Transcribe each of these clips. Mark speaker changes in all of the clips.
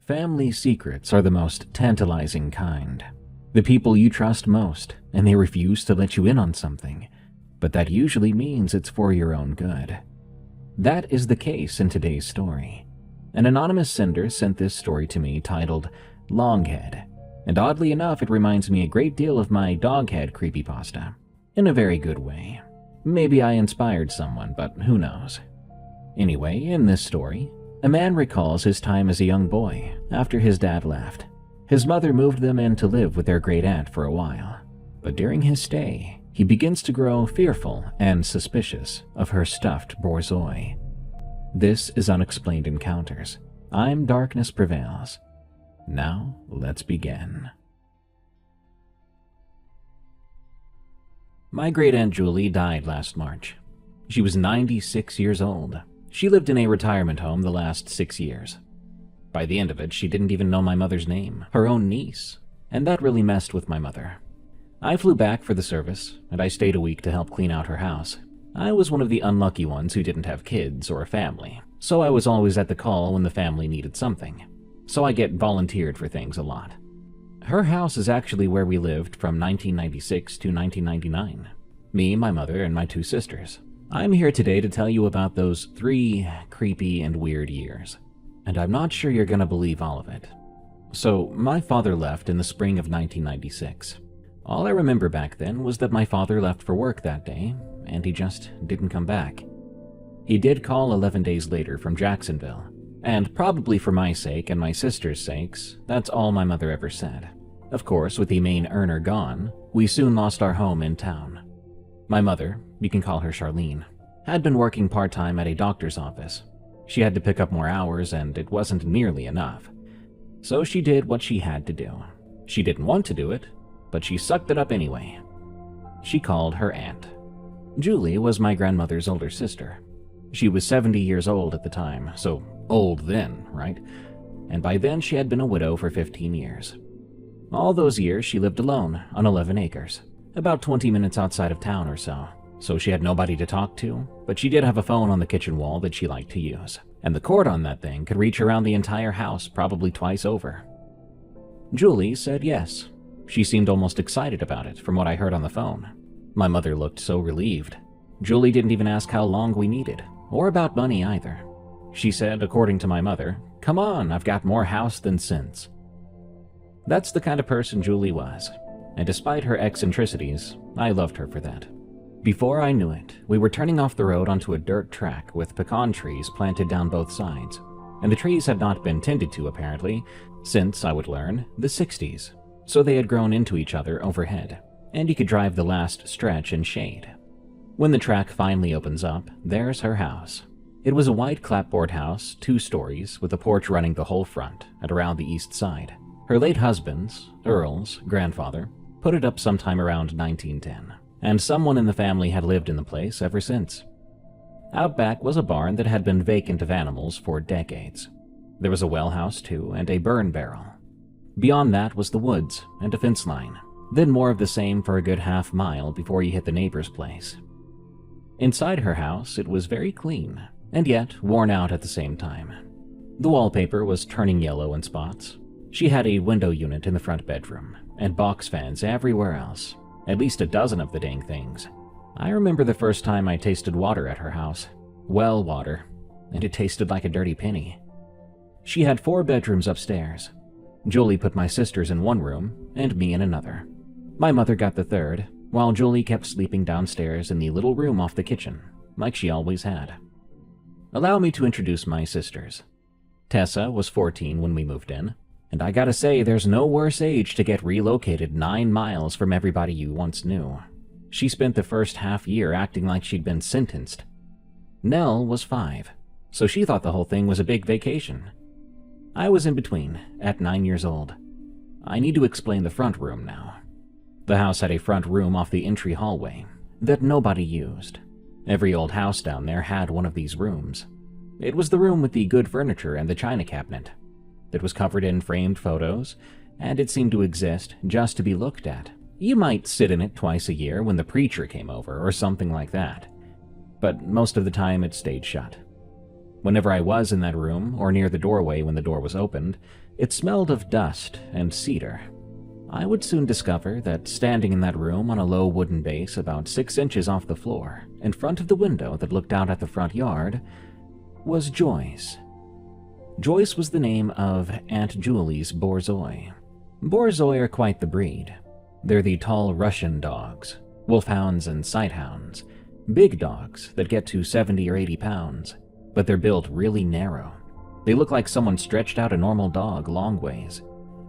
Speaker 1: Family secrets are the most tantalizing kind. The people you trust most, and they refuse to let you in on something, but that usually means it's for your own good. That is the case in today's story. An anonymous sender sent this story to me titled Longhead, and oddly enough it reminds me a great deal of my Doghead creepypasta, in a very good way. Maybe I inspired someone, but who knows. Anyway, in this story, a man recalls his time as a young boy after his dad left. His mother moved them in to live with their great-aunt for a while, but during his stay, he begins to grow fearful and suspicious of her stuffed borzoi. This is Unexplained Encounters. I'm Darkness Prevails. Now, let's begin. My great-aunt Julie died last March. She was 96 years old. She lived in a retirement home the last 6 years. By the end of it, she didn't even know my mother's name, her own niece, and that really messed with my mother. I flew back for the service, and I stayed a week to help clean out her house. I was one of the unlucky ones who didn't have kids or a family, so I was always at the call when the family needed something. So I get volunteered for things a lot. Her house is actually where we lived from 1996 to 1999. Me, my mother, and my 2 sisters. I'm here today to tell you about those 3 creepy and weird years, and I'm not sure you're gonna believe all of it. So, my father left in the spring of 1996. All I remember back then was that my father left for work that day, and he just didn't come back. He did call 11 days later from Jacksonville, and probably for my sake and my sister's sakes, that's all my mother ever said. Of course, with the main earner gone, we soon lost our home in town. My mother, you can call her Charlene, had been working part-time at a doctor's office. She had to pick up more hours and it wasn't nearly enough. So she did what she had to do. She didn't want to do it, but she sucked it up anyway. She called her aunt. Julie was my grandmother's older sister. She was 70 years old at the time, so old then, right? And by then she had been a widow for 15 years. All those years she lived alone on 11 acres. About 20 minutes outside of town or so she had nobody to talk to, but she did have a phone on the kitchen wall that she liked to use, and the cord on that thing could reach around the entire house probably twice over. Julie said yes. She seemed almost excited about it from what I heard on the phone. My mother looked so relieved. Julie didn't even ask how long we needed, or about money either. She said, according to my mother, "Come on, I've got more house than sense." That's the kind of person Julie was. And despite her eccentricities, I loved her for that. Before I knew it, we were turning off the road onto a dirt track with pecan trees planted down both sides, and the trees had not been tended to apparently since, I would learn, the 60s, so they had grown into each other overhead, and you could drive the last stretch in shade. When the track finally opens up, there's her house. It was a white clapboard house, 2 stories, with a porch running the whole front and around the east side. Her late husband's, Earl's, grandfather, put it up sometime around 1910, and someone in the family had lived in the place ever since. Out back was a barn that had been vacant of animals for decades. There was a well house too, and a burn barrel. Beyond that was the woods and a fence line, then more of the same for a good half-mile before you hit the neighbor's place. Inside her house, it was very clean, and yet worn out at the same time. The wallpaper was turning yellow in spots. She had a window unit in the front bedroom, and box fans everywhere else. At least a dozen of the dang things. I remember the first time I tasted water at her house. Well water, and it tasted like a dirty penny. She had 4 bedrooms upstairs. Julie put my sisters in one room, and me in another. My mother got the 3rd, while Julie kept sleeping downstairs in the little room off the kitchen, like she always had. Allow me to introduce my sisters. Tessa was 14 when we moved in. And I gotta say, there's no worse age to get relocated 9 miles from everybody you once knew. She spent the first half year acting like she'd been sentenced. Nell was 5, so she thought the whole thing was a big vacation. I was in between, at 9 years old. I need to explain the front room now. The house had a front room off the entry hallway that nobody used. Every old house down there had one of these rooms. It was the room with the good furniture and the china cabinet. It was covered in framed photos, and it seemed to exist just to be looked at, You might sit in it twice a year when the preacher came over or something like that, but most of the time it stayed shut. Whenever I was in that room or near the doorway when the door was opened, it smelled of dust and cedar. I would soon discover that standing in that room on a low wooden base about 6 inches off the floor, in front of the window that looked out at the front yard, was Joyce. Joyce was the name of Aunt Julie's Borzoi. Borzoi are quite the breed. They're the tall Russian dogs, wolfhounds and sighthounds, big dogs that get to 70 or 80 pounds, but they're built really narrow. They look like someone stretched out a normal dog long ways.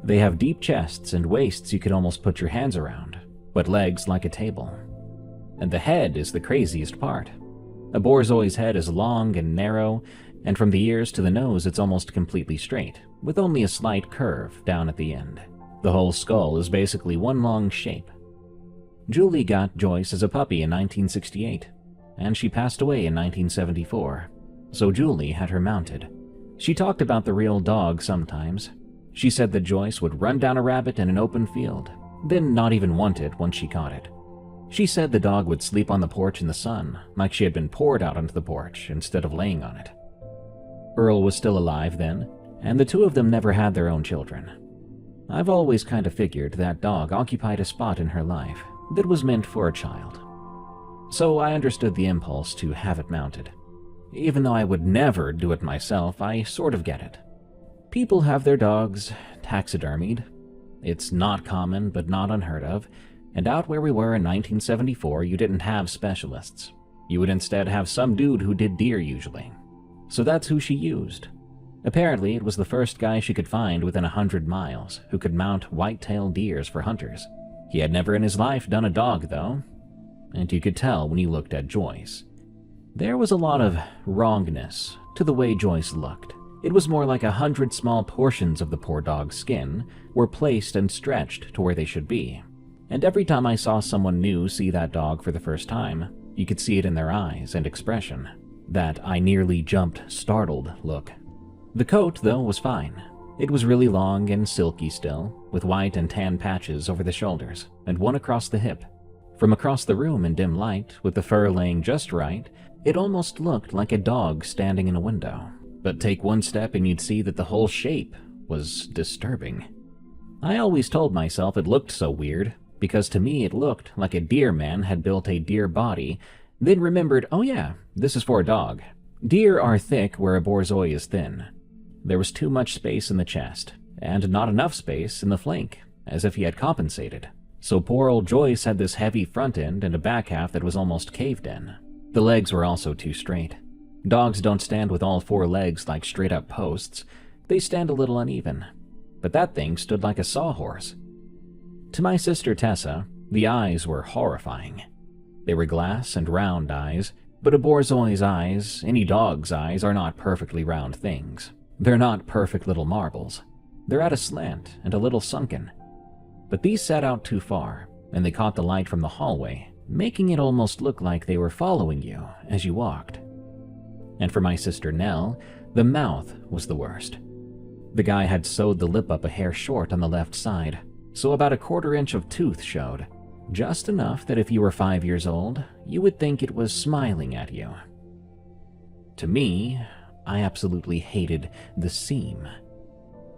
Speaker 1: They have deep chests and waists you could almost put your hands around, but legs like a table. And the head is the craziest part. A Borzoi's head is long and narrow, and from the ears to the nose it's almost completely straight, with only a slight curve down at the end. The whole skull is basically one long shape. Julie got Joyce as a puppy in 1968, and she passed away in 1974, so Julie had her mounted. She talked about the real dog sometimes. She said that Joyce would run down a rabbit in an open field, then not even want it once she caught it. She said the dog would sleep on the porch in the sun, like she had been poured out onto the porch instead of laying on it. Earl was still alive then, and the two of them never had their own children. I've always kind of figured that dog occupied a spot in her life that was meant for a child. So I understood the impulse to have it mounted. Even though I would never do it myself, I sort of get it. People have their dogs taxidermied. It's not common, but not unheard of, and out where we were in 1974, you didn't have specialists. You would instead have some dude who did deer usually. So that's who she used. Apparently, it was the first guy she could find within 100 miles who could mount white-tailed deers for hunters. He had never in his life done a dog, though, and you could tell when you looked at Joyce. There was a lot of wrongness to the way Joyce looked. It was more like 100 small portions of the poor dog's skin were placed and stretched to where they should be. And every time I saw someone new see that dog for the first time, you could see it in their eyes and expression. That I nearly jumped startled look. The coat, though, was fine. It was really long and silky still, with white and tan patches over the shoulders, and one across the hip. From across the room in dim light, with the fur laying just right, it almost looked like a dog standing in a window. But take one step and you'd see that the whole shape was disturbing. I always told myself it looked so weird, because to me it looked like a deer man had built a deer body, then remembered, oh yeah, this is for a dog. Deer are thick where a Borzoi is thin. There was too much space in the chest, and not enough space in the flank, as if he had compensated. So poor old Joyce had this heavy front end and a back half that was almost caved in. The legs were also too straight. Dogs don't stand with all 4 legs like straight-up posts. They stand a little uneven. But that thing stood like a sawhorse. To my sister Tessa, the eyes were horrifying. They were glass and round eyes, but a Borzoi's eyes, any dog's eyes, are not perfectly round things. They're not perfect little marbles. They're at a slant and a little sunken. But these sat out too far, and they caught the light from the hallway, making it almost look like they were following you as you walked. And for my sister Nell, the mouth was the worst. The guy had sewed the lip up a hair short on the left side, so about a 1/4 inch of tooth showed, just enough that if you were 5 years old, you would think it was smiling at you. To me, I absolutely hated the seam.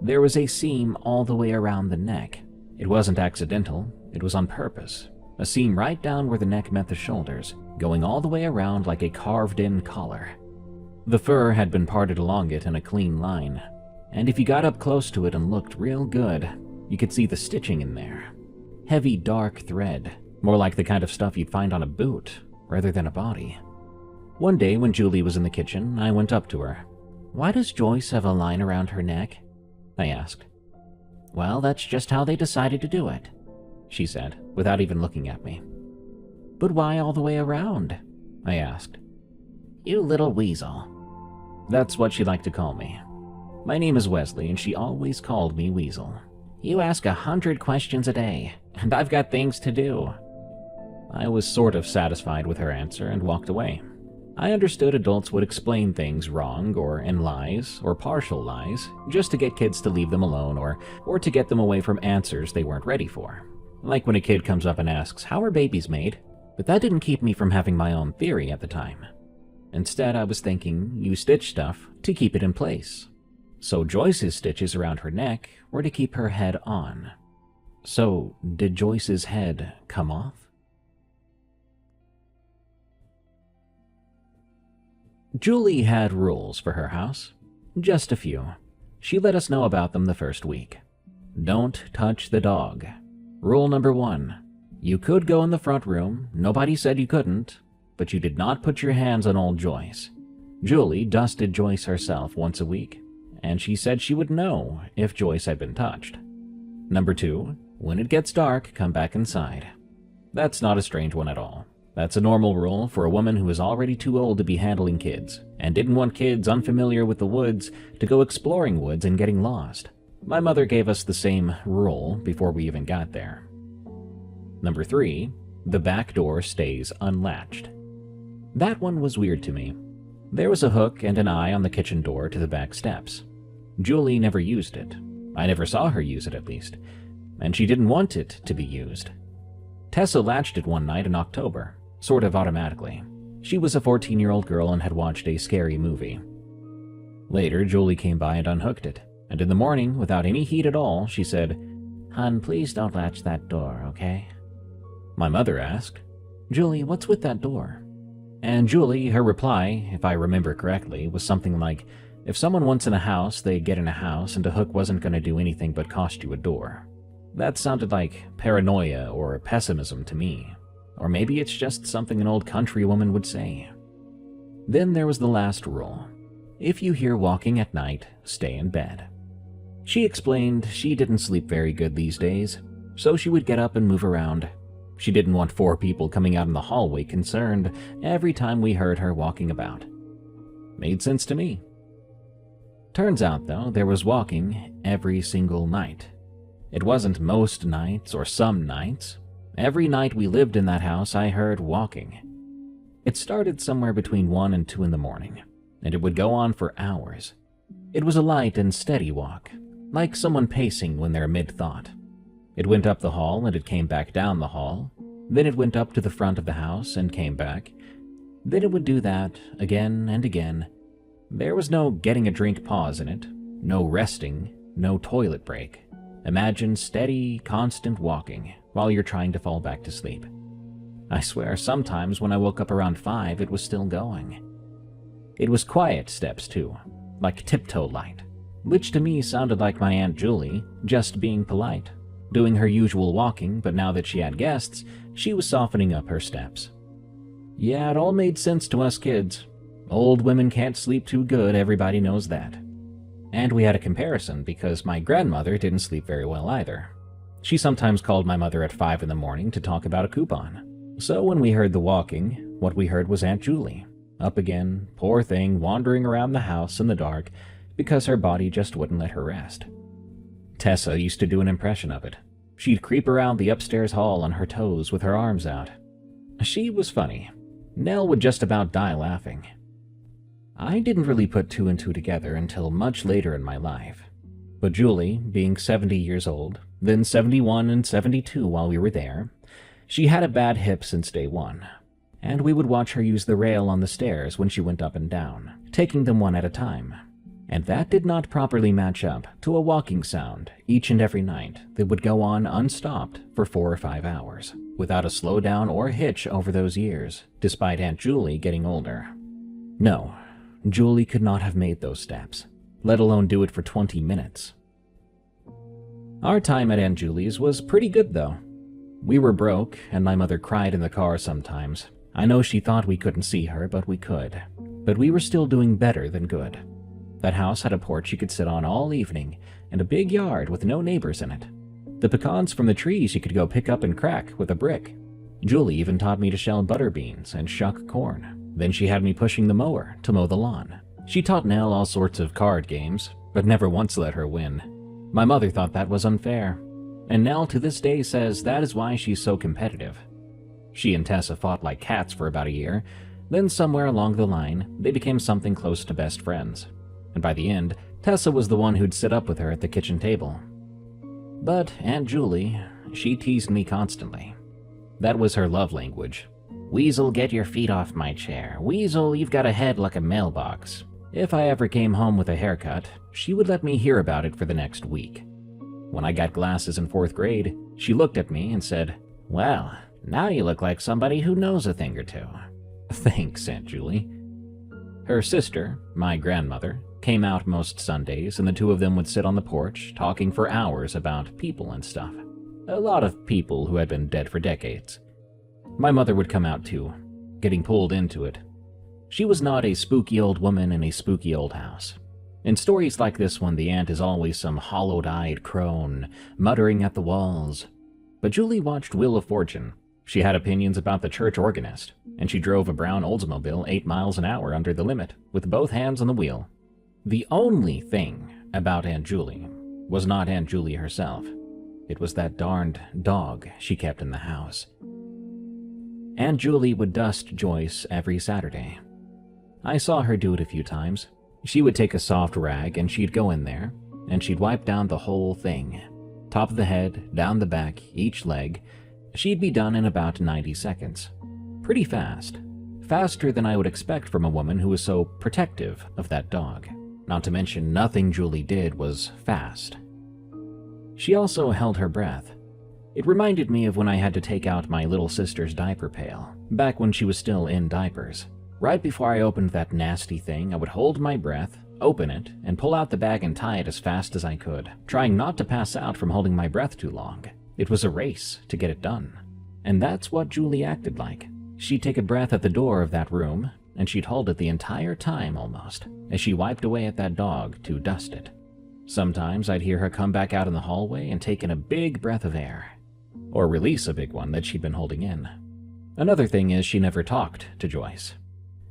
Speaker 1: There was a seam all the way around the neck. It wasn't accidental, it was on purpose. A seam right down where the neck met the shoulders, going all the way around like a carved-in collar. The fur had been parted along it in a clean line, and if you got up close to it and looked real good, you could see the stitching in there. Heavy dark thread, more like the kind of stuff you'd find on a boot, rather than a body. One day when Julie was in the kitchen, I went up to her. "Why does Joyce have a line around her neck?" I asked. "Well, that's just how they decided to do it," she said, without even looking at me. "But why all the way around?" I asked. "You little weasel." That's what she liked to call me. My name is Wesley, and she always called me Weasel. "You ask 100 questions a day, and I've got things to do." I was sort of satisfied with her answer and walked away. I understood adults would explain things wrong or in lies or partial lies just to get kids to leave them alone or to get them away from answers they weren't ready for. Like when a kid comes up and asks, "How are babies made?" But that didn't keep me from having my own theory at the time. Instead, I was thinking you stitch stuff to keep it in place. So Joyce's stitches around her neck were to keep her head on. So, did Joyce's head come off? Julie had rules for her house. Just a few. She let us know about them the first week. Don't touch the dog. Rule number 1. You could go in the front room, nobody said you couldn't, but you did not put your hands on old Joyce. Julie dusted Joyce herself once a week, and she said she would know if Joyce had been touched. Number 2, when it gets dark, come back inside. That's not a strange one at all. That's a normal rule for a woman who is already too old to be handling kids, and didn't want kids unfamiliar with the woods to go exploring woods and getting lost. My mother gave us the same rule before we even got there. Number 3, the back door stays unlatched. That one was weird to me. There was a hook and an eye on the kitchen door to the back steps. Julie never used it. I never saw her use it, at least. And she didn't want it to be used. Tessa latched it one night in October, sort of automatically. She was a 14-year-old girl and had watched a scary movie. Later, Julie came by and unhooked it, and in the morning, without any heat at all, she said, "Hon, please don't latch that door, okay?" My mother asked, "Julie, what's with that door?" And Julie, her reply, if I remember correctly, was something like, if someone wants in a house, they get in a house, and a hook wasn't going to do anything but cost you a door. That sounded like paranoia or pessimism to me. Or maybe it's just something an old country woman would say. Then there was the last rule. If you hear walking at night, stay in bed. She explained she didn't sleep very good these days, so she would get up and move around. She didn't want 4 people coming out in the hallway concerned every time we heard her walking about. Made sense to me. Turns out, though, there was walking every single night. It wasn't most nights or some nights. Every night we lived in that house, I heard walking. It started somewhere between 1 and 2 in the morning, and it would go on for hours. It was a light and steady walk, like someone pacing when they're mid-thought. It went up the hall and it came back down the hall. Then it went up to the front of the house and came back. Then it would do that again and again. There was no getting a drink pause in it, no resting, no toilet break. Imagine steady, constant walking while you're trying to fall back to sleep. I swear, sometimes when I woke up around 5, it was still going. It was quiet steps too, like tiptoe light, which to me sounded like my Aunt Julie just being polite, doing her usual walking, but now that she had guests, she was softening up her steps. Yeah, it all made sense to us kids. Old women can't sleep too good, everybody knows that. And we had a comparison because my grandmother didn't sleep very well either. She sometimes called my mother at 5 in the morning to talk about a coupon. So when we heard the walking, what we heard was Aunt Julie, up again, poor thing, wandering around the house in the dark because her body just wouldn't let her rest. Tessa used to do an impression of it. She'd creep around the upstairs hall on her toes with her arms out. She was funny. Nell would just about die laughing. I didn't really put 2 and 2 together until much later in my life. But Julie, being 70 years old, then 71 and 72 while we were there, she had a bad hip since day 1, and we would watch her use the rail on the stairs when she went up and down, taking them one at a time. And that did not properly match up to a walking sound each and every night that would go on unstopped for 4 or 5 hours, without a slowdown or hitch over those years, despite Aunt Julie getting older. No, Julie could not have made those steps, let alone do it for 20 minutes. Our time at Aunt Julie's was pretty good, though. We were broke, and my mother cried in the car sometimes. I know she thought we couldn't see her, but we could. But we were still doing better than good. That house had a porch you could sit on all evening, and a big yard with no neighbors in it. The pecans from the trees you could go pick up and crack with a brick. Julie even taught me to shell butter beans and shuck corn. Then she had me pushing the mower to mow the lawn. She taught Nell all sorts of card games, but never once let her win. My mother thought that was unfair, and Nell to this day says that is why she's so competitive. She and Tessa fought like cats for about a year, then somewhere along the line, they became something close to best friends. And by the end, Tessa was the one who'd sit up with her at the kitchen table. But Aunt Julie, she teased me constantly. That was her love language. "Weasel, get your feet off my chair. Weasel, you've got a head like a mailbox." If I ever came home with a haircut, she would let me hear about it for the next week. When I got glasses in 4th grade, she looked at me and said, "Well, now you look like somebody who knows a thing or two." Thanks, Aunt Julie. Her sister, my grandmother, came out most Sundays, and the two of them would sit on the porch talking for hours about people and stuff. A lot of people who had been dead for decades. My mother would come out too, getting pulled into it. She was not a spooky old woman in a spooky old house. In stories like this one, the aunt is always some hollowed-eyed crone, muttering at the walls. But Julie watched Wheel of Fortune. She had opinions about the church organist, and she drove a brown Oldsmobile 8 miles an hour under the limit, with both hands on the wheel. The only thing about Aunt Julie was not Aunt Julie herself. It was that darned dog she kept in the house. Aunt Julie would dust Joyce every Saturday. I saw her do it a few times. She would take a soft rag and she'd go in there, and she'd wipe down the whole thing. Top of the head, down the back, each leg. She'd be done in about 90 seconds. Pretty fast. Faster than I would expect from a woman who was so protective of that dog. Not to mention, nothing Julie did was fast. She also held her breath. It reminded me of when I had to take out my little sister's diaper pail, back when she was still in diapers. Right before I opened that nasty thing, I would hold my breath, open it, and pull out the bag and tie it as fast as I could, trying not to pass out from holding my breath too long. It was a race to get it done. And that's what Julie acted like. She'd take a breath at the door of that room, and she'd hold it the entire time almost, as she wiped away at that dog to dust it. Sometimes I'd hear her come back out in the hallway and take in a big breath of air, or release a big one that she'd been holding in. Another thing is she never talked to Joyce.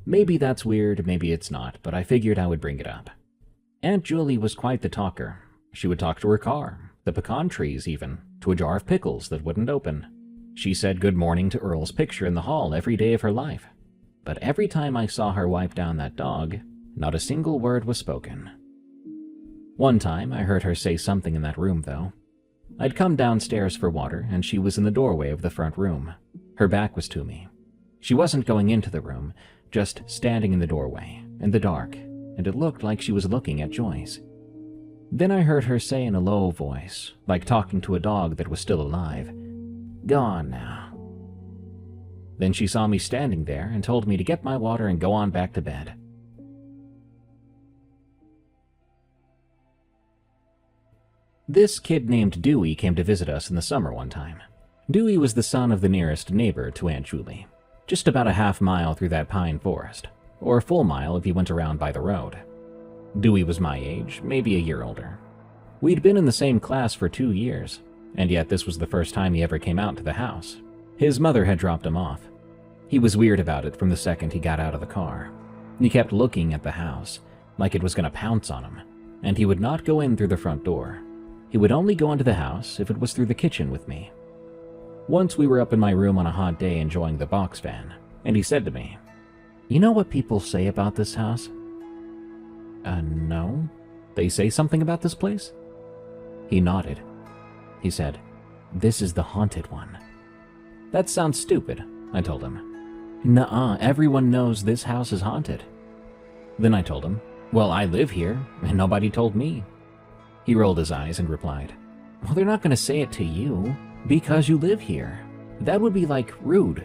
Speaker 1: Maybe that's weird, maybe it's not, but I figured I would bring it up. Aunt Julie was quite the talker. She would talk to her car, the pecan trees even, to a jar of pickles that wouldn't open. She said good morning to Earl's picture in the hall every day of her life. But every time I saw her wipe down that dog, not a single word was spoken. One time I heard her say something in that room, though. I'd come downstairs for water, and she was in the doorway of the front room. Her back was to me. She wasn't going into the room, just standing in the doorway, in the dark, and it looked like she was looking at Joyce. Then I heard her say in a low voice, like talking to a dog that was still alive, "Go on now." Then she saw me standing there and told me to get my water and go on back to bed. This kid named Dewey came to visit us in the summer one time. Dewey was the son of the nearest neighbor to Aunt Julie, just about a half-mile through that pine forest, or a full mile if you went around by the road. Dewey was my age, maybe a year older. We'd been in the same class for 2 years, and yet this was the first time he ever came out to the house. His mother had dropped him off. He was weird about it from the second he got out of the car. He kept looking at the house, like it was going to pounce on him, and he would not go in through the front door. He would only go into the house if it was through the kitchen with me. Once we were up in my room on a hot day enjoying the box fan, and he said to me, "You know what people say about this house?" No. They say something about this place?" He nodded. He said, "This is the haunted one." "That sounds stupid," I told him. "Nuh-uh, everyone knows this house is haunted." Then I told him, "Well, I live here, and nobody told me." He rolled his eyes and replied, "Well, they're not going to say it to you, because you live here. That would be, like, rude."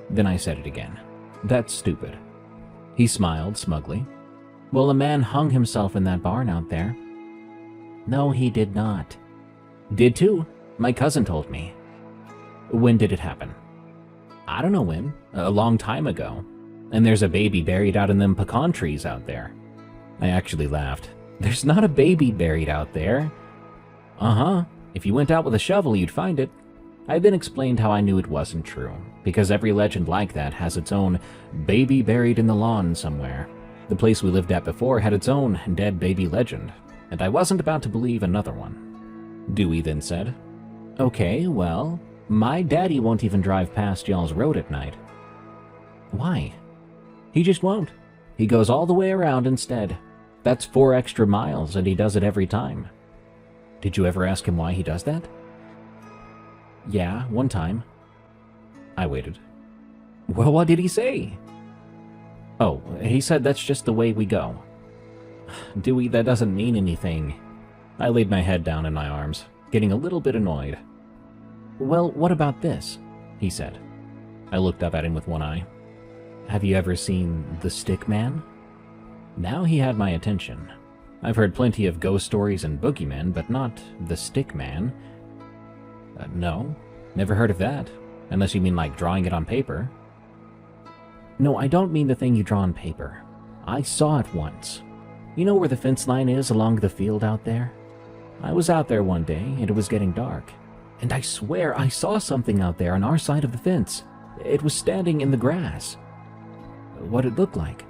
Speaker 1: Then I said it again. "That's stupid." He smiled smugly. "Well, a man hung himself in that barn out there." "No, he did not." "Did too. My cousin told me." "When did it happen?" "I don't know when. A long time ago. And there's a baby buried out in them pecan trees out there." I actually laughed. "There's not a baby buried out there." "Uh-huh. If you went out with a shovel, you'd find it." I then explained how I knew it wasn't true, because every legend like that has its own baby buried in the lawn somewhere. The place we lived at before had its own dead baby legend, and I wasn't about to believe another one. Dewey then said, "Okay, well, my daddy won't even drive past y'all's road at night." "Why?" "He just won't. He goes all the way around instead. That's 4 extra miles, and he does it every time." "Did you ever ask him why he does that?" Yeah, one time. I waited. Well, what did he say? Oh, he said that's just the way we go. Dewey, that doesn't mean anything. I laid my head down in my arms, getting a little bit annoyed. Well, what about this? He said. I looked up at him with one eye. Have you ever seen The Stick Man? Now he had my attention. I've heard plenty of ghost stories and boogeymen, but not The Stick Man. No, never heard of that, unless you mean like drawing it on paper. No, I don't mean the thing you draw on paper. I saw it once. You know where the fence line is along the field out there? I was out there one day, and it was getting dark. And I swear I saw something out there on our side of the fence. It was standing in the grass. What it looked like?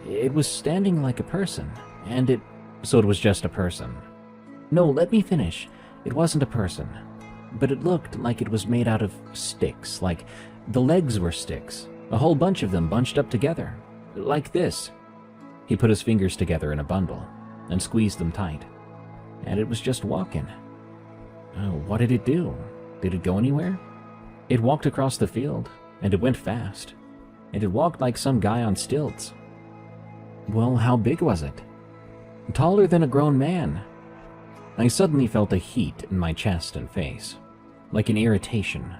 Speaker 1: It was standing like a person, and it... So it was just a person. No, let me finish. It wasn't a person. But it looked like it was made out of sticks, like the legs were sticks. A whole bunch of them bunched up together. Like this. He put his fingers together in a bundle and squeezed them tight. And it was just walking. Oh, what did it do? Did it go anywhere? It walked across the field, and it went fast. And it walked like some guy on stilts. Well, how big was it? Taller than a grown man. I suddenly felt a heat in my chest and face, like an irritation.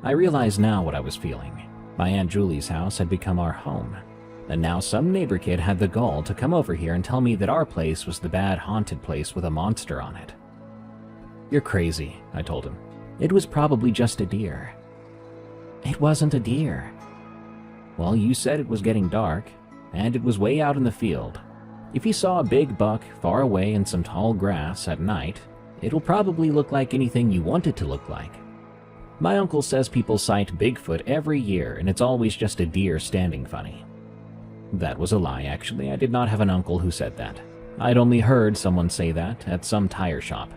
Speaker 1: I realized now what I was feeling. My Aunt Julie's house had become our home, and now some neighbor kid had the gall to come over here and tell me that our place was the bad haunted place with a monster on it. You're crazy, I told him. It was probably just a deer. It wasn't a deer. Well, you said it was getting dark, and it was way out in the field. If you saw a big buck far away in some tall grass at night, it'll probably look like anything you want it to look like. My uncle says people sight Bigfoot every year, and it's always just a deer standing funny. That was a lie, actually. I did not have an uncle who said that. I'd only heard someone say that at some tire shop.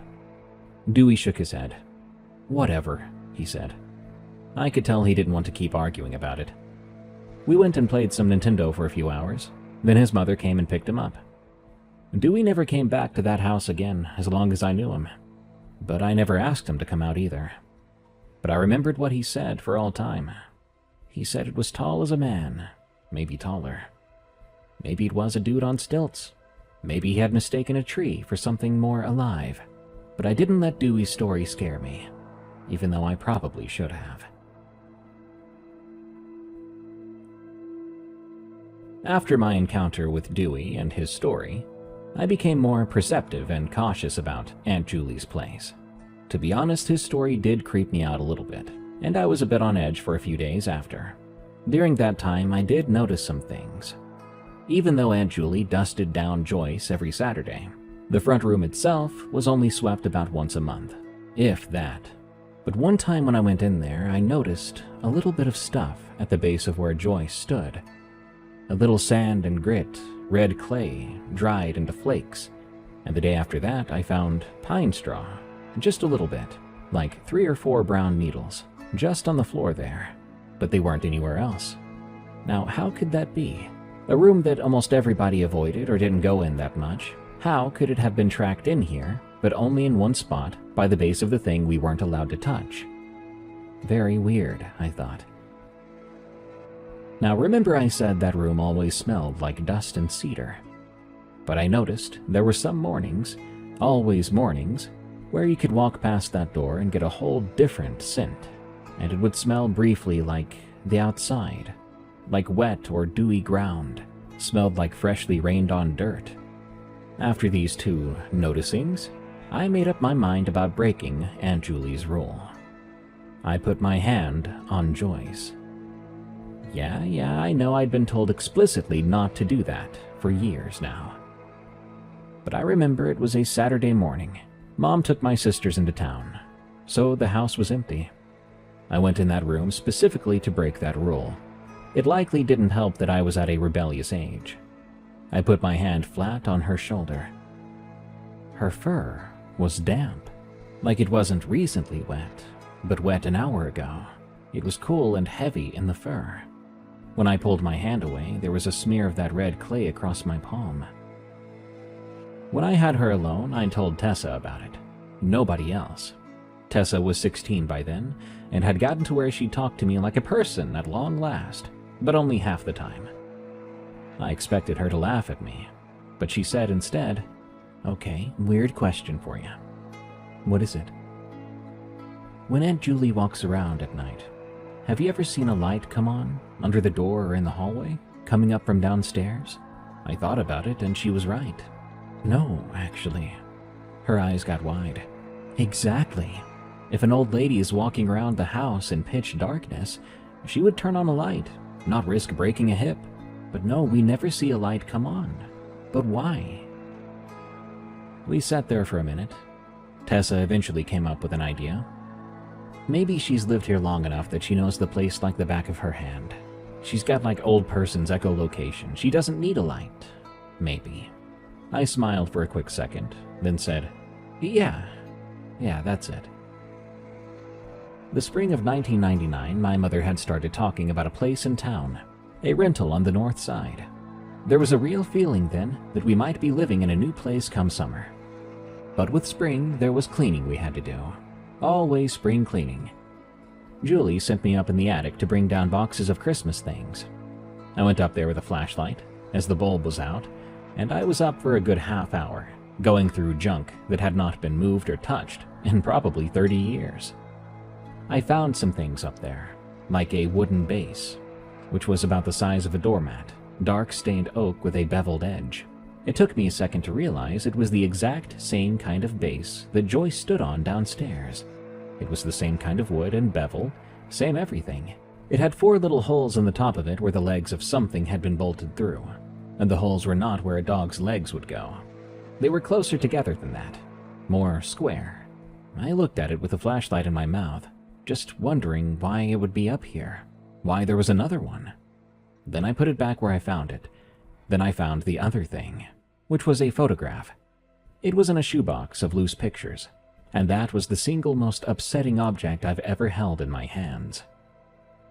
Speaker 1: Dewey shook his head. Whatever, he said. I could tell he didn't want to keep arguing about it. We went and played some Nintendo for a few hours. Then his mother came and picked him up. Dewey never came back to that house again as long as I knew him. But I never asked him to come out either. But I remembered what he said for all time. He said it was tall as a man, maybe taller. Maybe it was a dude on stilts. Maybe he had mistaken a tree for something more alive. But I didn't let Dewey's story scare me, even though I probably should have. After my encounter with Dewey and his story, I became more perceptive and cautious about Aunt Julie's place. To be honest, his story did creep me out a little bit, and I was a bit on edge for a few days after. During that time, I did notice some things. Even though Aunt Julie dusted down Joyce every Saturday, the front room itself was only swept about once a month, if that. But one time when I went in there, I noticed a little bit of stuff at the base of where Joyce stood. A little sand and grit, red clay, dried into flakes, and the day after that I found pine straw, just a little bit, like 3 or 4 brown needles, just on the floor there, but they weren't anywhere else. Now, how could that be? A room that almost everybody avoided or didn't go in that much, how could it have been tracked in here, but only in one spot by the base of the thing we weren't allowed to touch? Very weird, I thought. Now remember I said that room always smelled like dust and cedar. But I noticed there were some mornings, always mornings, where you could walk past that door and get a whole different scent, and it would smell briefly like the outside, like wet or dewy ground, smelled like freshly rained on dirt. After these 2 noticings, I made up my mind about breaking Aunt Julie's rule. I put my hand on Joyce. Yeah, I know I'd been told explicitly not to do that for years now. But I remember it was a Saturday morning. Mom took my sisters into town, so the house was empty. I went in that room specifically to break that rule. It likely didn't help that I was at a rebellious age. I put my hand flat on her shoulder. Her fur was damp, like it wasn't recently wet, but wet an hour ago. It was cool and heavy in the fur. When I pulled my hand away, there was a smear of that red clay across my palm. When I had her alone, I told Tessa about it. Nobody else. Tessa was 16 by then, and had gotten to where she talked to me like a person at long last, but only half the time. I expected her to laugh at me, but she said instead, "Okay, weird question for you. What is it?" "When Aunt Julie walks around at night, have you ever seen a light come on, under the door or in the hallway, coming up from downstairs?" I thought about it, and she was right. "No, actually." Her eyes got wide. "Exactly. If an old lady is walking around the house in pitch darkness, she would turn on a light, not risk breaking a hip. But no, we never see a light come on. But why?" We sat there for a minute. Tessa eventually came up with an idea. "Maybe she's lived here long enough that she knows the place like the back of her hand. She's got like old person's echolocation. She doesn't need a light. Maybe." I smiled for a quick second, then said, Yeah, that's it." The spring of 1999, my mother had started talking about a place in town, a rental on the north side. There was a real feeling then that we might be living in a new place come summer. But with spring, there was cleaning we had to do. Always spring cleaning. Julie sent me up in the attic to bring down boxes of Christmas things. I went up there with a flashlight, as the bulb was out, and I was up for a good half hour, going through junk that had not been moved or touched in probably 30 years. I found some things up there, like a wooden base, which was about the size of a doormat, dark stained oak with a beveled edge. It took me a second to realize it was the exact same kind of base that Joyce stood on downstairs. It was the same kind of wood and bevel, same everything. It had 4 little holes in the top of it where the legs of something had been bolted through, and the holes were not where a dog's legs would go. They were closer together than that, more square. I looked at it with a flashlight in my mouth, just wondering why it would be up here, why there was another one. Then I put it back where I found it. Then I found the other thing, which was a photograph. It was in a shoebox of loose pictures, and that was the single most upsetting object I've ever held in my hands.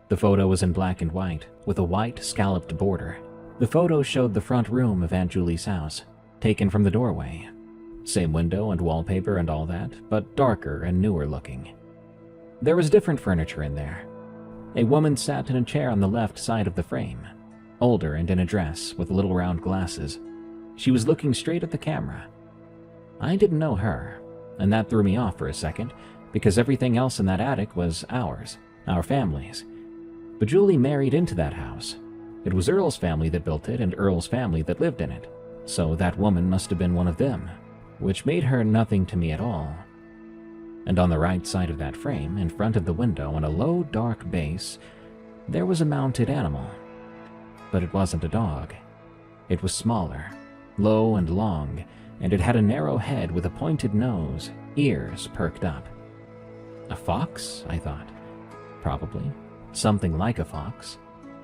Speaker 1: The photo was in black and white, with a white scalloped border. The photo showed the front room of Aunt Julie's house, taken from the doorway. Same window and wallpaper and all that, but darker and newer looking. There was different furniture in there. A woman sat in a chair on the left side of the frame, older and in a dress with little round glasses. She was looking straight at the camera. I didn't know her, and that threw me off for a second, because everything else in that attic was ours, our family's. But Julie married into that house. It was Earl's family that built it and Earl's family that lived in it, so that woman must have been one of them, which made her nothing to me at all. And on the right side of that frame, in front of the window on a low, dark base, there was a mounted animal. But it wasn't a dog. It was smaller, low and long, and it had a narrow head with a pointed nose, ears perked up. A fox, I thought. Probably. Something like a fox.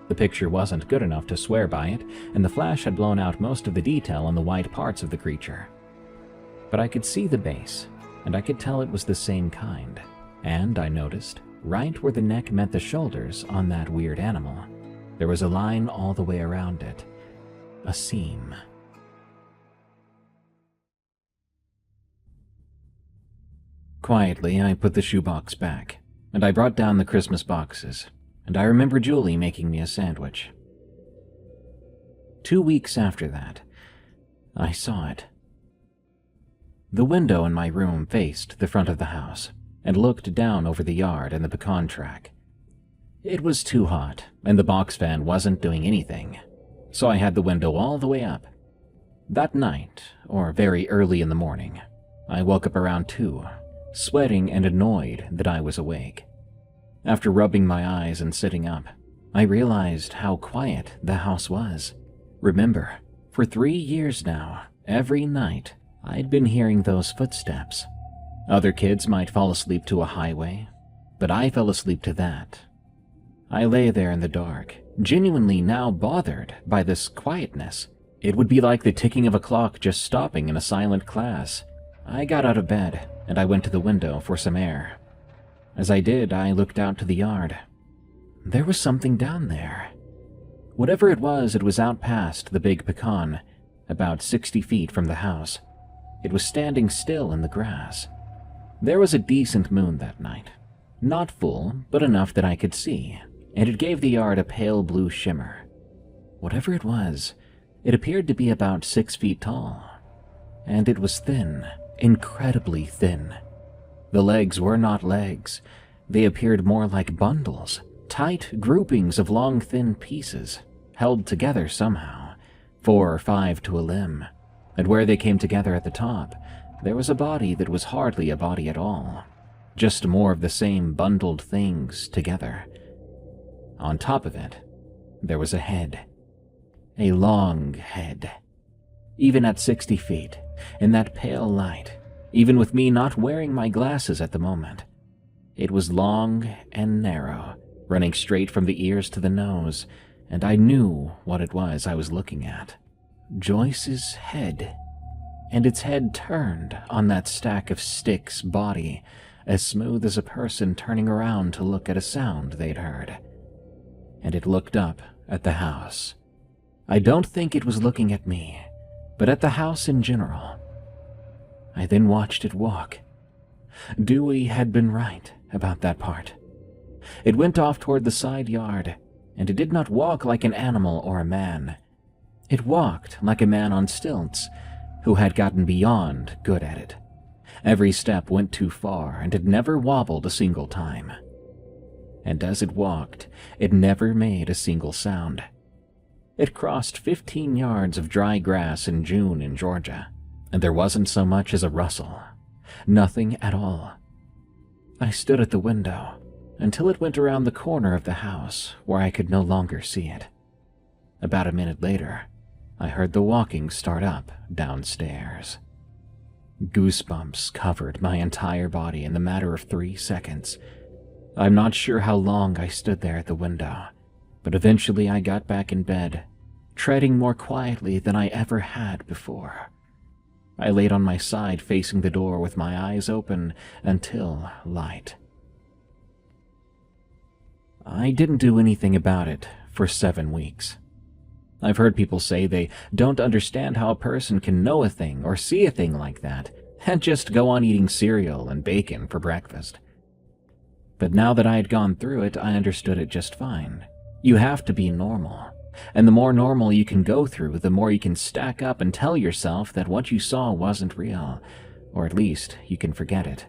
Speaker 1: The picture wasn't good enough to swear by it, and the flash had blown out most of the detail on the white parts of the creature. But I could see the base, and I could tell it was the same kind. And I noticed, right where the neck met the shoulders on that weird animal, there was a line all the way around it. A seam. Quietly, I put the shoebox back, and I brought down the Christmas boxes, and I remember Julie making me a sandwich. 2 weeks after that, I saw it. The window in my room faced the front of the house and looked down over the yard and the pecan track. It was too hot, and the box fan wasn't doing anything, so I had the window all the way up. That night, or very early in the morning, I woke up around 2, sweating and annoyed that I was awake. After rubbing my eyes and sitting up, I realized how quiet the house was. Remember, for 3 years now, every night, I'd been hearing those footsteps. Other kids might fall asleep to a highway, but I fell asleep to that. I lay there in the dark, genuinely now bothered by this quietness. It would be like the ticking of a clock just stopping in a silent class. I got out of bed, and I went to the window for some air. As I did, I looked out to the yard. There was something down there. Whatever it was out past the big pecan, about 60 feet from the house. It was standing still in the grass. There was a decent moon that night. Not full, but enough that I could see, and it gave the yard a pale blue shimmer. Whatever it was, it appeared to be about 6 feet tall. And it was thin, incredibly thin. The legs were not legs. They appeared more like bundles, tight groupings of long thin pieces, held together somehow, 4 or 5 to a limb. And where they came together at the top, there was a body that was hardly a body at all. Just more of the same bundled things together. On top of it, there was a head. A long head. Even at 60 feet, in that pale light, even with me not wearing my glasses at the moment, it was long and narrow, running straight from the ears to the nose, and I knew what it was I was looking at. Joyce's head. And its head turned on that stack of sticks' body, as smooth as a person turning around to look at a sound they'd heard. And it looked up at the house. I don't think it was looking at me, but at the house in general. I then watched it walk. Dewey had been right about that part. It went off toward the side yard, and it did not walk like an animal or a man. It walked like a man on stilts, who had gotten beyond good at it. Every step went too far, and it never wobbled a single time. And as it walked, it never made a single sound. It crossed 15 yards of dry grass in June in Georgia, and there wasn't so much as a rustle. Nothing at all. I stood at the window until it went around the corner of the house where I could no longer see it. About a minute later, I heard the walking start up downstairs. Goosebumps covered my entire body in the matter of 3 seconds. I'm not sure how long I stood there at the window, but eventually I got back in bed, treading more quietly than I ever had before. I laid on my side facing the door with my eyes open until light. I didn't do anything about it for 7 weeks. I've heard people say they don't understand how a person can know a thing or see a thing like that and just go on eating cereal and bacon for breakfast. But now that I had gone through it, I understood it just fine. You have to be normal, and the more normal you can go through, the more you can stack up and tell yourself that what you saw wasn't real, or at least you can forget it.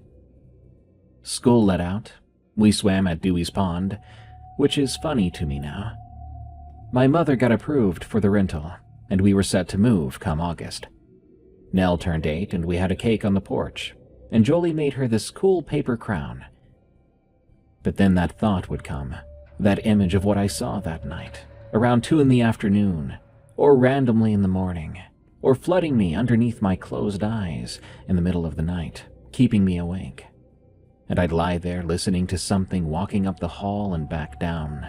Speaker 1: School let out. We swam at Dewey's Pond, which is funny to me now. My mother got approved for the rental, and we were set to move come August. Nell turned 8, and we had a cake on the porch, and Jolie made her this cool paper crown. But then that thought would come, that image of what I saw that night, around 2 in the afternoon, or randomly in the morning, or flooding me underneath my closed eyes in the middle of the night, keeping me awake. And I'd lie there listening to something walking up the hall and back down,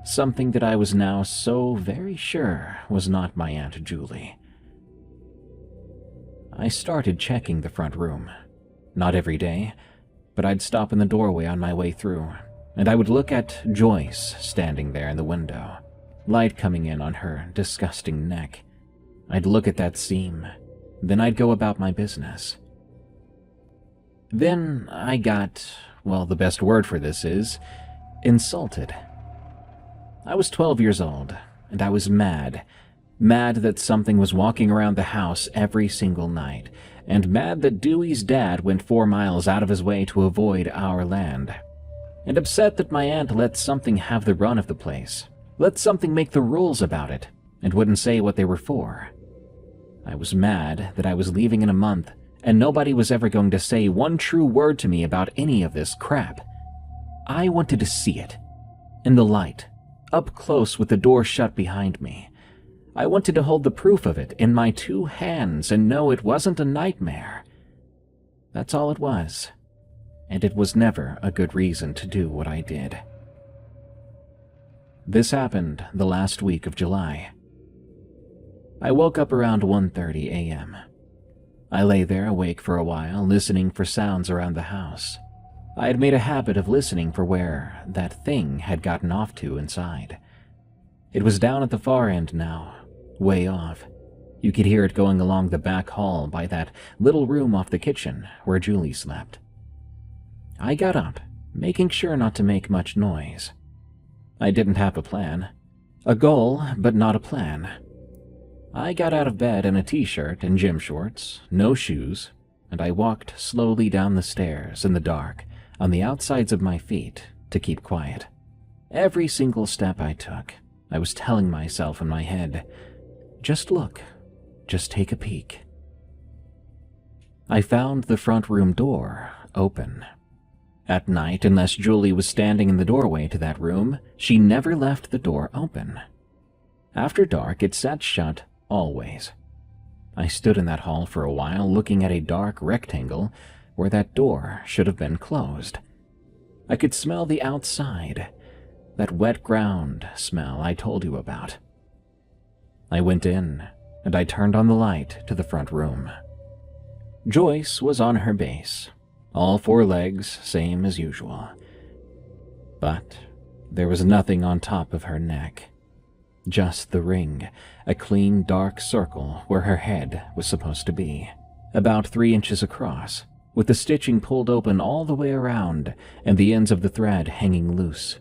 Speaker 1: something that I was now so very sure was not my Aunt Julie. I started checking the front room. Not every day, but I'd stop in the doorway on my way through, and I would look at Joyce standing there in the window, light coming in on her disgusting neck. I'd look at that seam, then I'd go about my business. Then I got, well, the best word for this is, insulted. I was 12 years old, and I was mad. Mad that something was walking around the house every single night, and mad that Dewey's dad went 4 miles out of his way to avoid our land. And upset that my aunt let something have the run of the place, let something make the rules about it, and wouldn't say what they were for. I was mad that I was leaving in a month, and nobody was ever going to say one true word to me about any of this crap. I wanted to see it, in the light, up close with the door shut behind me. I wanted to hold the proof of it in my 2 hands and know it wasn't a nightmare. That's all it was, and it was never a good reason to do what I did. This happened the last week of July. I woke up around 1:30 a.m. I lay there awake for a while, listening for sounds around the house. I had made a habit of listening for where that thing had gotten off to inside. It was down at the far end now, way off. You could hear it going along the back hall by that little room off the kitchen where Julie slept. I got up, making sure not to make much noise. I didn't have a plan. A goal, but not a plan. I got out of bed in a t-shirt and gym shorts, no shoes, and I walked slowly down the stairs in the dark on the outsides of my feet to keep quiet. Every single step I took, I was telling myself in my head, just look, just take a peek. I found the front room door open. At night, unless Julie was standing in the doorway to that room, she never left the door open. After dark, it sat shut always. I stood in that hall for a while looking at a dark rectangle where that door should have been closed. I could smell the outside, that wet ground smell I told you about. I went in, and I turned on the light to the front room. Joyce was on her base, all four legs same as usual. But there was nothing on top of her neck. Just the ring, a clean dark circle where her head was supposed to be, about 3 inches across, with the stitching pulled open all the way around and the ends of the thread hanging loose.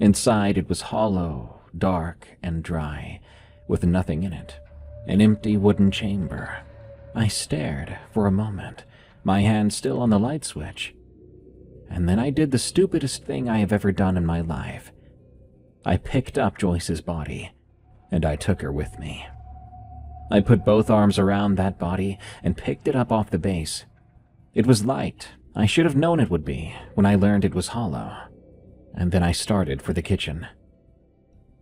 Speaker 1: Inside it was hollow, dark, and dry, with nothing in it, an empty wooden chamber. I stared for a moment, my hand still on the light switch, and then I did the stupidest thing I have ever done in my life. I picked up Joyce's body, and I took her with me. I put both arms around that body and picked it up off the base. It was light. I should have known it would be when I learned it was hollow. And then I started for the kitchen.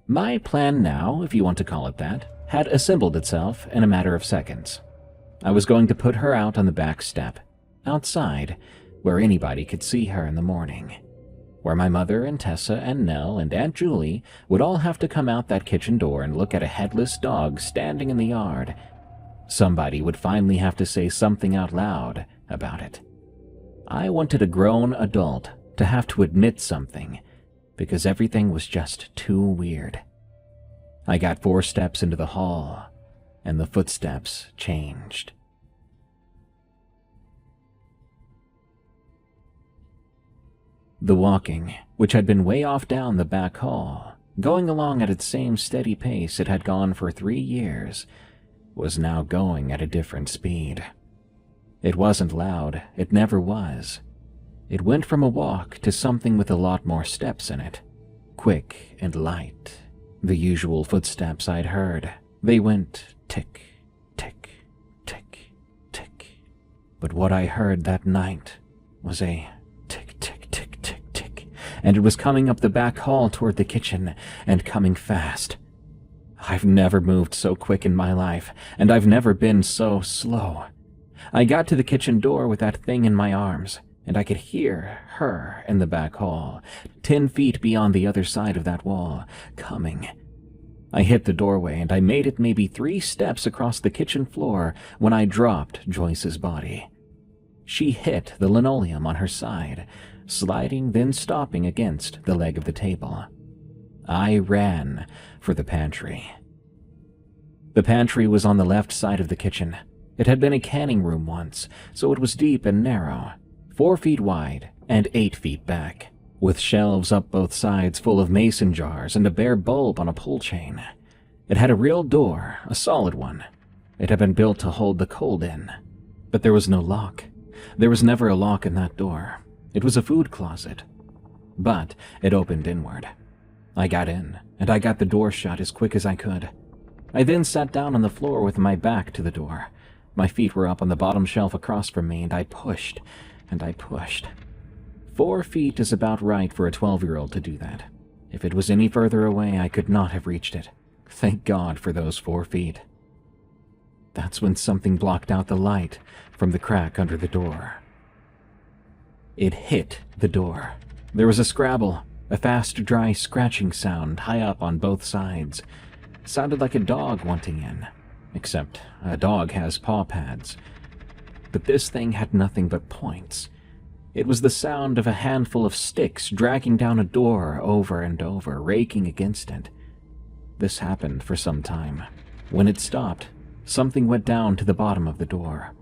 Speaker 1: My plan now, if you want to call it that, had assembled itself in a matter of seconds. I was going to put her out on the back step, outside, where anybody could see her in the morning, where my mother and Tessa and Nell and Aunt Julie would all have to come out that kitchen door and look at a headless dog standing in the yard. Somebody would finally have to say something out loud about it. I wanted a grown adult to have to admit something, because everything was just too weird. I got 4 steps into the hall, and the footsteps changed. The walking, which had been way off down the back hall, going along at its same steady pace it had gone for 3 years, was now going at a different speed. It wasn't loud, it never was. It went from a walk to something with a lot more steps in it, quick and light. The usual footsteps I'd heard. They went tick, tick, tick, tick. But what I heard that night was a tick, tick, tick, tick, tick, and it was coming up the back hall toward the kitchen, and coming fast. I've never moved so quick in my life, and I've never been so slow. I got to the kitchen door with that thing in my arms, and I could hear her in the back hall, 10 feet beyond the other side of that wall, coming. I hit the doorway, and I made it maybe 3 steps across the kitchen floor when I dropped Joyce's body. She hit the linoleum on her side, sliding then stopping against the leg of the table. I ran for the pantry. The pantry was on the left side of the kitchen. It had been a canning room once, so it was deep and narrow, 4 feet wide and 8 feet back, with shelves up both sides full of mason jars and a bare bulb on a pull chain. It had a real door, a solid one. It had been built to hold the cold in, but there was no lock. There was never a lock in that door. It was a food closet, but it opened inward. I got in, and I got the door shut as quick as I could. I then sat down on the floor with my back to the door. My feet were up on the bottom shelf across from me, and I pushed, and I pushed. 4 feet is about right for a 12-year-old to do that. If it was any further away, I could not have reached it. Thank God for those 4 feet. That's when something blocked out the light from the crack under the door. It hit the door. There was a scrabble, a fast, dry scratching sound high up on both sides. Sounded like a dog wanting in, except a dog has paw pads. But this thing had nothing but points. It was the sound of a handful of sticks dragging down a door over and over, raking against it. This happened for some time. When it stopped, something went down to the bottom of the door.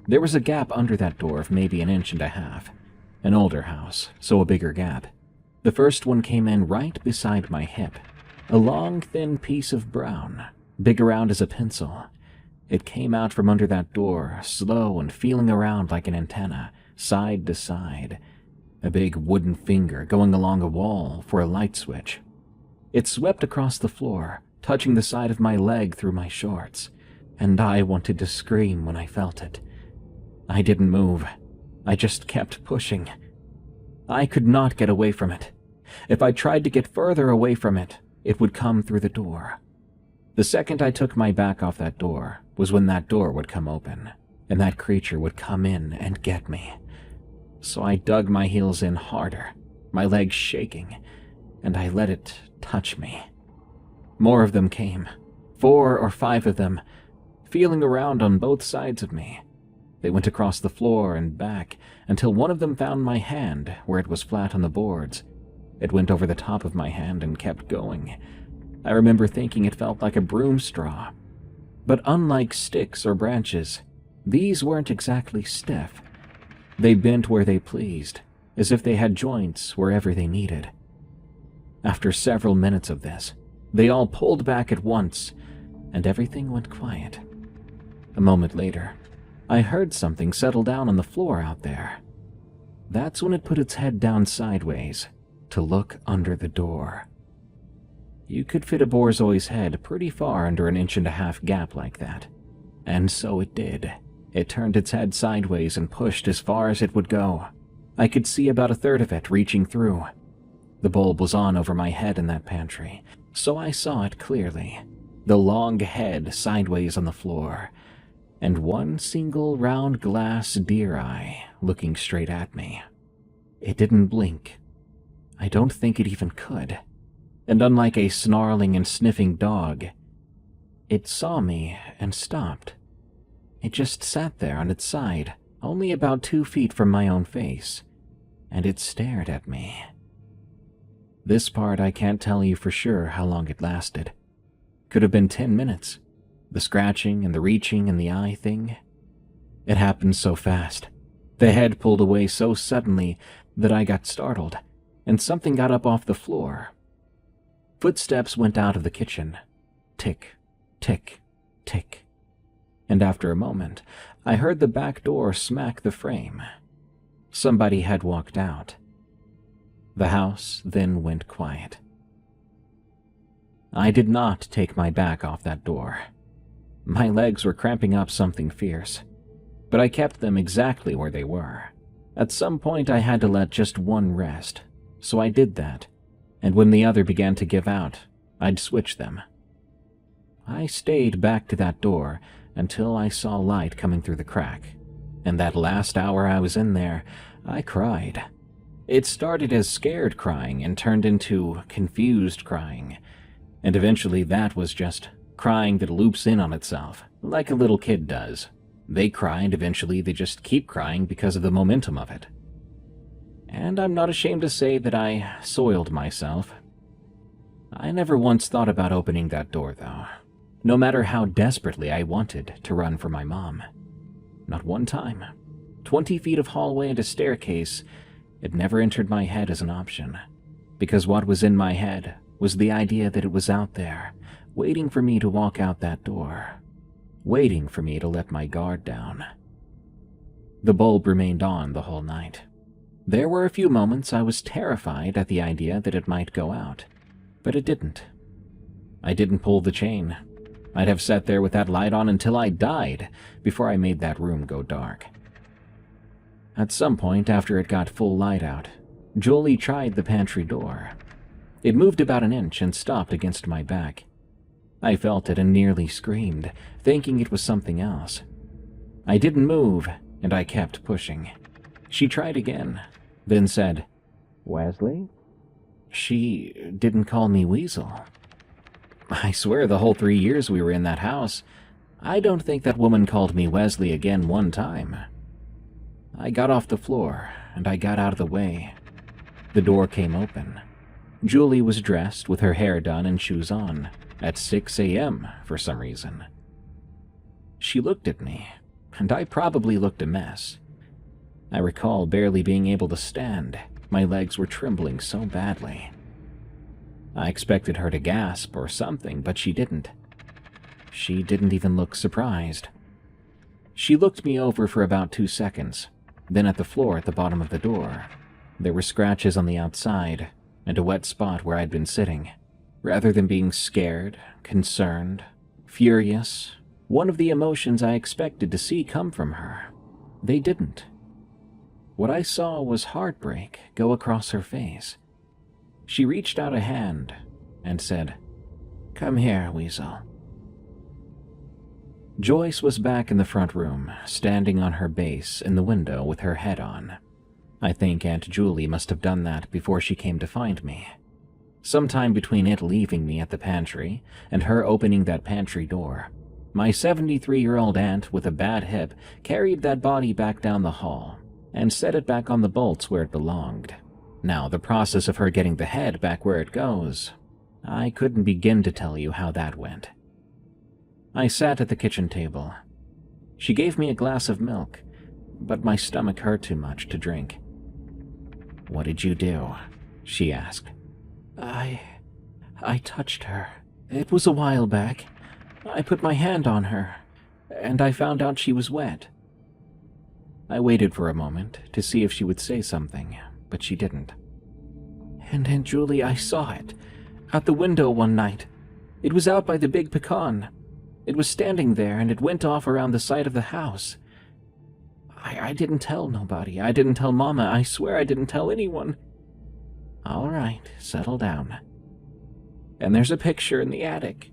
Speaker 1: There was a gap under that door of maybe 1.5 inches. An older house, so a bigger gap. The first one came in right beside my hip. A long, thin piece of brown, big around as a pencil. It came out from under that door, slow and feeling around like an antenna, side to side. A big wooden finger going along a wall for a light switch. It swept across the floor, touching the side of my leg through my shorts, and I wanted to scream when I felt it. I didn't move. I just kept pushing. I could not get away from it. If I tried to get further away from it, it would come through the door. The second I took my back off that door was when that door would come open, and that creature would come in and get me. So I dug my heels in harder, my legs shaking, and I let it touch me. More of them came, 4 or 5 of them, feeling around on both sides of me. They went across the floor and back until one of them found my hand where it was flat on the boards. It went over the top of my hand and kept going. I remember thinking it felt like a broom straw. But unlike sticks or branches, these weren't exactly stiff. They bent where they pleased, as if they had joints wherever they needed. After several minutes of this, they all pulled back at once, and everything went quiet. A moment later, I heard something settle down on the floor out there. That's when it put its head down sideways to look under the door. You could fit a Borzoi's head pretty far under an 1.5-inch gap like that. And so it did. It turned its head sideways and pushed as far as it would go. I could see about 1/3 of it reaching through. The bulb was on over my head in that pantry, so I saw it clearly. The long head sideways on the floor, and one single round glass deer eye looking straight at me. It didn't blink. I don't think it even could. And unlike a snarling and sniffing dog, it saw me and stopped. It just sat there on its side, only about 2 feet from my own face, and it stared at me. This part I can't tell you for sure how long it lasted. Could have been 10 minutes. The scratching and the reaching and the eye thing. It happened so fast. The head pulled away so suddenly that I got startled, and something got up off the floor. Footsteps went out of the kitchen. Tick, tick, tick. And after a moment, I heard the back door smack the frame. Somebody had walked out. The house then went quiet. I did not take my back off that door. My legs were cramping up something fierce, but I kept them exactly where they were. At some point I had to let just one rest, so I did that, and when the other began to give out, I'd switch them. I stayed back to that door until I saw light coming through the crack, and that last hour I was in there, I cried. It started as scared crying and turned into confused crying, and eventually that was just crying that loops in on itself, like a little kid does. They cry and eventually they just keep crying because of the momentum of it. And I'm not ashamed to say that I soiled myself. I never once thought about opening that door, though, no matter how desperately I wanted to run for my mom. Not one time. 20 feet of hallway and a staircase, it never entered my head as an option, because what was in my head was the idea that it was out there, waiting for me to walk out that door, waiting for me to let my guard down. The bulb remained on the whole night. There were a few moments I was terrified at the idea that it might go out, but it didn't. I didn't pull the chain. I'd have sat there with that light on until I died before I made that room go dark. At some point after it got full light out, Jolie tried the pantry door. It moved about 1 inch and stopped against my back. I felt it and nearly screamed, thinking it was something else. I didn't move, and I kept pushing. She tried again, then said, "Wesley?" She didn't call me Weasel. I swear the whole 3 years we were in that house, I don't think that woman called me Wesley again one time. I got off the floor, and I got out of the way. The door came open. Julie was dressed with her hair done and shoes on, at 6 a.m. for some reason. She looked at me, and I probably looked a mess. I recall barely being able to stand. My legs were trembling so badly. I expected her to gasp or something, but she didn't. She didn't even look surprised. She looked me over for about 2 seconds, then at the floor at the bottom of the door. There were scratches on the outside, and a wet spot where I'd been sitting. Rather than being scared, concerned, furious, one of the emotions I expected to see come from her, they didn't. What I saw was heartbreak go across her face. She reached out a hand and said, "Come here, Weasel." Joyce was back in the front room, standing on her base in the window with her head on. I think Aunt Julie must have done that before she came to find me. Sometime between it leaving me at the pantry and her opening that pantry door, my 73-year-old aunt with a bad hip carried that body back down the hall and set it back on the bolts where it belonged. Now, the process of her getting the head back where it goes, I couldn't begin to tell you how that went. I sat at the kitchen table. She gave me a glass of milk, but my stomach hurt too much to drink. "What did you do?" she asked. I touched her. It was a while back. I put my hand on her, and I found out she was wet." I waited for a moment to see if she would say something, but she didn't. "And Aunt Julie, I saw it. Out the window one night. It was out by the big pecan. It was standing there, and it went off around the side of the house. I didn't tell nobody. I didn't tell Mama. I swear I didn't tell anyone." "All right, settle down." "And there's a picture in the attic."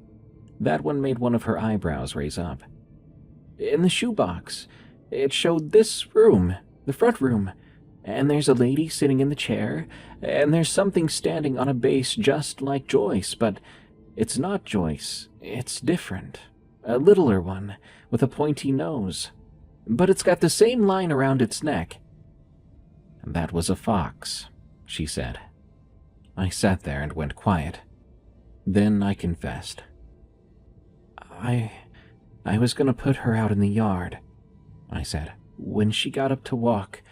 Speaker 1: That one made one of her eyebrows raise up. "In the shoebox. It showed this room, the front room. And there's a lady sitting in the chair, and there's something standing on a base just like Joyce, but it's not Joyce. It's different. A littler one, with a pointy nose. But it's got the same line around its neck." "That was a fox," she said. I sat there and went quiet. Then I confessed. I was going to put her out in the yard," I said. "When she got up to walk,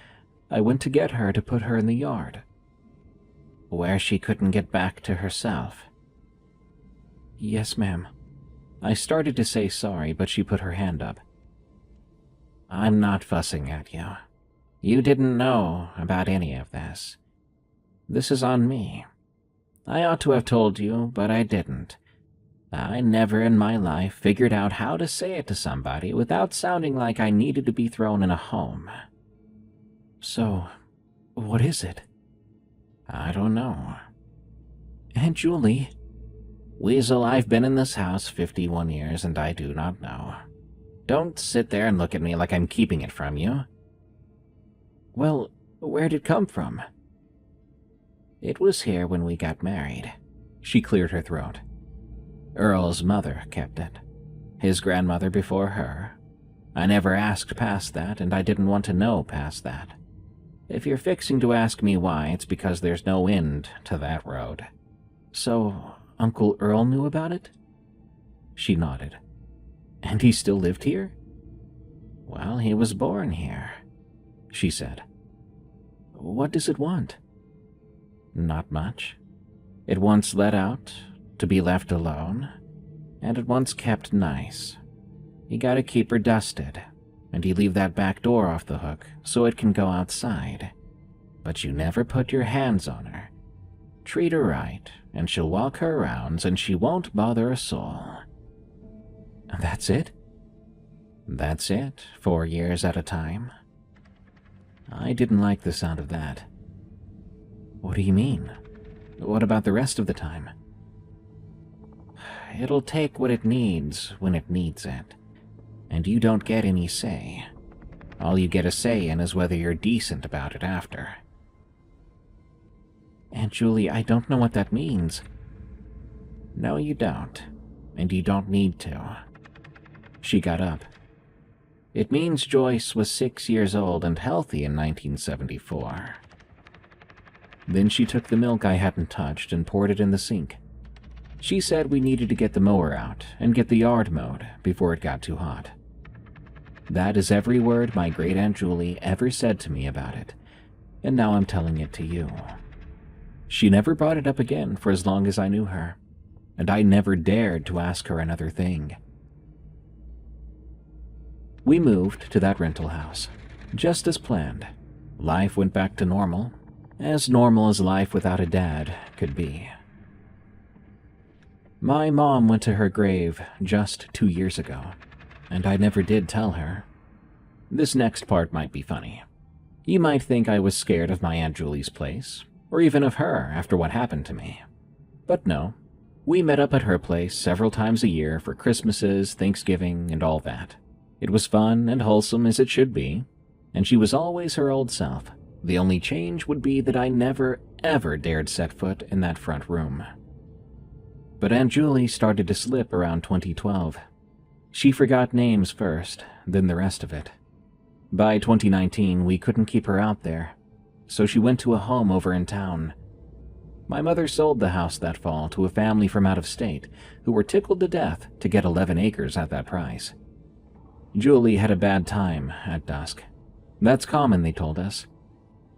Speaker 1: I went to get her to put her in the yard." "Where she couldn't get back to herself?" "Yes, ma'am." I started to say sorry, but she put her hand up. "I'm not fussing at you. You didn't know about any of this. This is on me. I ought to have told you, but I didn't. I never in my life figured out how to say it to somebody without sounding like I needed to be thrown in a home." "So, what is it?" "I don't know." "Aunt Julie." "Weasel, I've been in this house 51 years and I do not know. Don't sit there and look at me like I'm keeping it from you." "Well, where'd it come from?" "It was here when we got married." She cleared her throat. "Earl's mother kept it. His grandmother before her. I never asked past that, and I didn't want to know past that. If you're fixing to ask me why, it's because there's no end to that road." "So, Uncle Earl knew about it?" She nodded. "And he still lived here?" "Well, he was born here," she said. "What does it want?" "Not much. It wants let out, to be left alone, and it wants kept nice. You gotta keep her dusted, and you leave that back door off the hook so it can go outside. But you never put your hands on her. Treat her right, and she'll walk her rounds, and she won't bother a soul." "That's it?" "That's it, 4 years at a time." I didn't like the sound of that. "What do you mean? What about the rest of the time?" "It'll take what it needs when it needs it, and you don't get any say. All you get a say in is whether you're decent about it after." "Aunt Julie, I don't know what that means." "No, you don't, and you don't need to." She got up. "It means Joyce was 6 years old and healthy in 1974. Then she took the milk I hadn't touched and poured it in the sink. She said we needed to get the mower out and get the yard mowed before it got too hot. That is every word my great Aunt Julie ever said to me about it, and now I'm telling it to you. She never brought it up again for as long as I knew her, and I never dared to ask her another thing. We moved to that rental house, just as planned. Life went back to normal as life without a dad could be. My mom went to her grave just 2 years ago, and I never did tell her. This next part might be funny. You might think I was scared of my Aunt Julie's place, or even of her after what happened to me. But no, we met up at her place several times a year for Christmases, Thanksgiving, and all that. It was fun and wholesome as it should be, and she was always her old self. The only change would be that I never, ever dared set foot in that front room. But Aunt Julie started to slip around 2012. She forgot names first, then the rest of it. By 2019, we couldn't keep her out there, so she went to a home over in town. My mother sold the house that fall to a family from out of state who were tickled to death to get 11 acres at that price. Julie had a bad time at dusk. That's common, they told us.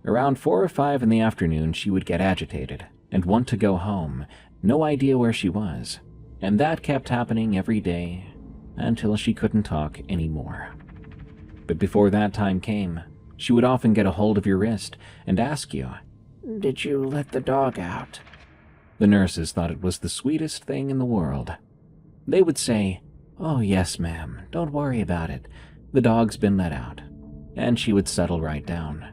Speaker 1: Around 4 or 5 in the afternoon, she would get agitated and want to go home, no idea where she was, and that kept happening every day until she couldn't talk anymore. But before that time came, she would often get a hold of your wrist and ask you, "Did you let the dog out?" The nurses thought it was the sweetest thing in the world. They would say, "Oh yes, ma'am, don't worry about it. The dog's been let out." And she would settle right down.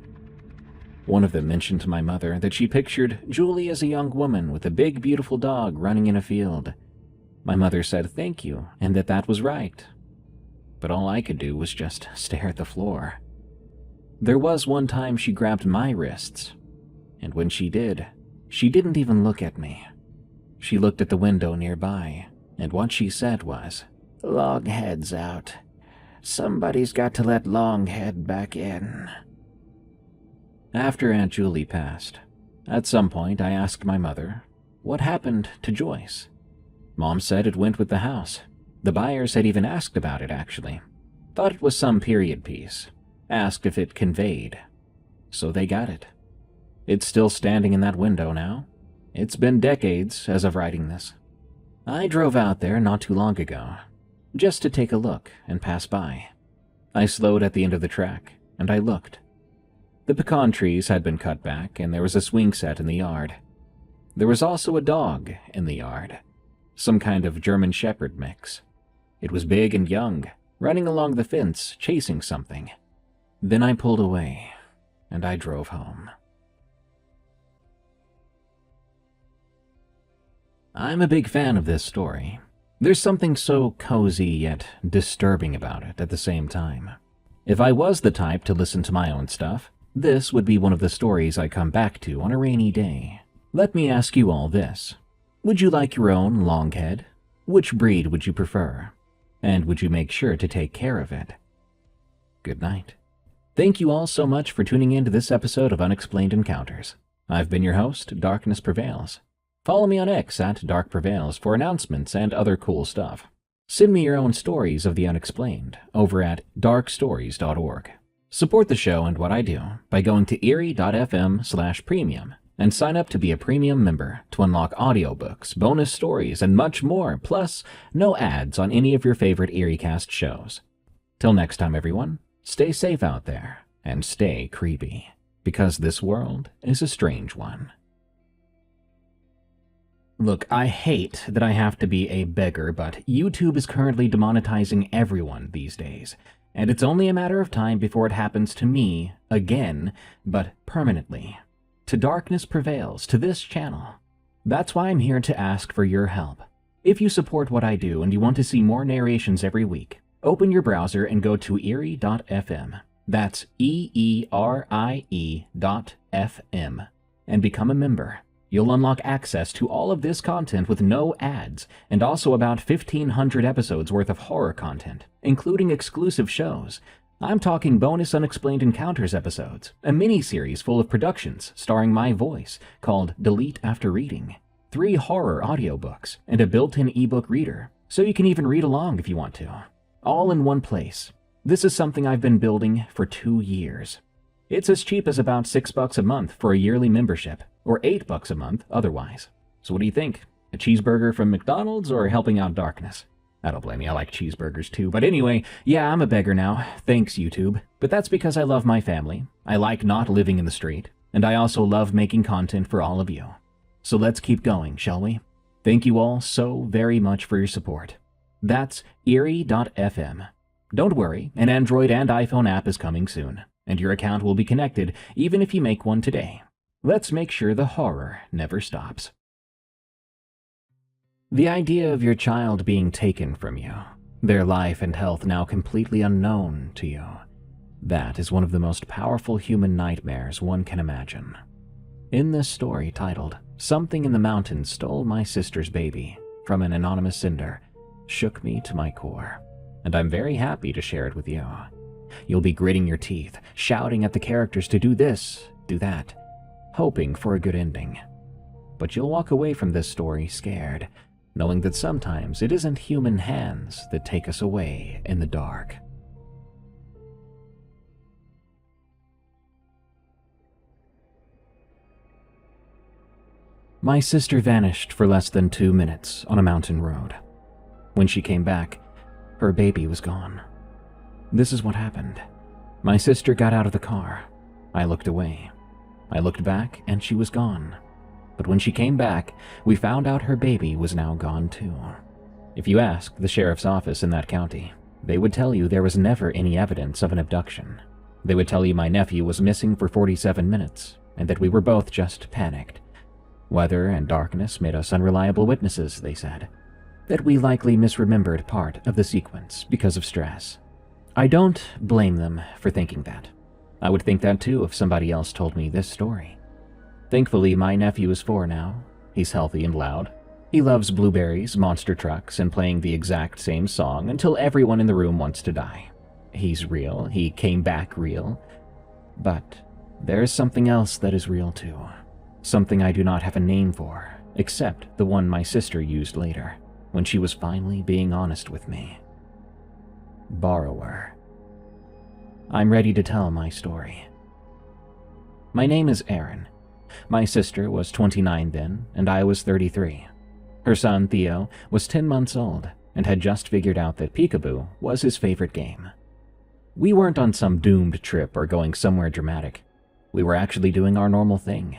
Speaker 1: One of them mentioned to my mother that she pictured Julie as a young woman with a big, beautiful dog running in a field. My mother said thank you, and that was right. But all I could do was just stare at the floor. There was one time she grabbed my wrists, and when she did, she didn't even look at me. She looked at the window nearby, and what she said was, "Longhead's out. Somebody's got to let Longhead back in." After Aunt Julie passed, at some point I asked my mother, what happened to Joyce? Mom said it went with the house. The buyers had even asked about it, actually. Thought it was some period piece. Asked if it conveyed. So they got it. It's still standing in that window now. It's been decades as of writing this. I drove out there not too long ago, just to take a look and pass by. I slowed at the end of the track, and I looked. The pecan trees had been cut back, and there was a swing set in the yard. There was also a dog in the yard, some kind of German Shepherd mix. It was big and young, running along the fence, chasing something. Then I pulled away, and I drove home. I'm a big fan of this story. There's something so cozy yet disturbing about it at the same time. If I was the type to listen to my own stuff, this would be one of the stories I come back to on a rainy day. Let me ask you all this. Would you like your own Longhead? Which breed would you prefer? And would you make sure to take care of it? Good night. Thank you all so much for tuning in to this episode of Unexplained Encounters. I've been your host, Darkness Prevails. Follow me on X at Dark Prevails for announcements and other cool stuff. Send me your own stories of the unexplained over at darkstories.org. Support the show and what I do by going to erie.fm/premium and sign up to be a premium member to unlock audiobooks, bonus stories, and much more, plus no ads on any of your favorite EerieCast shows. Till next time, everyone, stay safe out there and stay creepy, because this world is a strange one. Look, I hate that I have to be a beggar, but YouTube is currently demonetizing everyone these days, and it's only a matter of time before it happens to me again, but permanently. To Darkness Prevails, to this channel. That's why I'm here to ask for your help. If you support what I do and you want to see more narrations every week, open your browser and go to erie.fm. That's EERIE.fm, and become a member. You'll unlock access to all of this content with no ads, and also about 1,500 episodes worth of horror content, including exclusive shows. I'm talking bonus Unexplained Encounters episodes, a mini-series full of productions starring my voice called Delete After Reading, 3 horror audiobooks, and a built-in ebook reader, so you can even read along if you want to. All in one place. This is something I've been building for 2 years. It's as cheap as about $6 a month for a yearly membership, or $8 a month otherwise. So what do you think? A cheeseburger from McDonald's or helping out darkness? I don't blame you, I like cheeseburgers too. But anyway, yeah, I'm a beggar now. Thanks, YouTube. But that's because I love my family. I like not living in the street. And I also love making content for all of you. So let's keep going, shall we? Thank you all so very much for your support. That's Eerie.fm. Don't worry, an Android and iPhone app is coming soon, and your account will be connected even if you make one today. Let's make sure the horror never stops. The idea of your child being taken from you, their life and health now completely unknown to you, that is one of the most powerful human nightmares one can imagine. In this story titled, "Something in the Mountains Stole My Sister's Baby" from an anonymous sender, shook me to my core, and I'm very happy to share it with you. You'll be gritting your teeth, shouting at the characters to do this, do that, hoping for a good ending. But you'll walk away from this story scared, knowing that sometimes it isn't human hands that take us away in the dark. My sister vanished for less than 2 minutes on a mountain road. When she came back, her baby was gone. This is what happened. My sister got out of the car. I looked away. I looked back and she was gone. But when she came back, we found out her baby was now gone too. If you ask the sheriff's office in that county, they would tell you there was never any evidence of an abduction. They would tell you my nephew was missing for 47 minutes, and that we were both just panicked. Weather and darkness made us unreliable witnesses, they said. That we likely misremembered part of the sequence because of stress. I don't blame them for thinking that. I would think that too if somebody else told me this story. Thankfully, my nephew is 4 now. He's healthy and loud. He loves blueberries, monster trucks, and playing the exact same song until everyone in the room wants to die. He's real. He came back real. But there's something else that is real too. Something I do not have a name for, except the one my sister used later, when she was finally being honest with me. Borrower. I'm ready to tell my story. My name is Erin. My sister was 29 then, and I was 33. Her son, Theo, was 10 months old and had just figured out that peekaboo was his favorite game. We weren't on some doomed trip or going somewhere dramatic. We were actually doing our normal thing.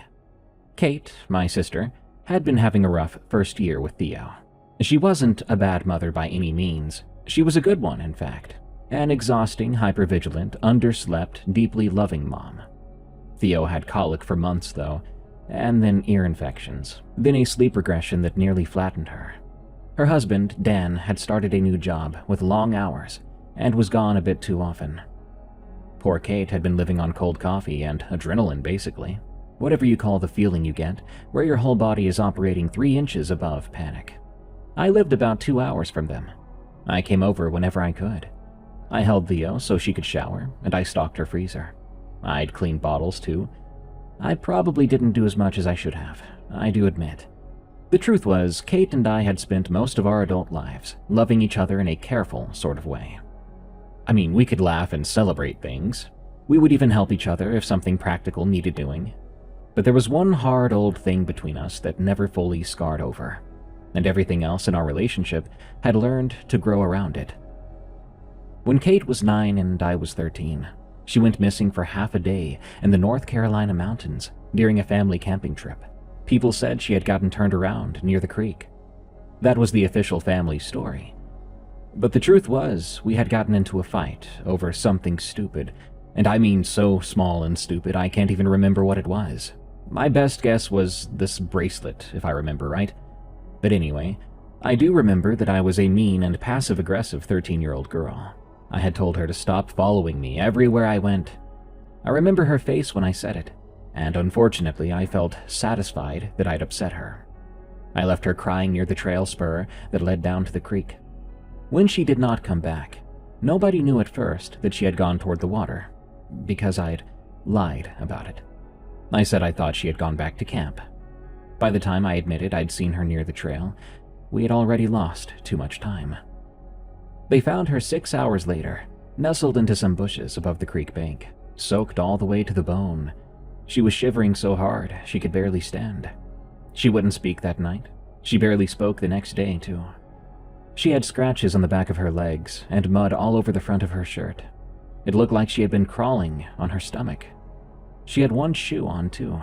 Speaker 1: Kate, my sister, had been having a rough first year with Theo. She wasn't a bad mother by any means. She was a good one, in fact. An exhausting, hypervigilant, underslept, deeply loving mom. Theo had colic for months, though, and then ear infections, then a sleep regression that nearly flattened her. Her husband, Dan, had started a new job with long hours and was gone a bit too often. Poor Kate had been living on cold coffee and adrenaline, basically. Whatever you call the feeling you get, where your whole body is operating 3 inches above panic. I lived about 2 hours from them. I came over whenever I could. I held Theo so she could shower, and I stocked her freezer. I'd clean bottles, too. I probably didn't do as much as I should have, I do admit. The truth was, Kate and I had spent most of our adult lives loving each other in a careful sort of way. I mean, we could laugh and celebrate things. We would even help each other if something practical needed doing. But there was one hard old thing between us that never fully scarred over, and everything else in our relationship had learned to grow around it. When Kate was 9 and I was 13, she went missing for half a day in the North Carolina mountains during a family camping trip. People said she had gotten turned around near the creek. That was the official family story. But the truth was, we had gotten into a fight over something stupid, and I mean so small and stupid I can't even remember what it was. My best guess was this bracelet, if I remember right. But anyway, I do remember that I was a mean and passive-aggressive 13-year-old girl. I had told her to stop following me everywhere I went. I remember her face when I said it, and unfortunately I felt satisfied that I'd upset her. I left her crying near the trail spur that led down to the creek. When she did not come back, nobody knew at first that she had gone toward the water, because I'd lied about it. I said I thought she had gone back to camp. By the time I admitted I'd seen her near the trail, we had already lost too much time. They found her 6 hours later, Nestled into some bushes above the creek bank, soaked all the way to the bone, she was shivering so hard she could barely stand. She wouldn't speak that night. She barely spoke the next day, too. She had scratches on the back of her legs and mud all over the front of her shirt. It looked like she had been crawling on her stomach. She had one shoe on, too.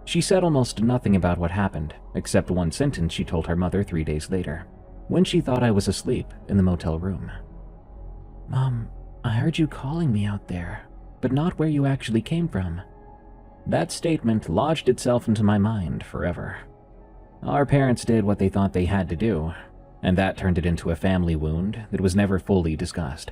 Speaker 1: She said almost nothing about what happened, except one sentence she told her mother 3 days later, when she thought I was asleep in the motel room. "Mom, I heard you calling me out there, but not where you actually came from." That statement lodged itself into my mind forever. Our parents did what they thought they had to do, and that turned it into a family wound that was never fully discussed.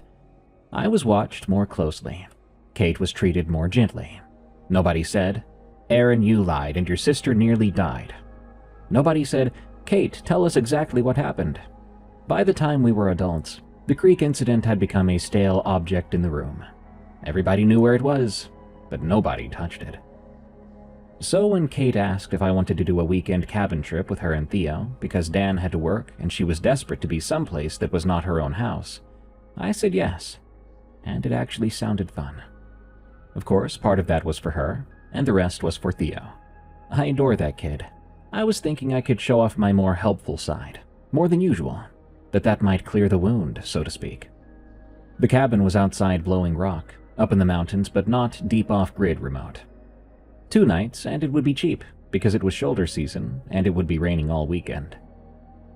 Speaker 1: I was watched more closely. Kate was treated more gently. Nobody said, "Aaron, you lied and your sister nearly died." Nobody said, "Kate, tell us exactly what happened." By the time we were adults, the creek incident had become a stale object in the room. Everybody knew where it was, but nobody touched it. So when Kate asked if I wanted to do a weekend cabin trip with her and Theo because Dan had to work and she was desperate to be someplace that was not her own house, I said yes, and it actually sounded fun. Of course, part of that was for her, and the rest was for Theo. I adore that kid. I was thinking I could show off my more helpful side, more than usual, that might clear the wound, so to speak. The cabin was outside Blowing Rock, up in the mountains but not deep off-grid remote. 2 nights, and it would be cheap, because it was shoulder season, and it would be raining all weekend.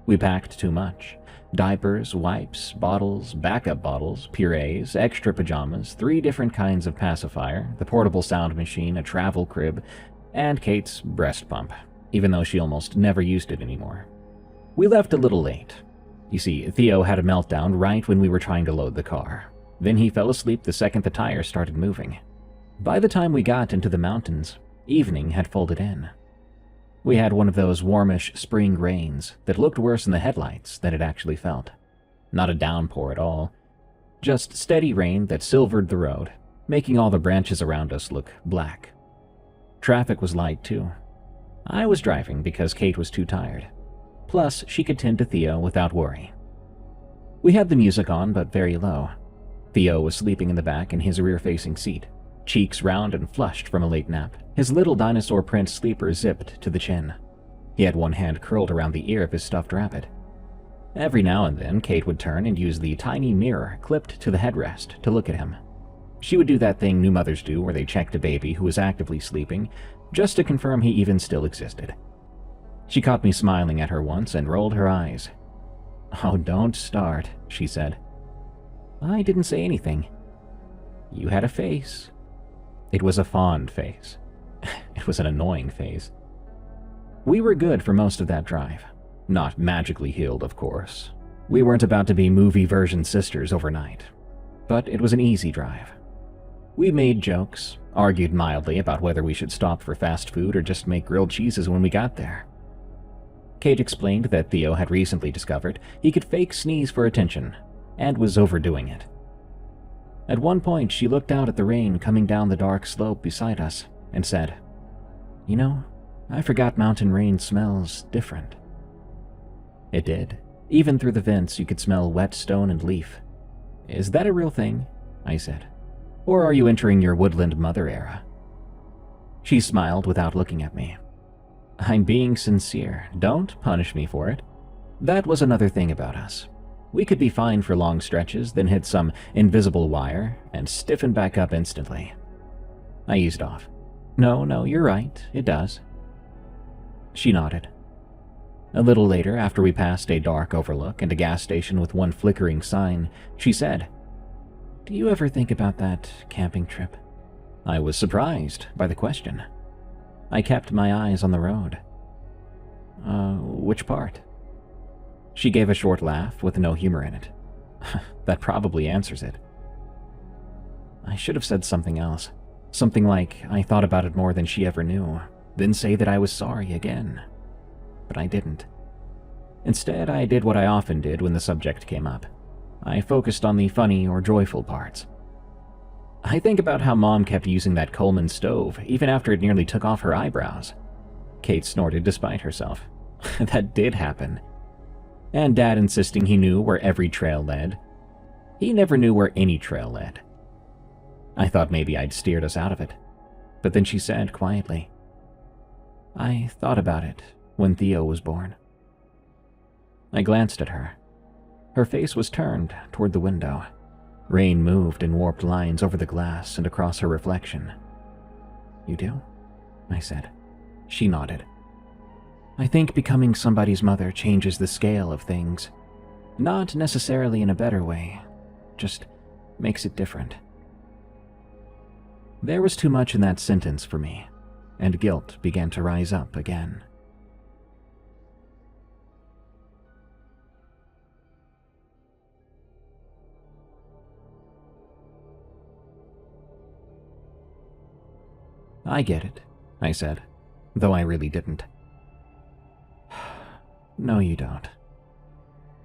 Speaker 1: We packed too much. Diapers, wipes, bottles, backup bottles, purees, extra pajamas, 3 different kinds of pacifier, the portable sound machine, a travel crib, and Kate's breast pump, even though she almost never used it anymore. We left a little late. You see, Theo had a meltdown right when we were trying to load the car. Then he fell asleep the second the tires started moving. By the time we got into the mountains, evening had folded in. We had one of those warmish spring rains that looked worse in the headlights than it actually felt. Not a downpour at all. Just steady rain that silvered the road, making all the branches around us look black. Traffic was light too. I was driving because Kate was too tired. Plus, she could tend to Theo without worry. We had the music on, but very low. Theo was sleeping in the back in his rear-facing seat, cheeks round and flushed from a late nap, his little dinosaur print sleeper zipped to the chin. He had one hand curled around the ear of his stuffed rabbit. Every now and then, Kate would turn and use the tiny mirror clipped to the headrest to look at him. She would do that thing new mothers do where they checked a baby who was actively sleeping, just to confirm he even still existed. She caught me smiling at her once and rolled her eyes. "Oh, don't start," she said. I didn't say anything. "You had a face." It was a fond face. It was an annoying face. We were good for most of that drive. Not magically healed, of course. We weren't about to be movie version sisters overnight. But it was an easy drive. We made jokes, argued mildly about whether we should stop for fast food or just make grilled cheeses when we got there. Kate explained that Theo had recently discovered he could fake sneeze for attention, and was overdoing it. At one point, she looked out at the rain coming down the dark slope beside us and said, "You know, I forgot mountain rain smells different." It did. Even through the vents, you could smell wet stone and leaf. "Is that a real thing?" I said. "Or are you entering your woodland mother era?" She smiled without looking at me. "I'm being sincere. Don't punish me for it." That was another thing about us. We could be fine for long stretches, then hit some invisible wire and stiffen back up instantly. I eased off. No, you're right. It does." She nodded. A little later, after we passed a dark overlook and a gas station with one flickering sign, she said, "Do you ever think about that camping trip?" I was surprised by the question. I kept my eyes on the road. Which part?" She gave a short laugh with no humor in it. That probably answers it. I should have said something else. Something like I thought about it more than she ever knew, then say that I was sorry again. But I didn't. Instead, I did what I often did when the subject came up. I focused on the funny or joyful parts. I think about how Mom kept using that Coleman stove even after it nearly took off her eyebrows. Kate snorted despite herself. That did happen. And Dad insisting he knew where every trail led. He never knew where any trail led. I thought maybe I'd steered us out of it, but then she said quietly, "I thought about it when Theo was born." I glanced at her. Her face was turned toward the window. Rain moved in warped lines over the glass and across her reflection. "You do?" I said. She nodded. "I think becoming somebody's mother changes the scale of things. Not necessarily in a better way, just makes it different." There was too much in that sentence for me, and guilt began to rise up again. "I get it," I said, though I really didn't. "No, you don't.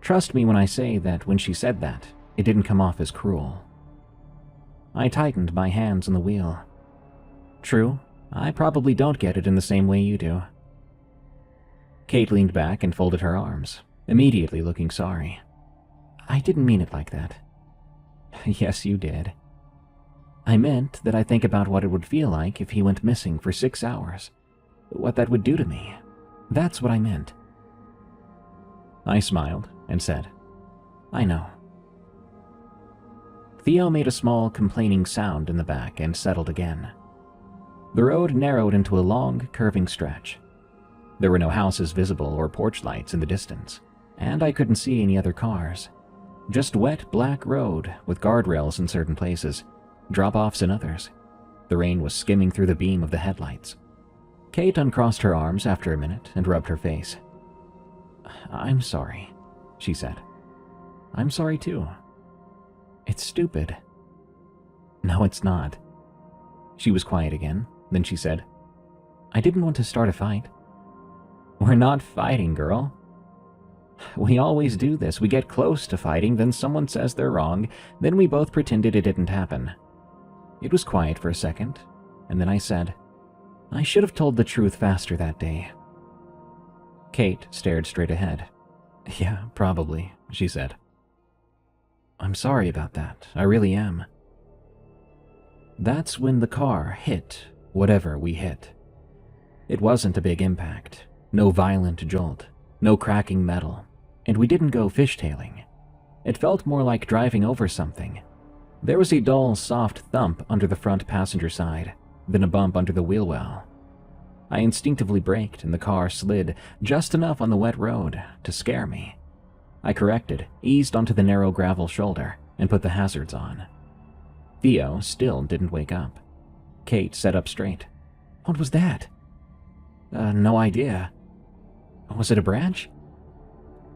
Speaker 1: Trust me when I say that when she said that, it didn't come off as cruel." I tightened my hands on the wheel. "True, I probably don't get it in the same way you do." Kate leaned back and folded her arms, immediately looking sorry. "I didn't mean it like that." "Yes, you did. I meant that I think about what it would feel like if he went missing for 6 hours. What that would do to me. That's what I meant." I smiled and said, "I know." Theo made a small, complaining sound in the back and settled again. The road narrowed into a long, curving stretch. There were no houses visible or porch lights in the distance, and I couldn't see any other cars. Just wet, black road with guardrails in certain places, drop-offs in others. The rain was skimming through the beam of the headlights. Kate uncrossed her arms after a minute and rubbed her face. "I'm sorry," she said. "I'm sorry too. It's stupid." "No, it's not." She was quiet again, then she said, "I didn't want to start a fight." "We're not fighting, girl. We always do this. We get close to fighting, then someone says they're wrong, then we both pretended it didn't happen." It was quiet for a second, and then I said, "I should have told the truth faster that day." Kate stared straight ahead. "Yeah, probably," she said. "I'm sorry about that. I really am." That's when the car hit whatever we hit. It wasn't a big impact, no violent jolt, no cracking metal, and we didn't go fishtailing. It felt more like driving over something. There was a dull, soft thump under the front passenger side, then a bump under the wheel well. I instinctively braked and the car slid just enough on the wet road to scare me. I corrected, eased onto the narrow gravel shoulder, and put the hazards on. Theo still didn't wake up. Kate sat up straight. "What was that?" No idea." "Was it a branch?"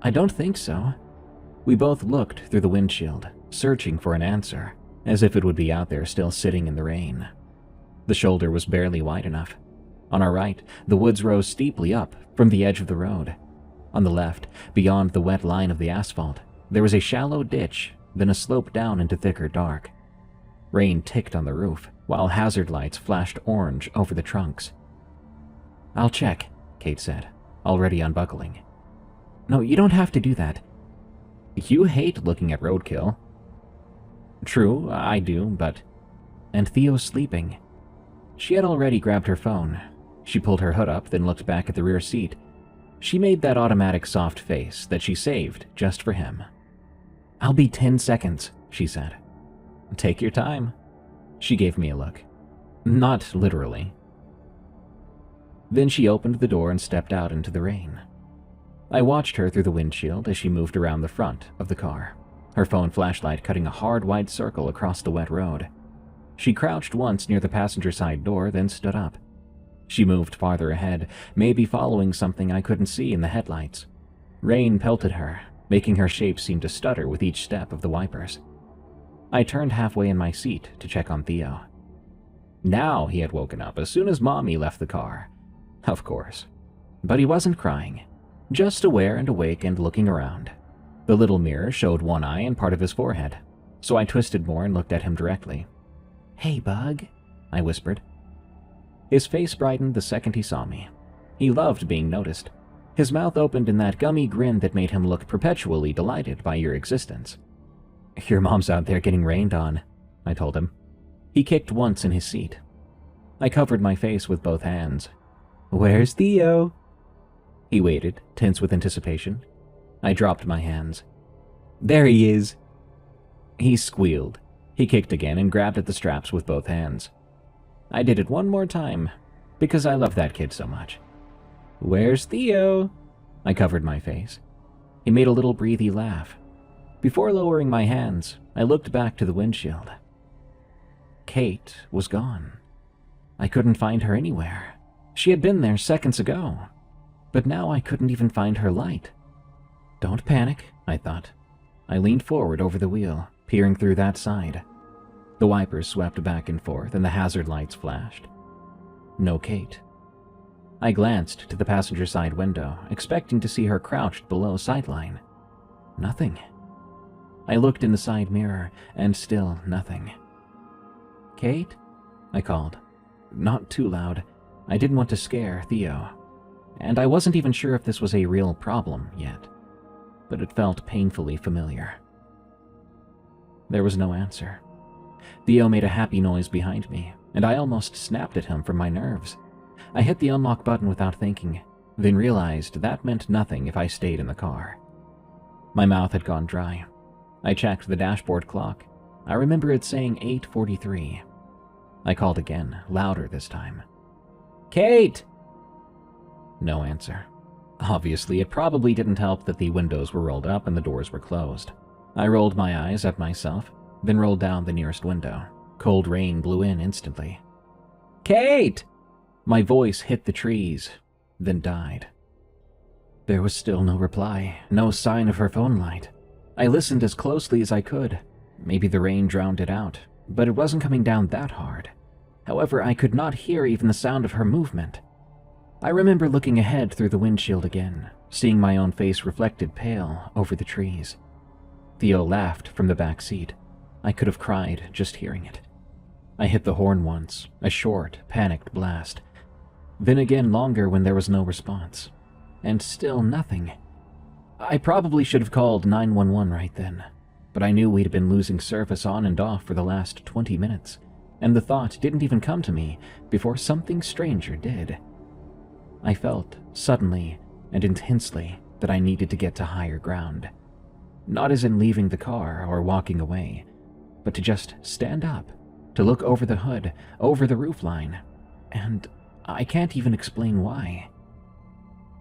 Speaker 1: "I don't think so." We both looked through the windshield, searching for an answer, as if it would be out there still sitting in the rain. The shoulder was barely wide enough. On our right, the woods rose steeply up from the edge of the road. On the left, beyond the wet line of the asphalt, there was a shallow ditch, then a slope down into thicker dark. Rain ticked on the roof, while hazard lights flashed orange over the trunks. "I'll check," Kate said, already unbuckling. "No, you don't have to do that. You hate looking at roadkill." "True, I do, but..." "And Theo's sleeping." She had already grabbed her phone. She pulled her hood up, then looked back at the rear seat. She made that automatic soft face that she saved just for him. "I'll be 10 seconds, she said. "Take your time." She gave me a look. Not literally. Then she opened the door and stepped out into the rain. I watched her through the windshield as she moved around the front of the car, her phone flashlight cutting a hard, wide circle across the wet road. She crouched once near the passenger side door, then stood up. She moved farther ahead, maybe following something I couldn't see in the headlights. Rain pelted her, making her shape seem to stutter with each step of the wipers. I turned halfway in my seat to check on Theo. Now he had woken up as soon as Mommy left the car. Of course. But he wasn't crying, just aware and awake and looking around. The little mirror showed one eye and part of his forehead, so I twisted more and looked at him directly. "Hey, Bug," I whispered. His face brightened the second he saw me. He loved being noticed. His mouth opened in that gummy grin that made him look perpetually delighted by your existence. Your mom's out there getting rained on, I told him. He kicked once in his seat. I covered my face with both hands. Where's Theo? He waited, tense with anticipation. I dropped my hands. There he is. He squealed. He kicked again and grabbed at the straps with both hands. I did it one more time, because I love that kid so much. Where's Theo? I covered my face. He made a little breathy laugh. Before lowering my hands, I looked back to the windshield. Kate was gone. I couldn't find her anywhere. She had been there seconds ago, but now I couldn't even find her light. Don't panic, I thought. I leaned forward over the wheel, peering through that side. The wipers swept back and forth and the hazard lights flashed. No Kate. I glanced to the passenger side window, expecting to see her crouched below sightline. Nothing. I looked in the side mirror, and still nothing. Kate? I called. Not too loud. I didn't want to scare Theo. And I wasn't even sure if this was a real problem yet. But it felt painfully familiar. There was no answer. Theo made a happy noise behind me, and I almost snapped at him from my nerves. I hit the unlock button without thinking, then realized that meant nothing if I stayed in the car. My mouth had gone dry. I checked the dashboard clock. I remember it saying 8:43. I called again, louder this time. Kate! No answer. Obviously, it probably didn't help that the windows were rolled up and the doors were closed. I rolled my eyes at myself, then rolled down the nearest window. Cold rain blew in instantly. Kate! My voice hit the trees, then died. There was still no reply, no sign of her phone light. I listened as closely as I could. Maybe the rain drowned it out, but it wasn't coming down that hard. However, I could not hear even the sound of her movement. I remember looking ahead through the windshield again, seeing my own face reflected pale over the trees. Theo laughed from the back seat. I could have cried just hearing it. I hit the horn once, a short, panicked blast. Then again longer when there was no response. And still nothing. I probably should have called 911 right then, but I knew we'd been losing service on and off for the last 20 minutes, and the thought didn't even come to me before something stranger did. I felt, suddenly and intensely, that I needed to get to higher ground. Not as in leaving the car or walking away, but to just stand up, to look over the hood, over the roofline, and I can't even explain why.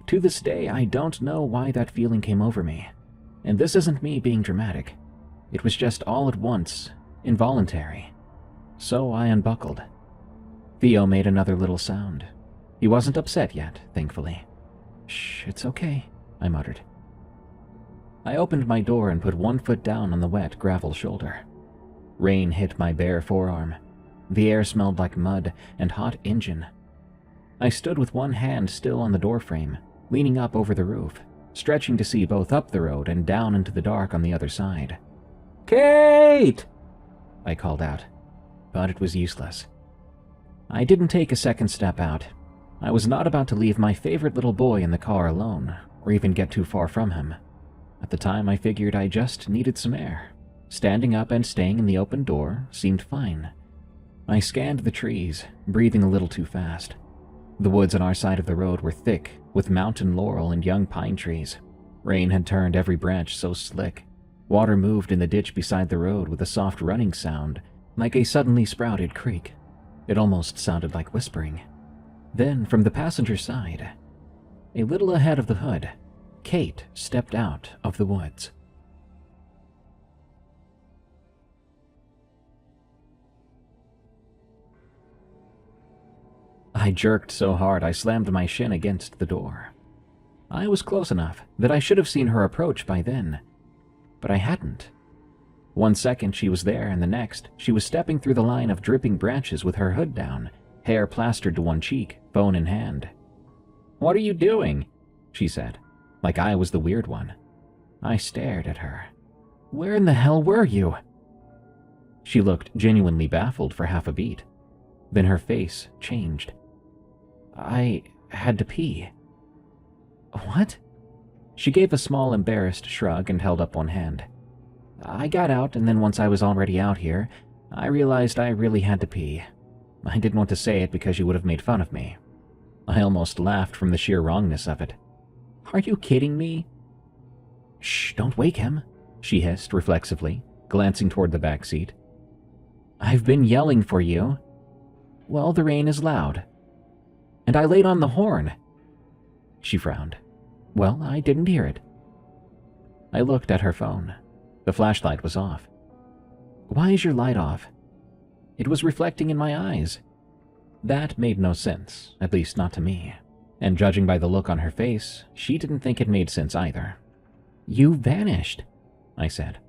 Speaker 1: To this day, I don't know why that feeling came over me, and this isn't me being dramatic. It was just all at once, involuntary. So I unbuckled. Theo made another little sound. He wasn't upset yet, thankfully. Shh, it's okay, I muttered. I opened my door and put one foot down on the wet gravel shoulder. Rain hit my bare forearm. The air smelled like mud and hot engine. I stood with one hand still on the doorframe, leaning up over the roof, stretching to see both up the road and down into the dark on the other side. Kate! I called out, but it was useless. I didn't take a second step out. I was not about to leave my favorite little boy in the car alone, or even get too far from him. At the time, I figured I just needed some air. Standing up and staying in the open door seemed fine. I scanned the trees, breathing a little too fast. The woods on our side of the road were thick, with mountain laurel and young pine trees. Rain had turned every branch so slick. Water moved in the ditch beside the road with a soft running sound, like a suddenly sprouted creek. It almost sounded like whispering. Then, from the passenger side, a little ahead of the hood, Kate stepped out of the woods. I jerked so hard I slammed my shin against the door. I was close enough that I should have seen her approach by then, but I hadn't. 1 second she was there, and the next she was stepping through the line of dripping branches with her hood down, hair plastered to one cheek, phone in hand. "What are you doing?" she said, like I was the weird one. I stared at her. "Where in the hell were you?" She looked genuinely baffled for half a beat. Then her face changed. "I had to pee." "What?" She gave a small embarrassed shrug and held up one hand. I got out, and then once I was already out here, I realized I really had to pee. I didn't want to say it because you would have made fun of me. I almost laughed from the sheer wrongness of it. Are you kidding me? Shh, don't wake him, she hissed reflexively, glancing toward the back seat. I've been yelling for you. Well, the rain is loud. And I laid on the horn. She frowned. Well, I didn't hear it. I looked at her phone. The flashlight was off. Why is your light off? It was reflecting in my eyes. That made no sense, at least not to me. And judging by the look on her face, she didn't think it made sense either. You vanished, I said.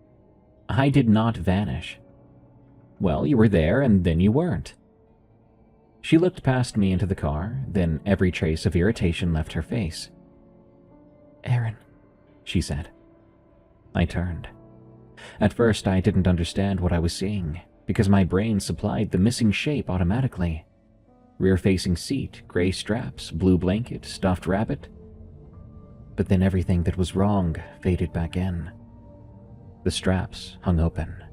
Speaker 1: I did not vanish. Well, you were there and then you weren't. She looked past me into the car, then every trace of irritation left her face. Aaron, she said. I turned. At first, I didn't understand what I was seeing, because my brain supplied the missing shape automatically. Rear-facing seat, gray straps, blue blanket, stuffed rabbit. But then everything that was wrong faded back in. The straps hung open.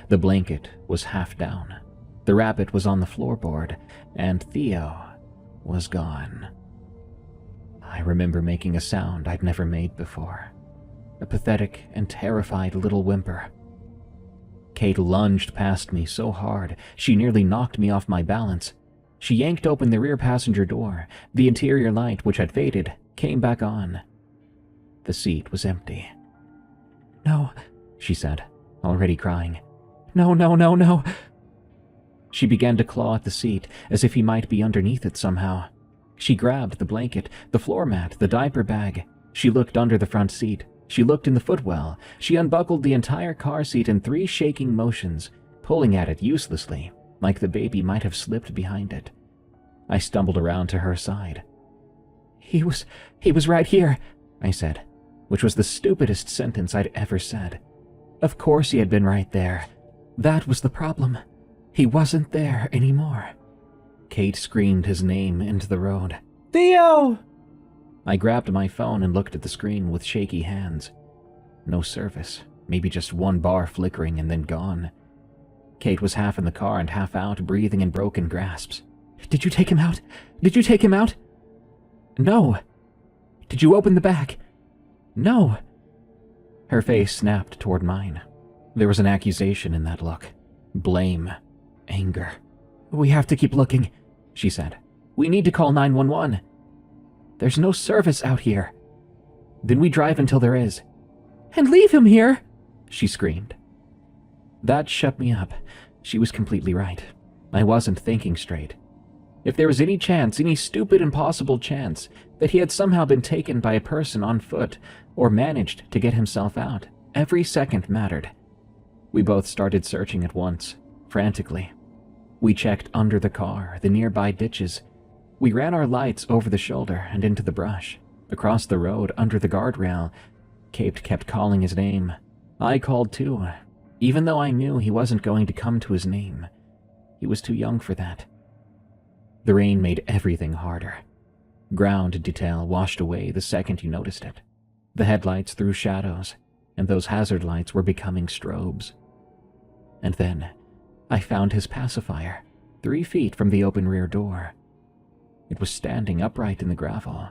Speaker 1: The blanket was half down. The rabbit was on the floorboard, and Theo was gone. I remember making a sound I'd never made before. A pathetic and terrified little whimper. Kate lunged past me so hard, she nearly knocked me off my balance. She yanked open the rear passenger door. The interior light, which had faded, came back on. The seat was empty. No, she said, already crying. No, no, no, no. She began to claw at the seat, as if he might be underneath it somehow. She grabbed the blanket, the floor mat, the diaper bag. She looked under the front seat. She looked in the footwell. She unbuckled the entire car seat in 3 shaking motions, pulling at it uselessly, like the baby might have slipped behind it. I stumbled around to her side. He was right here, I said, which was the stupidest sentence I'd ever said. Of course he had been right there. That was the problem. He wasn't there anymore. Kate screamed his name into the road. Theo! I grabbed my phone and looked at the screen with shaky hands. No service, maybe just 1 bar flickering and then gone. Kate was half in the car and half out, breathing in broken grasps. Did you take him out? Did you take him out? No. Did you open the back? No. Her face snapped toward mine. There was an accusation in that look. Blame. Anger. We have to keep looking, she said. We need to call 911. There's no service out here. Then we drive until there is. And leave him here, she screamed. That shut me up. She was completely right. I wasn't thinking straight. If there was any chance, any stupid impossible chance, that he had somehow been taken by a person on foot or managed to get himself out, every second mattered. We both started searching at once, frantically. We checked under the car, the nearby ditches. We ran our lights over the shoulder and into the brush. Across the road, under the guardrail, Kate kept calling his name. I called too, even though I knew he wasn't going to come to his name. He was too young for that. The rain made everything harder. Ground detail washed away the second you noticed it. The headlights threw shadows, and those hazard lights were becoming strobes. And then, I found his pacifier, 3 feet from the open rear door. It was standing upright in the gravel.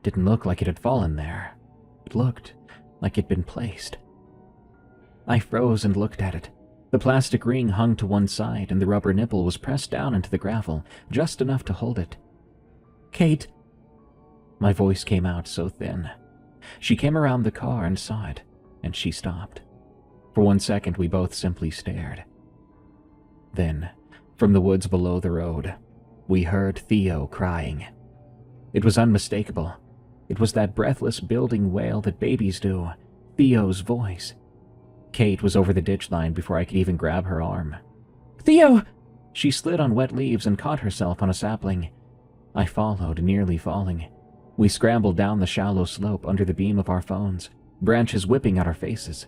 Speaker 1: Didn't look like it had fallen there. It looked like it'd been placed. I froze and looked at it. The plastic ring hung to one side, and the rubber nipple was pressed down into the gravel, just enough to hold it. Kate! My voice came out so thin. She came around the car and saw it, and she stopped. For 1 second, we both simply stared. Then, from the woods below the road, we heard Theo crying. It was unmistakable. It was that breathless building wail that babies do. Theo's voice. Kate was over the ditch line before I could even grab her arm. Theo! She slid on wet leaves and caught herself on a sapling. I followed, nearly falling. We scrambled down the shallow slope under the beam of our phones, branches whipping at our faces.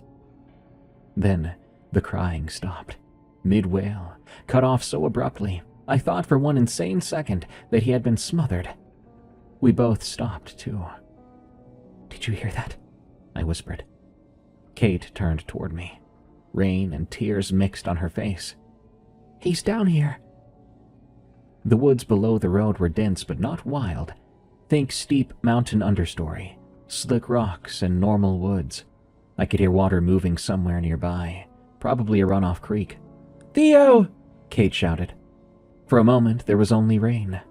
Speaker 1: Then, the crying stopped. Mid-wail, cut off so abruptly, I thought for 1 insane second that he had been smothered. We both stopped, too. Did you hear that? I whispered. Kate turned toward me, rain and tears mixed on her face. "He's down here." The woods below the road were dense but not wild. Think steep mountain understory, slick rocks, and normal woods. I could hear water moving somewhere nearby, probably a runoff creek. "Theo!" Kate shouted. For a moment, there was only rain.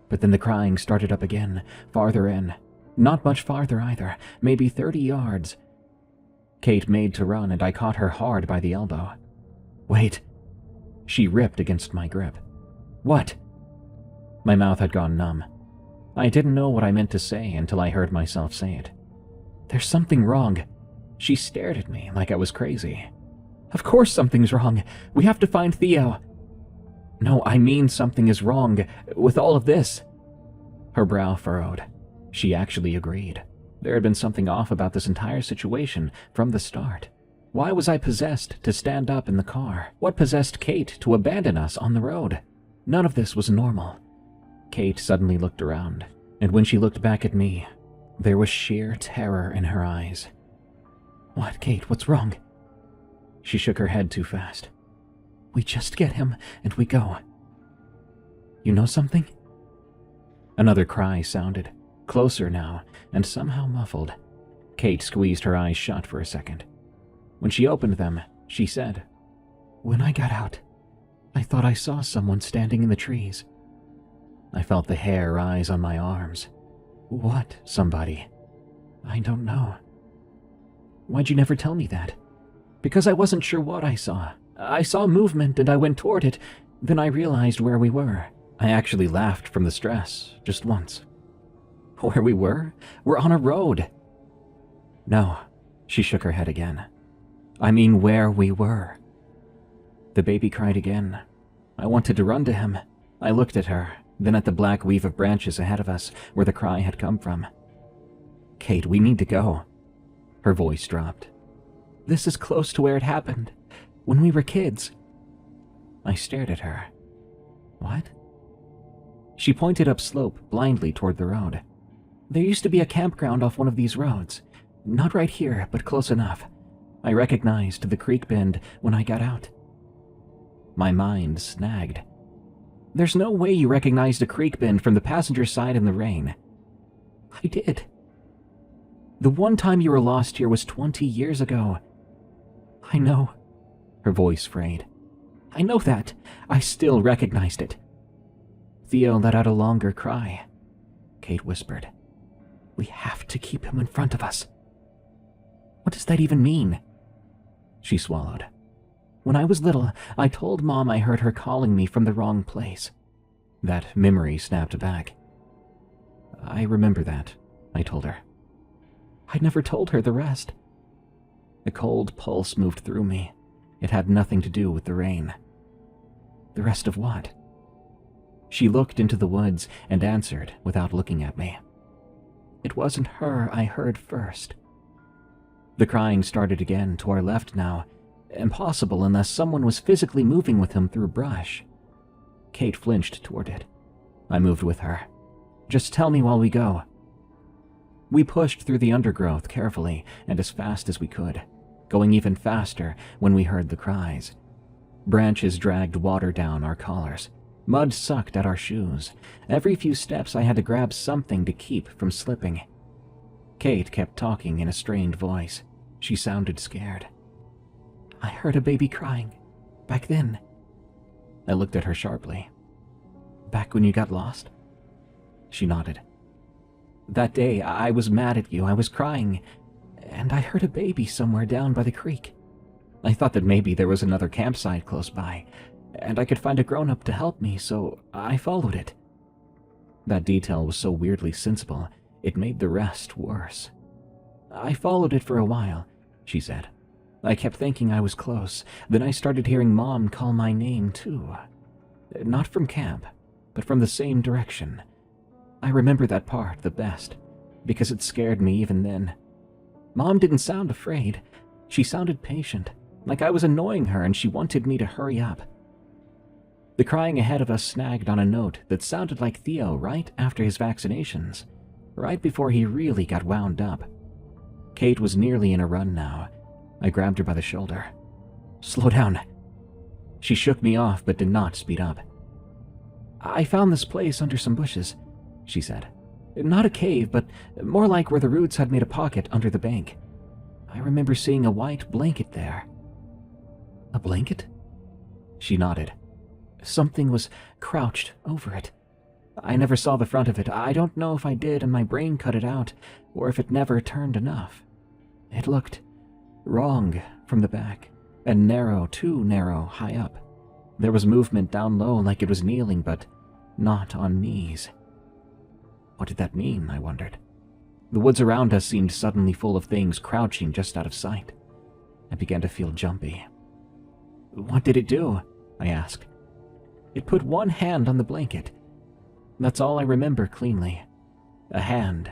Speaker 1: But then the crying started up again, farther in. Not much farther either, maybe 30 yards. Kate made to run, and I caught her hard by the elbow. "Wait." She ripped against my grip. "What?" My mouth had gone numb. I didn't know what I meant to say until I heard myself say it. "There's something wrong." She stared at me like I was crazy. "Of course something's wrong. We have to find Theo." "No, I mean something is wrong with all of this." Her brow furrowed. She actually agreed. There had been something off about this entire situation from the start. Why was I possessed to stand up in the car? What possessed Kate to abandon us on the road? None of this was normal. Kate suddenly looked around, and when she looked back at me, there was sheer terror in her eyes. "What, Kate? What's wrong?" She shook her head too fast. "We just get him, and we go." "You know something?" Another cry sounded, closer now, and somehow muffled. Kate squeezed her eyes shut for a second. When she opened them, she said, "When I got out, I thought I saw someone standing in the trees." I felt the hair rise on my arms. "What somebody?" "I don't know." "Why'd you never tell me that?" "Because I wasn't sure what I saw. I saw movement and I went toward it, then I realized where we were." I actually laughed from the stress, just once. "Where we were? We're on a road." "No," she shook her head again. "I mean where we were." The baby cried again. I wanted to run to him. I looked at her, then at the black weave of branches ahead of us where the cry had come from. "Kate, we need to go." Her voice dropped. "This is close to where it happened, when we were kids." I stared at her. "What?" She pointed upslope blindly toward the road. "There used to be a campground off one of these roads. Not right here, but close enough. I recognized the creek bend when I got out." My mind snagged. "There's no way you recognized a creek bend from the passenger side in the rain." "I did. The one time you were lost here was 20 years ago." "I know." Her voice frayed. "I know that. I still recognized it." Theo let out a longer cry. Kate whispered, "We have to keep him in front of us." "What does that even mean?" She swallowed. "When I was little, I told Mom I heard her calling me from the wrong place." That memory snapped back. "I remember that," I told her. I never told her the rest. A cold pulse moved through me. It had nothing to do with the rain. "The rest of what?" She looked into the woods and answered without looking at me. "It wasn't her I heard first." The crying started again to our left now. Impossible unless someone was physically moving with him through brush. Kate flinched toward it. I moved with her. "Just tell me while we go." We pushed through the undergrowth carefully and as fast as we could, going even faster when we heard the cries. Branches dragged water down our collars. Mud sucked at our shoes. Every few steps I had to grab something to keep from slipping. Kate kept talking in a strained voice. She sounded scared. "I heard a baby crying. Back then." I looked at her sharply. "Back when you got lost?" She nodded. "That day, I was mad at you. I was crying, and I heard a baby somewhere down by the creek. I thought that maybe there was another campsite close by, and I could find a grown-up to help me, so I followed it." That detail was so weirdly sensible, it made the rest worse. "I followed it for a while," she said. "I kept thinking I was close. Then I started hearing Mom call my name, too. Not from camp, but from the same direction. I remember that part the best, because it scared me even then. Mom didn't sound afraid. She sounded patient, like I was annoying her and she wanted me to hurry up." The crying ahead of us snagged on a note that sounded like Theo right after his vaccinations, right before he really got wound up. Kate was nearly in a run now, I grabbed her by the shoulder. "Slow down." She shook me off but did not speed up. "I found this place under some bushes," she said. "Not a cave, but more like where the roots had made a pocket under the bank. I remember seeing a white blanket there." "A blanket?" She nodded. "Something was crouched over it. I never saw the front of it. I don't know if I did and my brain cut it out, or if it never turned enough. It looked wrong from the back, and narrow, too narrow, high up. There was movement down low like it was kneeling, but not on knees." What did that mean, I wondered. The woods around us seemed suddenly full of things crouching just out of sight. I began to feel jumpy. "What did it do?" I asked. "It put one hand on the blanket. That's all I remember cleanly. A hand.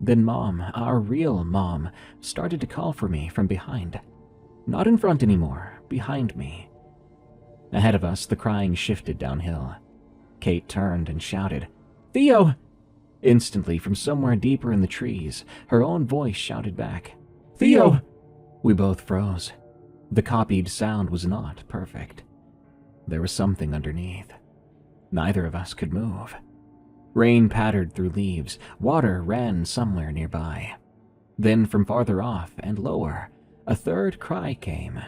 Speaker 1: Then Mom, our real Mom, started to call for me from behind. Not in front anymore, behind me." Ahead of us, the crying shifted downhill. Kate turned and shouted, "Theo!" Instantly, from somewhere deeper in the trees, her own voice shouted back, "Theo!" We both froze. The copied sound was not perfect. There was something underneath. Neither of us could move. Rain pattered through leaves. Water ran somewhere nearby. Then from farther off and lower, a third cry came.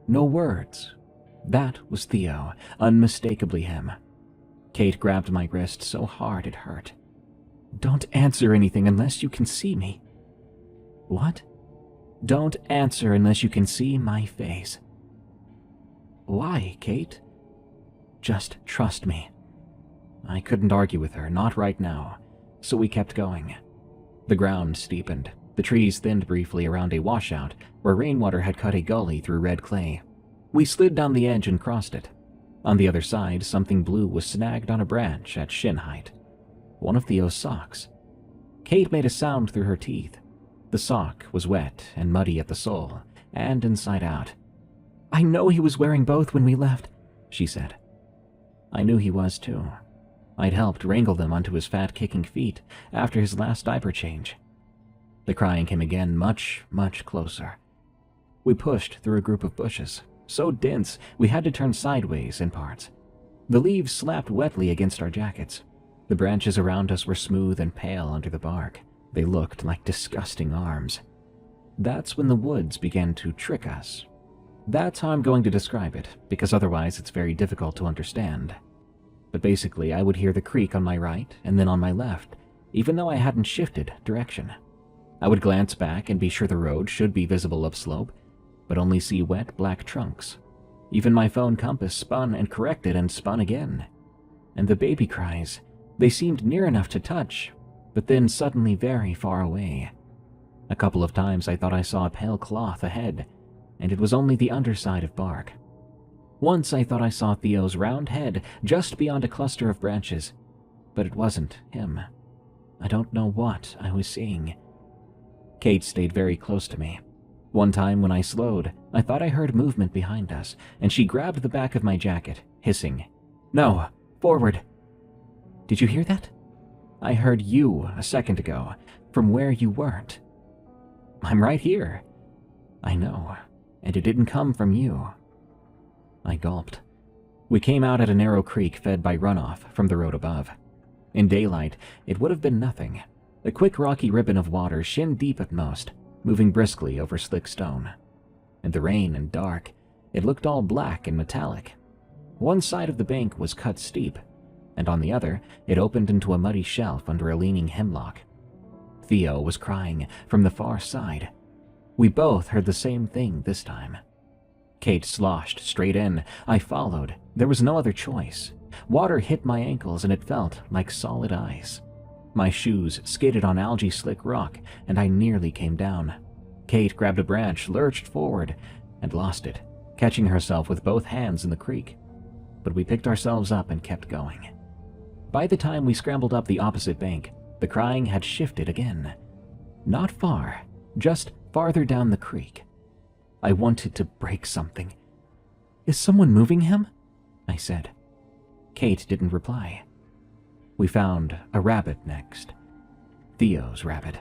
Speaker 1: No words. That was Theo, unmistakably him. Kate grabbed my wrist so hard it hurt. "Don't answer anything unless you can see me." "What?" "Don't answer unless you can see my face." "Why, Kate?" "Just trust me." I couldn't argue with her, not right now, so we kept going. The ground steepened. The trees thinned briefly around a washout where rainwater had cut a gully through red clay. We slid down the edge and crossed it. On the other side, something blue was snagged on a branch at shin height. One of Theo's socks. Kate made a sound through her teeth. The sock was wet and muddy at the sole, and inside out. "I know he was wearing both when we left," she said. I knew he was too. I'd helped wrangle them onto his fat, kicking feet after his last diaper change. The crying came again, much, much closer. We pushed through a group of bushes, so dense we had to turn sideways in parts. The leaves slapped wetly against our jackets. The branches around us were smooth and pale under the bark. They looked like disgusting arms. That's when the woods began to trick us. That's how I'm going to describe it, because otherwise it's very difficult to understand. But basically, I would hear the creak on my right and then on my left, even though I hadn't shifted direction. I would glance back and be sure the road should be visible upslope, but only see wet black trunks. Even my phone compass spun and corrected and spun again. And the baby cries, they seemed near enough to touch, but then suddenly very far away. A couple of times I thought I saw a pale cloth ahead, and it was only the underside of bark. Once I thought I saw Theo's round head just beyond a cluster of branches, but it wasn't him. I don't know what I was seeing. Kate stayed very close to me. One time when I slowed, I thought I heard movement behind us, and she grabbed the back of my jacket, hissing, "No, forward." "Did you hear that?" "I heard you a second ago, from where you weren't." "I'm right here." "I know, and it didn't come from you." I gulped. We came out at a narrow creek fed by runoff from the road above. In daylight, it would have been nothing. A quick rocky ribbon of water shin deep at most, moving briskly over slick stone. In the rain and dark, it looked all black and metallic. One side of the bank was cut steep, and on the other, it opened into a muddy shelf under a leaning hemlock. Theo was crying from the far side. We both heard the same thing this time. Kate sloshed straight in. I followed. There was no other choice. Water hit my ankles and it felt like solid ice. My shoes skidded on algae-slick rock and I nearly came down. Kate grabbed a branch, lurched forward, and lost it, catching herself with both hands in the creek. But we picked ourselves up and kept going. By the time we scrambled up the opposite bank, the crying had shifted again. Not far, just farther down the creek. I wanted to break something. "Is someone moving him?" I said. Kate didn't reply. We found a rabbit next. Theo's rabbit.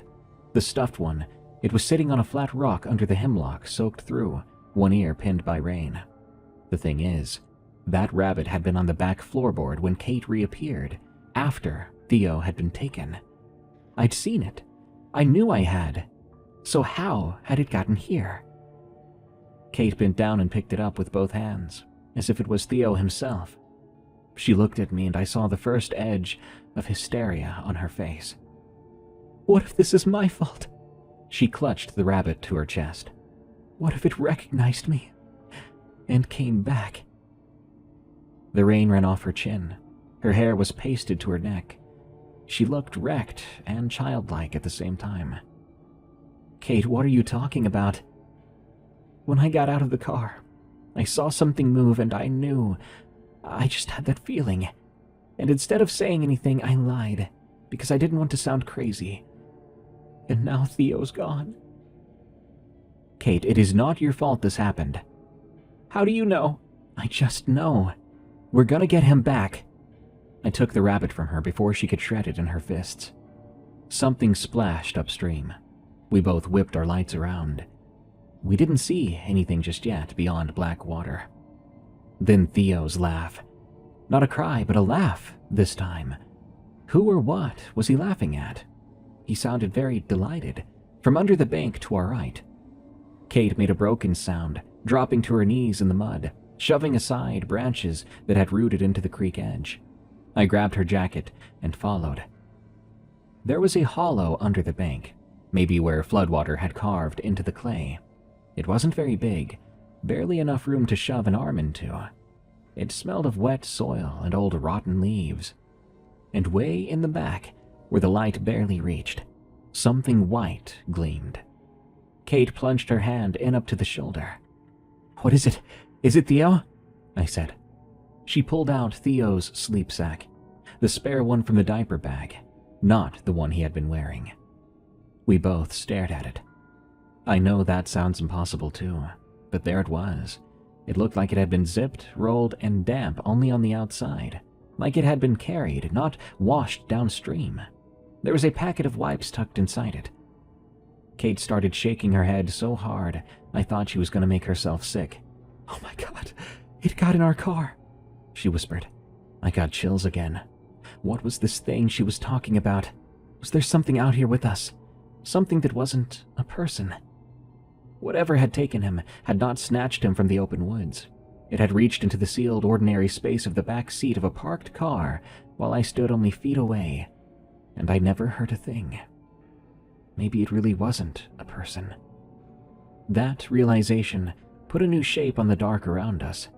Speaker 1: The stuffed one, It was sitting on a flat rock under the hemlock, soaked through, one ear pinned by rain. The thing is, that rabbit had been on the back floorboard when Kate reappeared, after Theo had been taken. I'd seen it. I knew I had. So how had it gotten here? Kate bent down and picked it up with both hands, as if it was Theo himself. She looked at me and I saw the first edge of hysteria on her face. What if this is my fault? She clutched the rabbit to her chest. What if it recognized me and came back? The rain ran off her chin. Her hair was pasted to her neck. She looked wrecked and childlike at the same time. Kate, what are you talking about? When I got out of the car, I saw something move and I knew. I just had that feeling. And instead of saying anything, I lied, because I didn't want to sound crazy. And now Theo's gone. Kate, it is not your fault this happened. How do you know? I just know. We're gonna get him back. I took the rabbit from her before she could shred it in her fists. Something splashed upstream. We both whipped our lights around. We didn't see anything just yet beyond black water. Then Theo's laugh. Not a cry, but a laugh this time. Who or what was he laughing at? He sounded very delighted, from under the bank to our right. Kate made a broken sound, dropping to her knees in the mud, shoving aside branches that had rooted into the creek edge. I grabbed her jacket and followed. There was a hollow under the bank, maybe where floodwater had carved into the clay. It wasn't very big, barely enough room to shove an arm into. It smelled of wet soil and old rotten leaves. And way in the back, where the light barely reached, something white gleamed. Kate plunged her hand in up to the shoulder. What is it? Is it Theo? I said. She pulled out Theo's sleep sack, the spare one from the diaper bag, not the one he had been wearing. We both stared at it. I know that sounds impossible too, but there it was. It looked like it had been zipped, rolled, and damp only on the outside, like it had been carried, not washed downstream. There was a packet of wipes tucked inside it. Kate started shaking her head so hard, I thought she was going to make herself sick. Oh my God, it got in our car, she whispered. I got chills again. What was this thing she was talking about? Was there something out here with us? Something that wasn't a person? Whatever had taken him had not snatched him from the open woods. It had reached into the sealed, ordinary space of the back seat of a parked car while I stood only feet away, and I never heard a thing. Maybe it really wasn't a person. That realization put a new shape on the dark around us.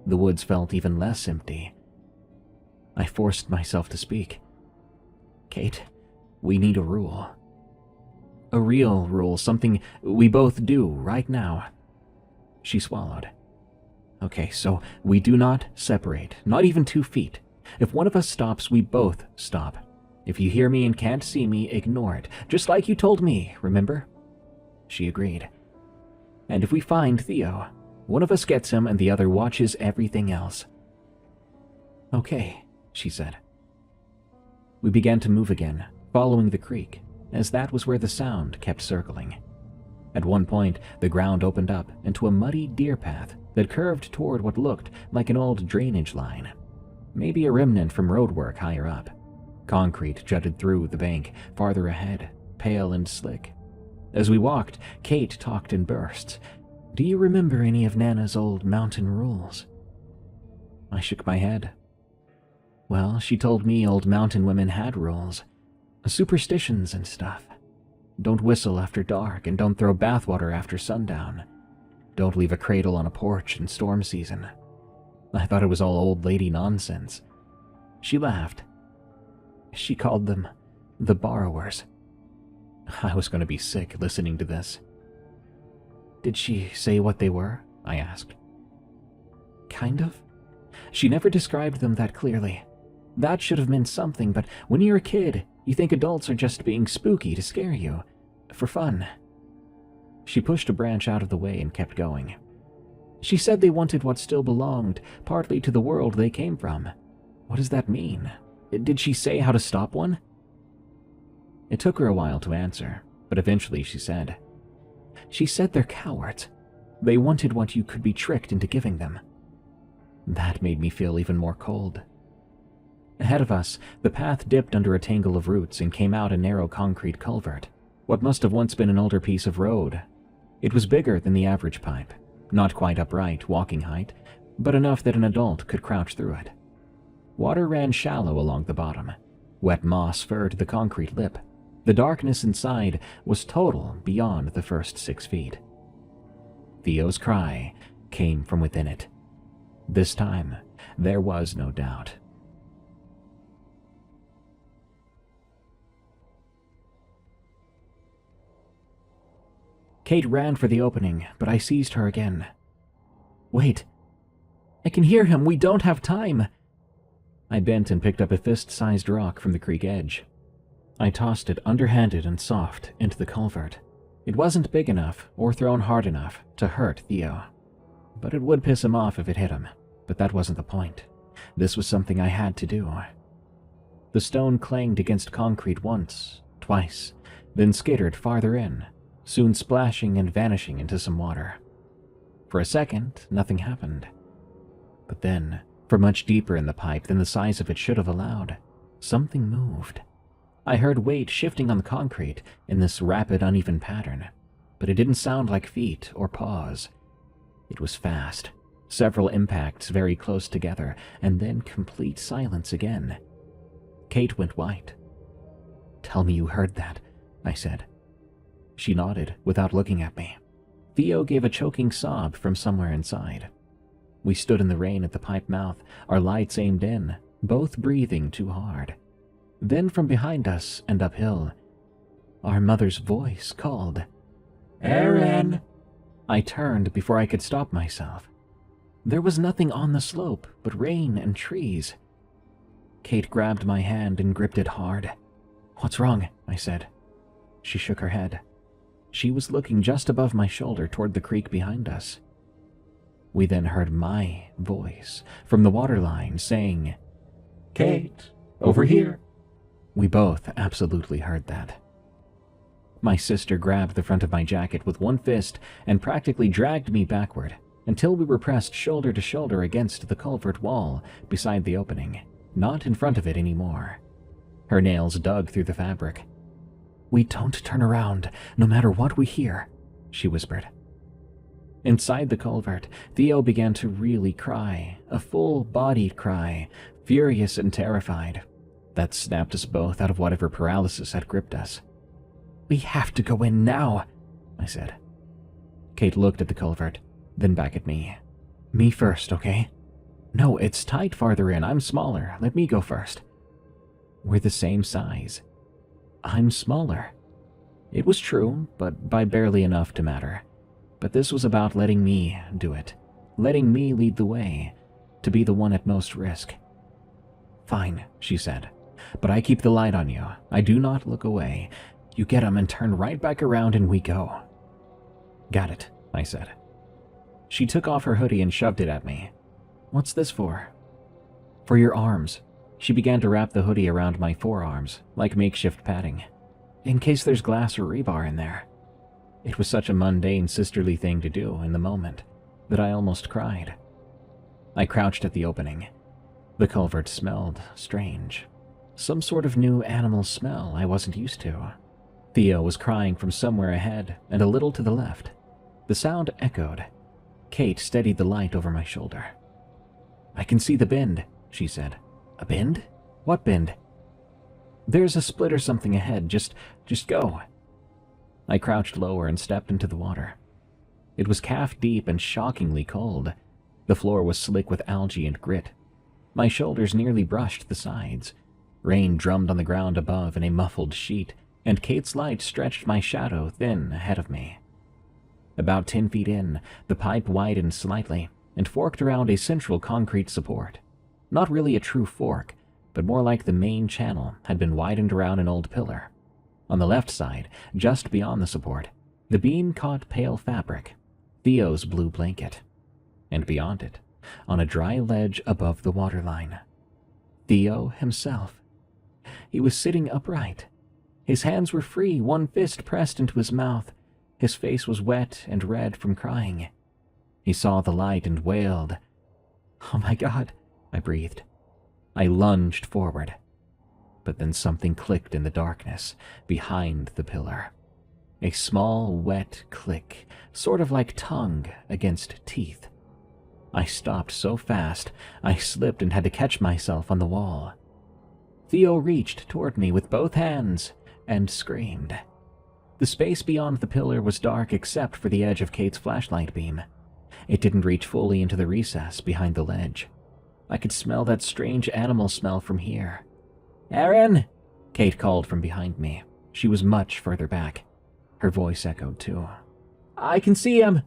Speaker 1: The woods felt even less empty. I forced myself to speak. Kate, we need a rule. A real rule, something we both do right now. She swallowed. Okay, so we do not separate, not even 2 feet. If one of us stops, we both stop. If you hear me and can't see me, ignore it, just like you told me, remember? She agreed. And if we find Theo, one of us gets him and the other watches everything else. Okay, she said. We began to move again, following the creek, as that was where the sound kept circling. At one point, the ground opened up into a muddy deer path that curved toward what looked like an old drainage line, maybe a remnant from roadwork higher up. Concrete jutted through the bank farther ahead, pale and slick. As we walked, Kate talked in bursts. Do you remember any of Nana's old mountain rules? I shook my head. Well, she told me old mountain women had rules. Superstitions and stuff. Don't whistle after dark and don't throw bathwater after sundown. Don't leave a cradle on a porch in storm season. I thought it was all old lady nonsense. She laughed. She called them the borrowers. I was going to be sick listening to this. Did she say what they were? I asked. Kind of. She never described them that clearly. That should have meant something, but when you're a kid, you think adults are just being spooky to scare you, for fun. She pushed a branch out of the way and kept going. She said they wanted what still belonged, partly to the world they came from. What does that mean? Did she say how to stop one? It took her a while to answer. But eventually she said they're cowards. They wanted what you could be tricked into giving them. That made me feel even more cold. Ahead of us, the path dipped under a tangle of roots and came out a narrow concrete culvert, what must have once been an older piece of road. It was bigger than the average pipe, not quite upright, walking height, but enough that an adult could crouch through it. Water ran shallow along the bottom. Wet moss furred the concrete lip. The darkness inside was total beyond the first 6 feet. Theo's cry came from within it. This time, there was no doubt. Kate ran for the opening, but I seized her again. Wait. I can hear him. We don't have time. I bent and picked up a fist-sized rock from the creek edge. I tossed it underhanded and soft into the culvert. It wasn't big enough or thrown hard enough to hurt Theo, but it would piss him off if it hit him. But that wasn't the point. This was something I had to do. The stone clanged against concrete once, twice, then skittered farther in, soon splashing and vanishing into some water. For a second, nothing happened. But then, from much deeper in the pipe than the size of it should have allowed, something moved. I heard weight shifting on the concrete in this rapid, uneven pattern, but it didn't sound like feet or paws. It was fast. Several impacts very close together, and then complete silence again. Kate went white. "Tell me you heard that," I said. She nodded without looking at me. Theo gave a choking sob from somewhere inside. We stood in the rain at the pipe mouth, our lights aimed in, both breathing too hard. Then from behind us and uphill, our mother's voice called, "Aaron!" I turned before I could stop myself. There was nothing on the slope but rain and trees. Kate grabbed my hand and gripped it hard. "What's wrong?" I said. She shook her head. She was looking just above my shoulder toward the creek behind us. We then heard my voice from the waterline saying, "Kate, over here." We both absolutely heard that. My sister grabbed the front of my jacket with one fist and practically dragged me backward until we were pressed shoulder to shoulder against the culvert wall beside the opening, not in front of it anymore. Her nails dug through the fabric. "We don't turn around, no matter what we hear," she whispered. Inside the culvert, Theo began to really cry, a full-bodied cry, furious and terrified. That snapped us both out of whatever paralysis had gripped us. "We have to go in now," I said. Kate looked at the culvert, then back at me. "Me first, okay?" "No, it's tight farther in. I'm smaller. Let me go first." "We're the same size." "I'm smaller." It was true, but by barely enough to matter. But this was about letting me do it, letting me lead the way, to be the one at most risk. "Fine," she said, "but I keep the light on you. I do not look away. You get 'em and turn right back around and we go." "Got it," I said. She took off her hoodie and shoved it at me. "What's this for?" "For your arms." She began to wrap the hoodie around my forearms, like makeshift padding, in case there's glass or rebar in there. It was such a mundane, sisterly thing to do in the moment that I almost cried. I crouched at the opening. The culvert smelled strange. Some sort of new animal smell I wasn't used to. Theo was crying from somewhere ahead and a little to the left. The sound echoed. Kate steadied the light over my shoulder. "I can see the bend," she said. "A bend? What bend?" "There's a split or something ahead. Just go." I crouched lower and stepped into the water. It was calf-deep and shockingly cold. The floor was slick with algae and grit. My shoulders nearly brushed the sides. Rain drummed on the ground above in a muffled sheet, and Kate's light stretched my shadow thin ahead of me. About 10 feet in, the pipe widened slightly and forked around a central concrete support. Not really a true fork, but more like the main channel had been widened around an old pillar. On the left side, just beyond the support, the beam caught pale fabric, Theo's blue blanket. And beyond it, on a dry ledge above the waterline, Theo himself. He was sitting upright, His hands were free, one fist pressed into his mouth. His face was wet and red from crying. He saw the light and wailed. "Oh my God," I breathed. I lunged forward. But then something clicked in the darkness behind the pillar. A small, wet click, sort of like tongue against teeth. I stopped so fast, I slipped and had to catch myself on the wall. Theo reached toward me with both hands and screamed. The space beyond the pillar was dark except for the edge of Kate's flashlight beam. It didn't reach fully into the recess behind the ledge. I could smell that strange animal smell from here. "Aaron!" Kate called from behind me. She was much further back. Her voice echoed too. "I can see him!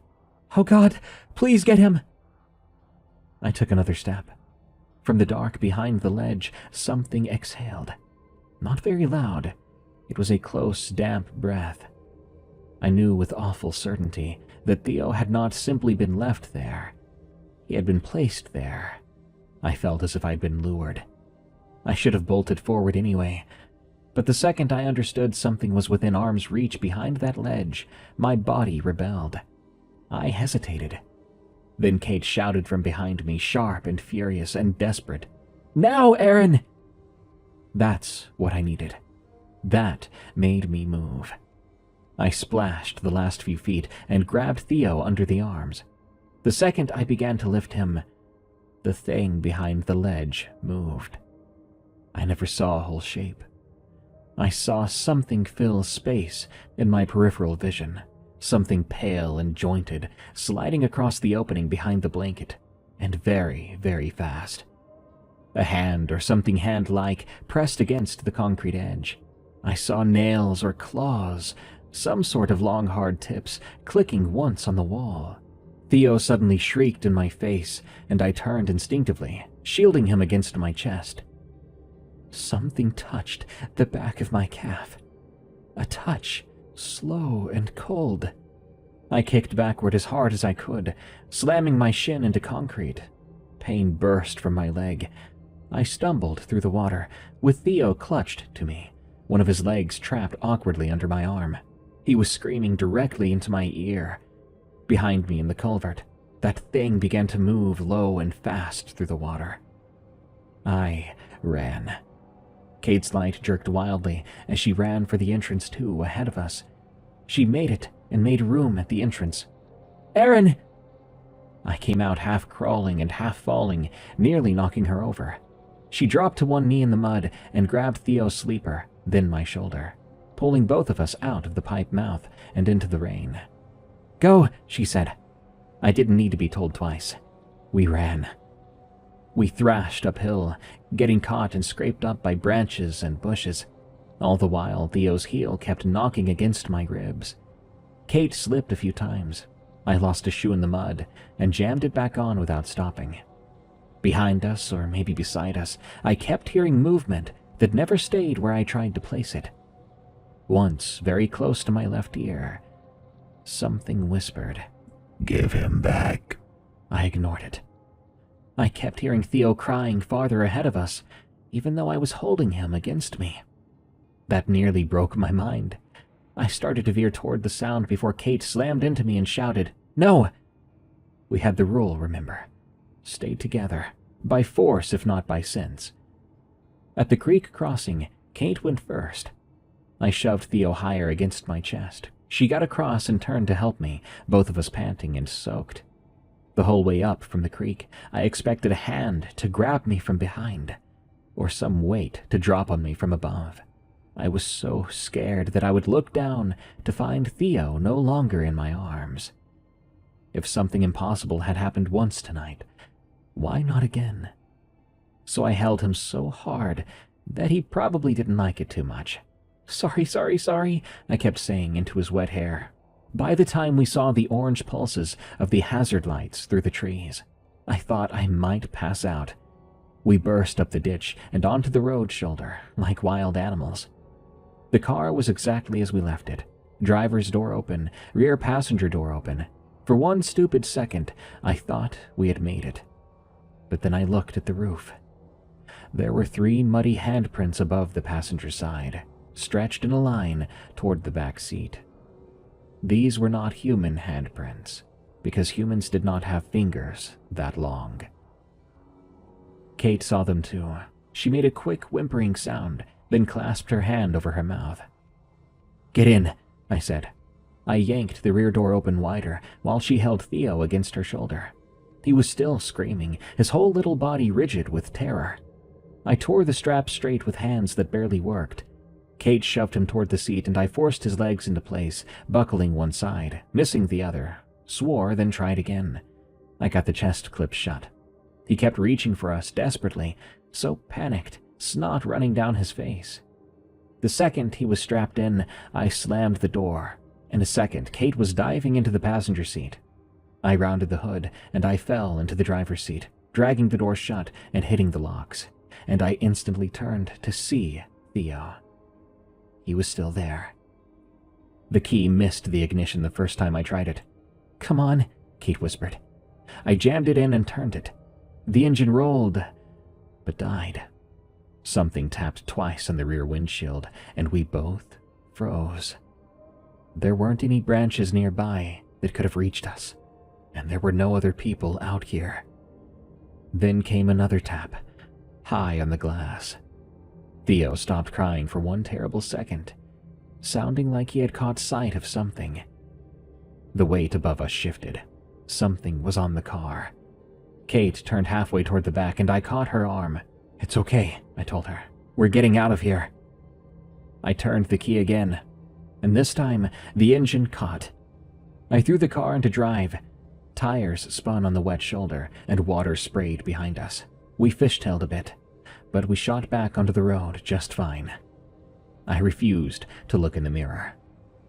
Speaker 1: Oh God, please get him!" I took another step. From the dark behind the ledge, something exhaled. Not very loud. It was a close, damp breath. I knew with awful certainty that Theo had not simply been left there. He had been placed there. I felt as if I'd been lured. I should have bolted forward anyway, but the second I understood something was within arm's reach behind that ledge, my body rebelled. I hesitated. Then Kate shouted from behind me, sharp and furious and desperate. "Now, Aaron!" That's what I needed. That made me move. I splashed the last few feet and grabbed Theo under the arms. The second I began to lift him, the thing behind the ledge moved. I never saw a whole shape. I saw something fill space in my peripheral vision, something pale and jointed, sliding across the opening behind the blanket, and very, very fast. A hand or something hand-like pressed against the concrete edge. I saw nails or claws, some sort of long hard tips, clicking once on the wall. Theo suddenly shrieked in my face, and I turned instinctively, shielding him against my chest. Something touched the back of my calf. A touch, slow and cold. I kicked backward as hard as I could, slamming my shin into concrete. Pain burst from my leg. I stumbled through the water, with Theo clutched to me, one of his legs trapped awkwardly under my arm. He was screaming directly into my ear. Behind me in the culvert, that thing began to move low and fast through the water. I ran. Kate's light jerked wildly as she ran for the entrance too, ahead of us. She made it and made room at the entrance. "Aaron!" I came out half crawling and half falling, nearly knocking her over. She dropped to one knee in the mud and grabbed Theo's sleeper, then my shoulder, pulling both of us out of the pipe mouth and into the rain. "Go," she said. I didn't need to be told twice. We ran. We thrashed uphill, getting caught and scraped up by branches and bushes. All the while, Theo's heel kept knocking against my ribs. Kate slipped a few times. I lost a shoe in the mud and jammed it back on without stopping. Behind us, or maybe beside us, I kept hearing movement that never stayed where I tried to place it. Once, very close to my left ear, something whispered, "Give him back." I ignored it. I kept hearing Theo crying farther ahead of us, even though I was holding him against me. That nearly broke my mind. I started to veer toward the sound before Kate slammed into me and shouted, "No!" We had the rule, remember. Stay together, by force if not by sense. At the creek crossing, Kate went first. I shoved Theo higher against my chest. She got across and turned to help me, both of us panting and soaked. The whole way up from the creek, I expected a hand to grab me from behind, or some weight to drop on me from above. I was so scared that I would look down to find Theo no longer in my arms. If something impossible had happened once tonight, why not again? So I held him so hard that he probably didn't like it too much. "Sorry, sorry, sorry," I kept saying into his wet hair. By the time we saw the orange pulses of the hazard lights through the trees, I thought I might pass out. We burst up the ditch and onto the road shoulder, like wild animals. The car was exactly as we left it. Driver's door open, rear passenger door open. For one stupid second, I thought we had made it. But then I looked at the roof. There were 3 muddy handprints above the passenger side, stretched in a line toward the back seat. These were not human handprints, because humans did not have fingers that long. Kate saw them too. She made a quick whimpering sound, then clasped her hand over her mouth. "Get in," I said. I yanked the rear door open wider while she held Theo against her shoulder. He was still screaming, his whole little body rigid with terror. I tore the strap straight with hands that barely worked. Kate shoved him toward the seat and I forced his legs into place, buckling one side, missing the other, swore, then tried again. I got the chest clip shut. He kept reaching for us desperately, so panicked, snot running down his face. The second he was strapped in, I slammed the door. In a second, Kate was diving into the passenger seat. I rounded the hood, and I fell into the driver's seat, dragging the door shut and hitting the locks, and I instantly turned to see Theo. He was still there. The key missed the ignition the first time I tried it. "Come on," Kate whispered. I jammed it in and turned it. The engine rolled, but died. Something tapped twice on the rear windshield, and we both froze. There weren't any branches nearby that could have reached us, and there were no other people out here. Then came another tap, high on the glass. Theo stopped crying for one terrible second, sounding like he had caught sight of something. The weight above us shifted. Something was on the car. Kate turned halfway toward the back, and I caught her arm. "It's okay," I told her. "We're getting out of here." I turned the key again, and this time the engine caught. I threw the car into drive. Tires spun on the wet shoulder, and water sprayed behind us. We fishtailed a bit, but we shot back onto the road just fine. I refused to look in the mirror.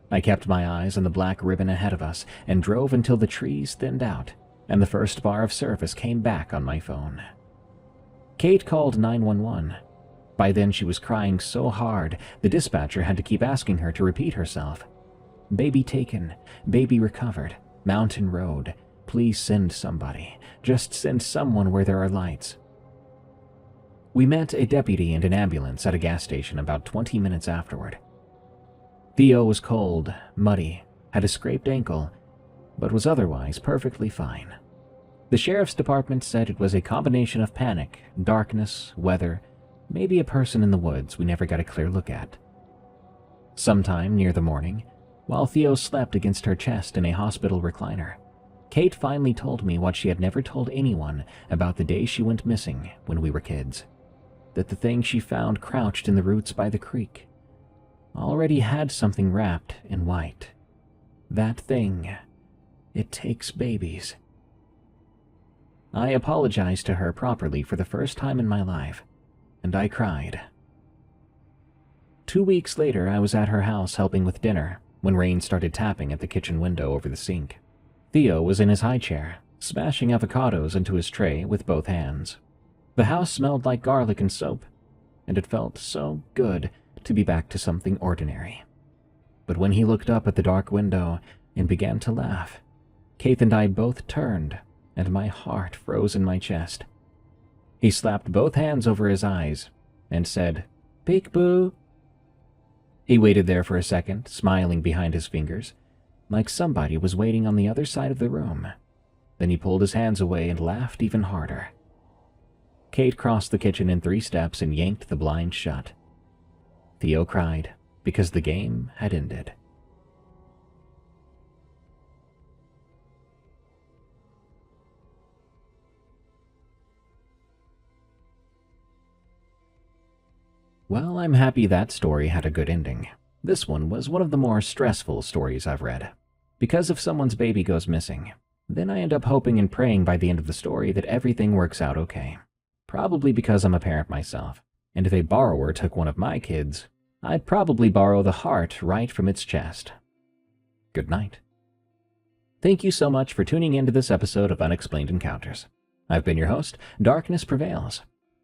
Speaker 1: I kept my eyes on the black ribbon ahead of us and drove until the trees thinned out and the first bar of service came back on my phone. Kate called 911. By then she was crying so hard, the dispatcher had to keep asking her to repeat herself. "Baby taken, baby recovered, Mountain Road, please send somebody, just send someone where there are lights." We met a deputy and an ambulance at a gas station about 20 minutes afterward. Theo was cold, muddy, had a scraped ankle, but was otherwise perfectly fine. The sheriff's department said it was a combination of panic, darkness, weather, maybe a person in the woods we never got a clear look at. Sometime near the morning, while Theo slept against her chest in a hospital recliner, Kate finally told me what she had never told anyone about the day she went missing when we were kids. That the thing she found crouched in the roots by the creek already had something wrapped in white. That thing, it takes babies. I apologized to her properly for the first time in my life, and I cried. 2 weeks later, I was at her house helping with dinner when rain started tapping at the kitchen window over the sink. Theo was in his high chair, smashing avocados into his tray with both hands. The house smelled like garlic and soap, and it felt so good to be back to something ordinary. But when he looked up at the dark window and began to laugh, Kate and I both turned, and my heart froze in my chest. He slapped both hands over his eyes and said, "Peek-boo." He waited there for a second, smiling behind his fingers, like somebody was waiting on the other side of the room. Then he pulled his hands away and laughed even harder. Kate crossed the kitchen in 3 steps and yanked the blind shut. Theo cried because the game had ended. Well, I'm happy that story had a good ending. This one was one of the more stressful stories I've read. Because if someone's baby goes missing, then I end up hoping and praying by the end of the story that everything works out okay. Probably because I'm a parent myself, and if a borrower took one of my kids, I'd probably borrow the heart right from its chest. Good night. Thank you so much for tuning in to this episode of Unexplained Encounters. I've been your host, Darkness Prevails.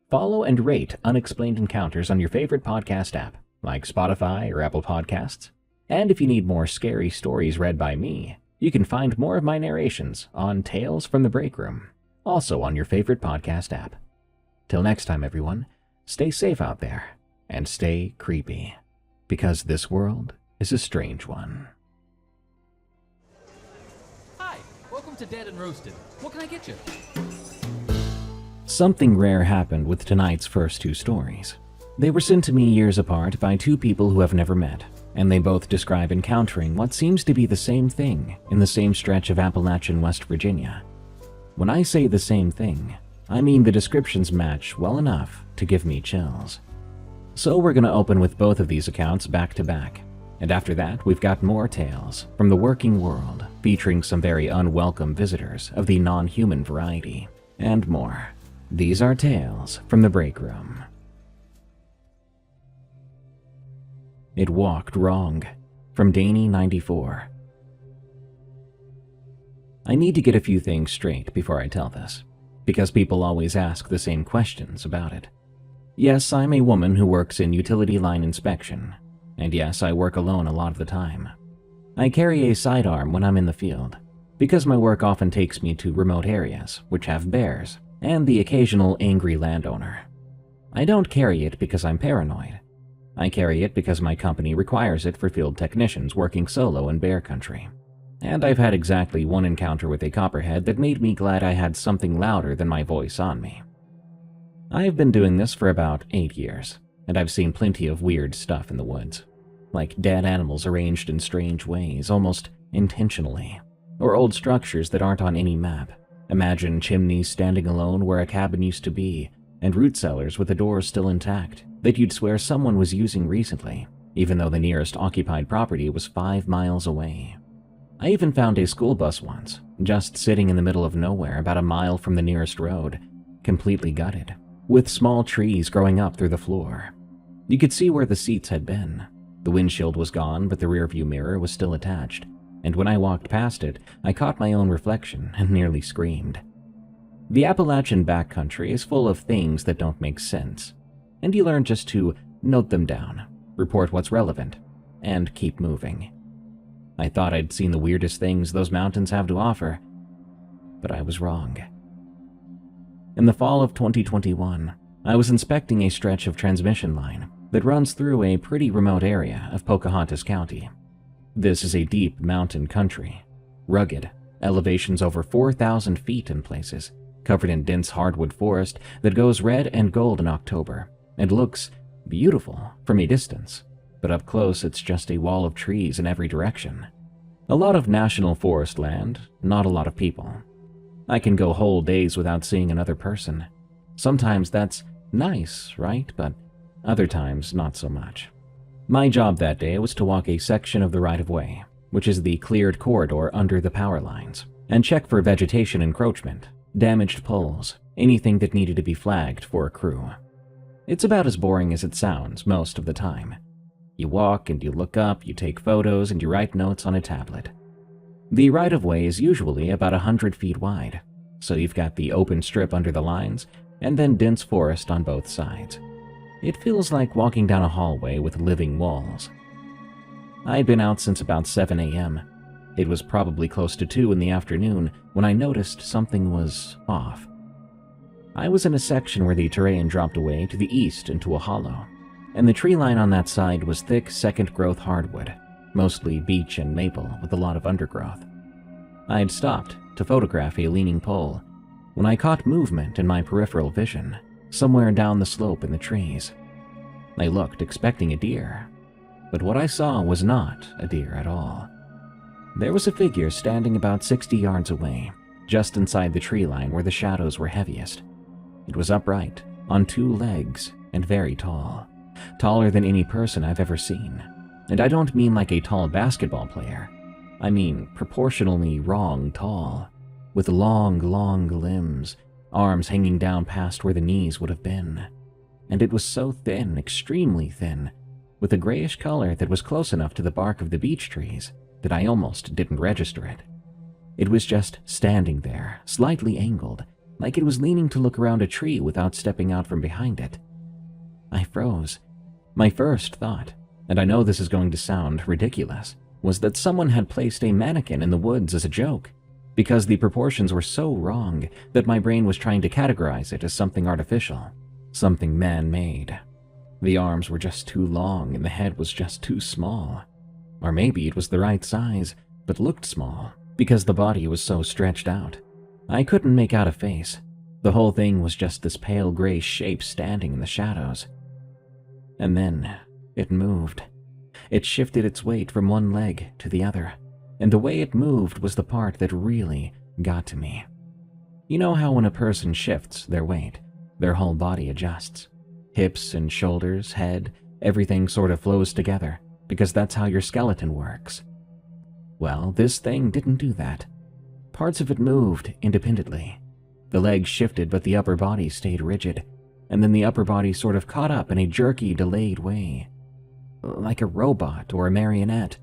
Speaker 1: Follow and rate Unexplained Encounters on your favorite podcast app, like Spotify or Apple Podcasts. And if you need more scary stories read by me, you can find more of my narrations on Tales from the Break Room, also on your favorite podcast app. Till next time, everyone, stay safe out there and stay creepy. because this world is a strange one.
Speaker 2: Hi, welcome to Dead and Roasted. What can I get you?
Speaker 1: Something rare happened with tonight's first two stories. They were sent to me years apart by two people who have never met, and they both describe encountering what seems to be the same thing in the same stretch of Appalachian West Virginia. When I say the same thing, I mean the descriptions match well enough to give me chills. So we're gonna open with both of these accounts back to back, and after that we've got more tales from the working world featuring some very unwelcome visitors of the non-human variety, and more. These are tales from the break room. It walked wrong, from Danny94. I need to get a few things straight before I tell this, because people always ask the same questions about it. Yes, I'm a woman who works in utility line inspection, and yes, I work alone a lot of the time. I carry a sidearm when I'm in the field, because my work often takes me to remote areas which have bears and the occasional angry landowner. I don't carry it because I'm paranoid. I carry it because my company requires it for field technicians working solo in bear country. And I've had exactly one encounter with a copperhead that made me glad I had something louder than my voice on me. I've been doing this for about 8 years, and I've seen plenty of weird stuff in the woods, like dead animals arranged in strange ways, almost intentionally, or old structures that aren't on any map. Imagine chimneys standing alone where a cabin used to be, and root cellars with the doors still intact that you'd swear someone was using recently, even though the nearest occupied property was 5 miles away. I even found a school bus once, just sitting in the middle of nowhere about a mile from the nearest road, completely gutted, with small trees growing up through the floor. You could see where the seats had been. The windshield was gone, but the rearview mirror was still attached, and when I walked past it, I caught my own reflection and nearly screamed. The Appalachian backcountry is full of things that don't make sense, and you learn just to note them down, report what's relevant, and keep moving. I thought I'd seen the weirdest things those mountains have to offer, but I was wrong. In the fall of 2021, I was inspecting a stretch of transmission line that runs through a pretty remote area of Pocahontas County. This is a deep mountain country, rugged, elevations over 4,000 feet in places, covered in dense hardwood forest that goes red and gold in October and looks beautiful from a distance, but up close it's just a wall of trees in every direction. A lot of national forest land, not a lot of people. I can go whole days without seeing another person. Sometimes that's nice, right? But other times not so much. My job that day was to walk a section of the right-of-way, which is the cleared corridor under the power lines, and check for vegetation encroachment, damaged poles, anything that needed to be flagged for a crew. It's about as boring as it sounds most of the time. You walk and you look up, you take photos, and you write notes on a tablet. The right-of-way is usually about 100 feet wide, so you've got the open strip under the lines, and then dense forest on both sides. It feels like walking down a hallway with living walls. I'd been out since about 7 a.m. It was probably close to 2 in the afternoon when I noticed something was off. I was in a section where the terrain dropped away to the east into a hollow, and the tree line on that side was thick second-growth hardwood, mostly beech and maple with a lot of undergrowth. I had stopped to photograph a leaning pole when I caught movement in my peripheral vision, somewhere down the slope in the trees. I looked, expecting a deer, but what I saw was not a deer at all. There was a figure standing about 60 yards away, just inside the tree line where the shadows were heaviest. It was upright, on 2 legs, and very tall, taller than any person I've ever seen. And I don't mean like a tall basketball player. I mean proportionally wrong tall, with long limbs, arms hanging down past where the knees would have been. And it was so thin, extremely thin, with a grayish color that was close enough to the bark of the beech trees that I almost didn't register it. It was just standing there, slightly angled, like it was leaning to look around a tree without stepping out from behind it. I froze. My first thought, and I know this is going to sound ridiculous, was that someone had placed a mannequin in the woods as a joke, because the proportions were so wrong that my brain was trying to categorize it as something artificial, something man-made. The arms were just too long and the head was just too small. Or maybe it was the right size, but looked small, because the body was so stretched out. I couldn't make out a face. The whole thing was just this pale gray shape standing in the shadows. And then it moved. It shifted its weight from one leg to the other, and the way it moved was the part that really got to me. You know how when a person shifts their weight, their whole body adjusts? Hips and shoulders, head, everything sort of flows together, because that's how your skeleton works. Well, this thing didn't do that. Parts of it moved independently. The legs shifted, but the upper body stayed rigid, and then the upper body sort of caught up in a jerky, delayed way. Like a robot or a marionette.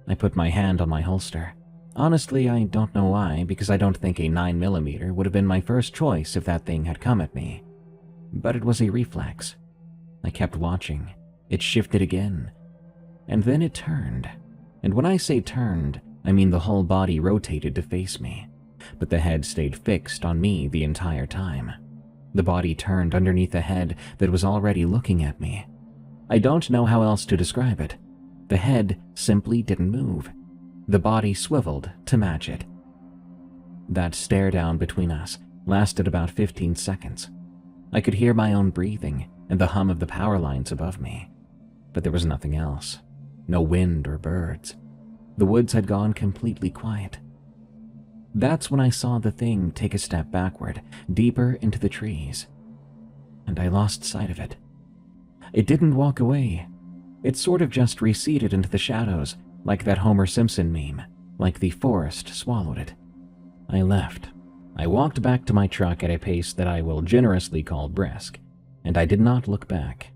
Speaker 1: I put my hand on my holster. Honestly, I don't know why, because I don't think a 9mm would have been my first choice if that thing had come at me. But it was a reflex. I kept watching. It shifted again. And then it turned. And when I say turned, I mean the whole body rotated to face me. But the head stayed fixed on me the entire time. The body turned underneath the head that was already looking at me. I don't know how else to describe it. The head simply didn't move. The body swiveled to match it. That stare down between us lasted about 15 seconds. I could hear my own breathing and the hum of the power lines above me. But there was nothing else. No wind or birds. The woods had gone completely quiet. That's when I saw the thing take a step backward, deeper into the trees. And I lost sight of it. It didn't walk away. It sort of just receded into the shadows, like that Homer Simpson meme, like the forest swallowed it. I left. I walked back to my truck at a pace that I will generously call brisk, and I did not look back.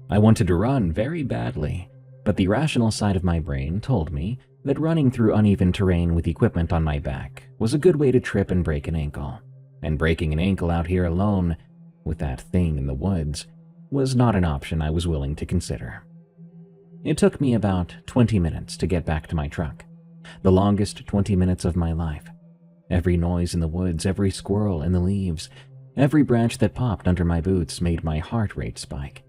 Speaker 1: I wanted to run very badly, but the rational side of my brain told me that running through uneven terrain with equipment on my back was a good way to trip and break an ankle, and breaking an ankle out here alone, with that thing in the woods, was not an option I was willing to consider. It took me about 20 minutes to get back to my truck, the longest 20 minutes of my life. Every noise in the woods, every squirrel in the leaves, every branch that popped under my boots made my heart rate spike.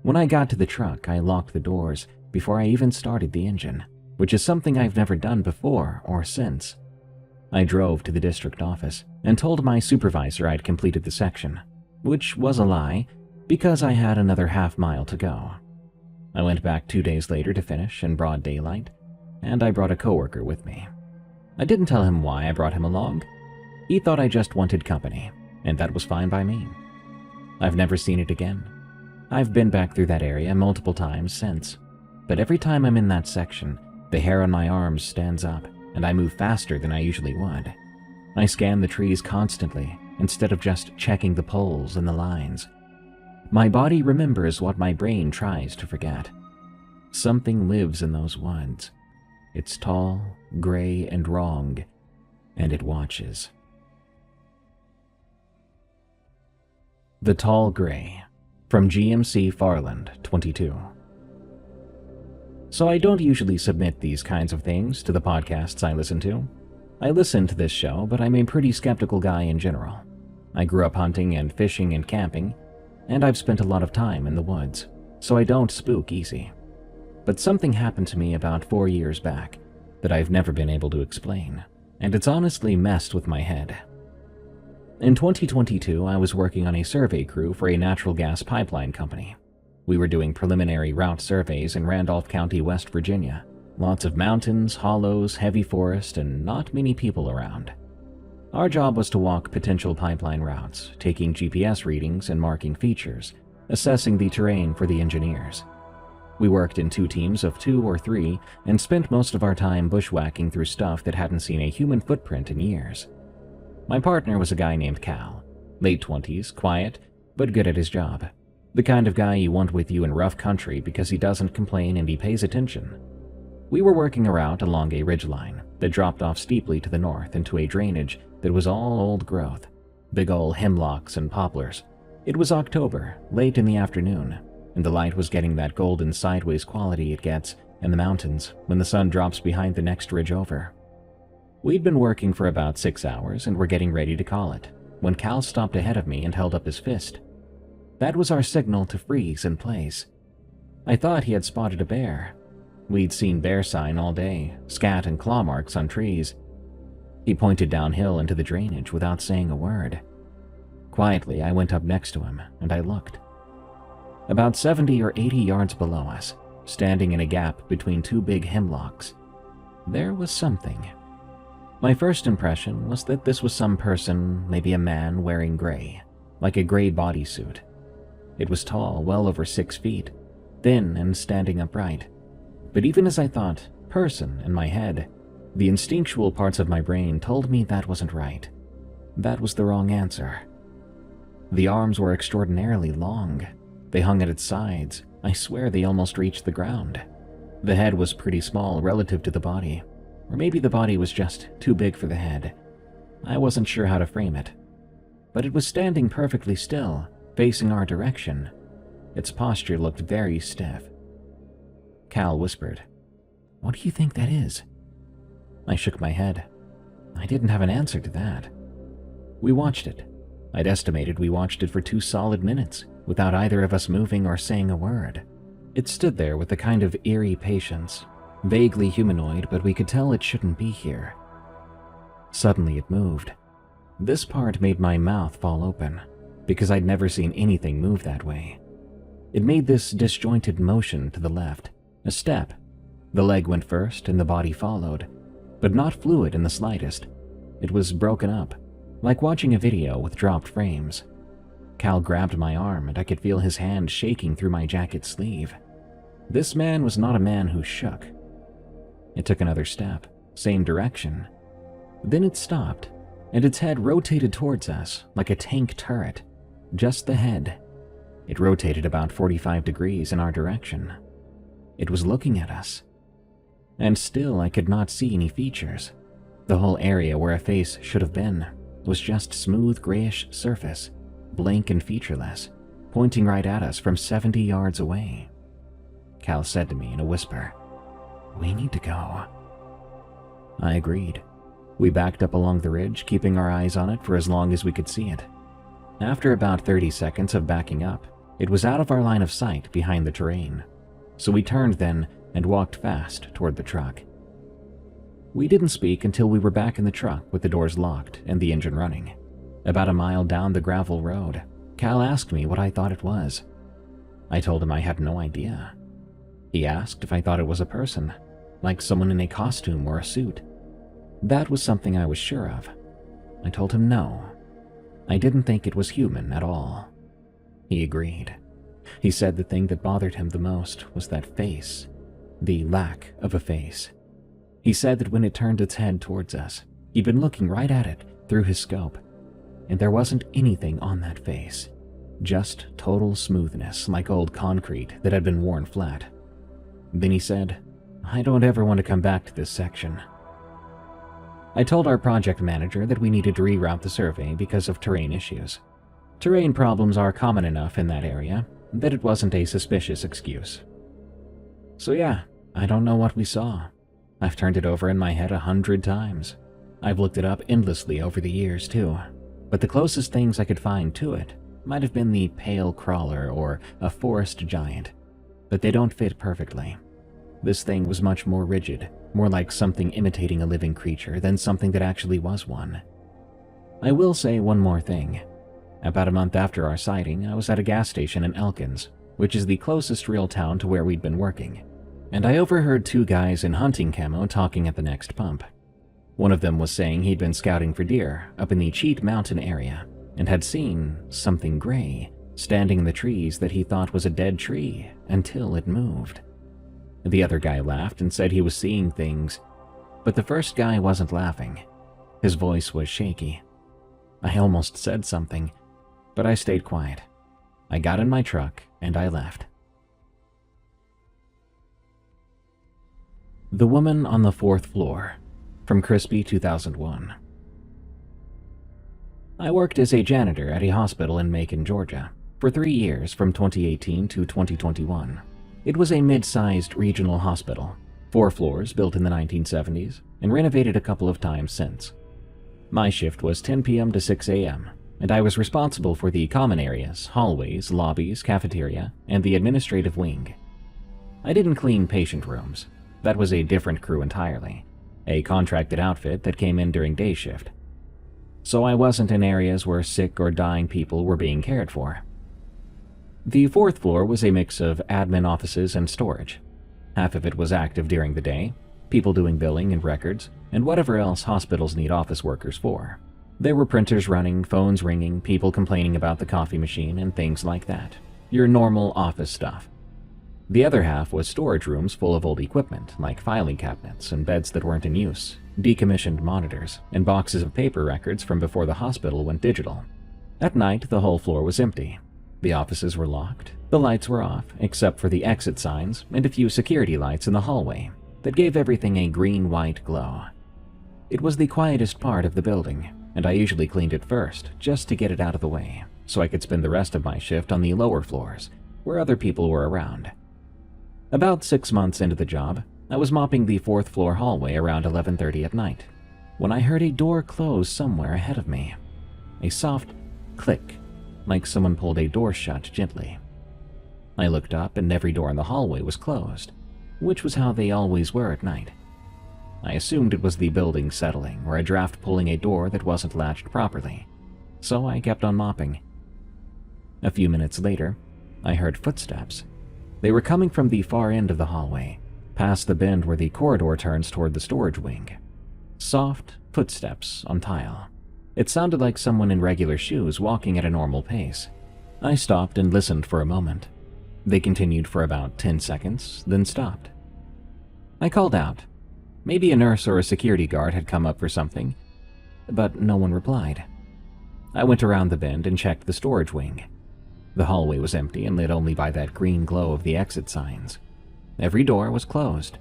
Speaker 1: When I got to the truck, I locked the doors before I even started the engine, which is something I've never done before or since. I drove to the district office and told my supervisor I'd completed the section, which was a lie because I had another half-mile to go. I went back 2 days later to finish in broad daylight, and I brought a coworker with me. I didn't tell him why I brought him along. He thought I just wanted company, and that was fine by me. I've never seen it again. I've been back through that area multiple times since, but every time I'm in that section, the hair on my arms stands up, and I move faster than I usually would. I scan the trees constantly, instead of just checking the poles and the lines. My body remembers what my brain tries to forget. Something lives in those woods. It's tall, gray, and wrong, and it watches. The Tall Gray, from GMC Farland, 22. So I don't usually submit these kinds of things to the podcasts I listen to. I listen to this show, but I'm a pretty skeptical guy in general. I grew up hunting and fishing and camping, and I've spent a lot of time in the woods, so I don't spook easy. But something happened to me about 4 years back that I've never been able to explain, and it's honestly messed with my head. In 2022, I was working on a survey crew for a natural gas pipeline company. We were doing preliminary route surveys in Randolph County, West Virginia. Lots of mountains, hollows, heavy forest, and not many people around. Our job was to walk potential pipeline routes, taking GPS readings and marking features, assessing the terrain for the engineers. We worked in 2 teams of 2 or 3 and spent most of our time bushwhacking through stuff that hadn't seen a human footprint in years. My partner was a guy named Cal, late 20s, quiet, but good at his job. The kind of guy you want with you in rough country because he doesn't complain and he pays attention. We were working a route along a ridgeline that dropped off steeply to the north into a drainage that was all old growth, big ol' hemlocks and poplars. It was October, late in the afternoon, and the light was getting that golden sideways quality it gets in the mountains when the sun drops behind the next ridge over. We'd been working for about 6 hours and were getting ready to call it, when Cal stopped ahead of me and held up his fist. That was our signal to freeze in place. I thought he had spotted a bear. We'd seen bear sign all day, scat and claw marks on trees. He pointed downhill into the drainage without saying a word. Quietly, I went up next to him, and I looked. About 70 or 80 yards below us, standing in a gap between two big hemlocks, there was something. My first impression was that this was some person, maybe a man wearing gray, like a gray bodysuit. It was tall, well over 6 feet, thin and standing upright. But even as I thought person in my head, the instinctual parts of my brain told me that wasn't right. That was the wrong answer. The arms were extraordinarily long. They hung at its sides. I swear they almost reached the ground. The head was pretty small relative to the body, or maybe the body was just too big for the head. I wasn't sure how to frame it. But it was standing perfectly still, facing our direction. Its posture looked very stiff. Cal whispered, "What do you think that is?" I shook my head. I didn't have an answer to that. We watched it. I'd estimated we watched it for 2 solid minutes, without either of us moving or saying a word. It stood there with a kind of eerie patience, vaguely humanoid, but we could tell it shouldn't be here. Suddenly it moved. This part made my mouth fall open, because I'd never seen anything move that way. It made this disjointed motion to the left, a step. The leg went first and the body followed, but not fluid in the slightest. It was broken up, like watching a video with dropped frames. Cal grabbed my arm and I could feel his hand shaking through my jacket sleeve. This man was not a man who shook. It took another step, same direction. Then it stopped, and its head rotated towards us like a tank turret. Just the head. It rotated about 45 degrees in our direction. It was looking at us. And still I could not see any features. The whole area where a face should have been was just smooth grayish surface, blank and featureless, pointing right at us from 70 yards away. Cal said to me in a whisper, "We need to go." I agreed. We backed up along the ridge, keeping our eyes on it for as long as we could see it. After about 30 seconds of backing up, it was out of our line of sight behind the terrain, so we turned then and walked fast toward the truck. We didn't speak until we were back in the truck with the doors locked and the engine running. About a mile down the gravel road, Cal asked me what I thought it was. I told him I had no idea. He asked if I thought it was a person, like someone in a costume or a suit. That was something I was sure of. I told him no. I didn't think it was human at all. He agreed. He said the thing that bothered him the most was that face, the lack of a face. He said that when it turned its head towards us, he'd been looking right at it through his scope, and there wasn't anything on that face, just total smoothness like old concrete that had been worn flat. Then he said, "I don't ever want to come back to this section." I told our project manager that we needed to reroute the survey because of terrain issues. Terrain problems are common enough in that area that it wasn't a suspicious excuse. So yeah, I don't know what we saw. I've turned it over in my head 100 times. I've looked it up endlessly over the years too, but the closest things I could find to it might have been the pale crawler or a forest giant, but they don't fit perfectly. This thing was much more rigid, more like something imitating a living creature than something that actually was one. I will say one more thing. About a month after our sighting, I was at a gas station in Elkins, which is the closest real town to where we'd been working, and I overheard 2 guys in hunting camo talking at the next pump. One of them was saying he'd been scouting for deer up in the Cheat Mountain area and had seen something gray standing in the trees that he thought was a dead tree until it moved. The other guy laughed and said he was seeing things, but the first guy wasn't laughing. His voice was shaky. I almost said something, but I stayed quiet. I got in my truck and I left. The Woman on the 4th Floor, from Crispy 2001. I worked as a janitor at a hospital in Macon, Georgia, for 3 years from 2018 to 2021. It was a mid-sized regional hospital, 4 floors built in the 1970s and renovated a couple of times since. My shift was 10 p.m. to 6 a.m., and I was responsible for the common areas, hallways, lobbies, cafeteria, and the administrative wing. I didn't clean patient rooms. That was a different crew entirely, a contracted outfit that came in during day shift. So I wasn't in areas where sick or dying people were being cared for. The fourth floor was a mix of admin offices and storage. Half of it was active during the day, people doing billing and records, and whatever else hospitals need office workers for. There were printers running, phones ringing, people complaining about the coffee machine, and things like that. Your normal office stuff. The other half was storage rooms full of old equipment, like filing cabinets and beds that weren't in use, decommissioned monitors, and boxes of paper records from before the hospital went digital. At night, the whole floor was empty. The offices were locked, the lights were off, except for the exit signs and a few security lights in the hallway that gave everything a green-white glow. It was the quietest part of the building, and I usually cleaned it first, just to get it out of the way, so I could spend the rest of my shift on the lower floors, where other people were around. About 6 months into the job, I was mopping the fourth floor hallway around 11:30 at night, when I heard a door close somewhere ahead of me. A soft click, like someone pulled a door shut gently. I looked up and every door in the hallway was closed, which was how they always were at night. I assumed it was the building settling or a draft pulling a door that wasn't latched properly, so I kept on mopping. A few minutes later, I heard footsteps. They were coming from the far end of the hallway, past the bend where the corridor turns toward the storage wing. Soft footsteps on tile. It sounded like someone in regular shoes walking at a normal pace. I stopped and listened for a moment. They continued for about 10 seconds, then stopped. I called out. Maybe a nurse or a security guard had come up for something, but no one replied. I went around the bend and checked the storage wing. The hallway was empty and lit only by that green glow of the exit signs. Every door was closed.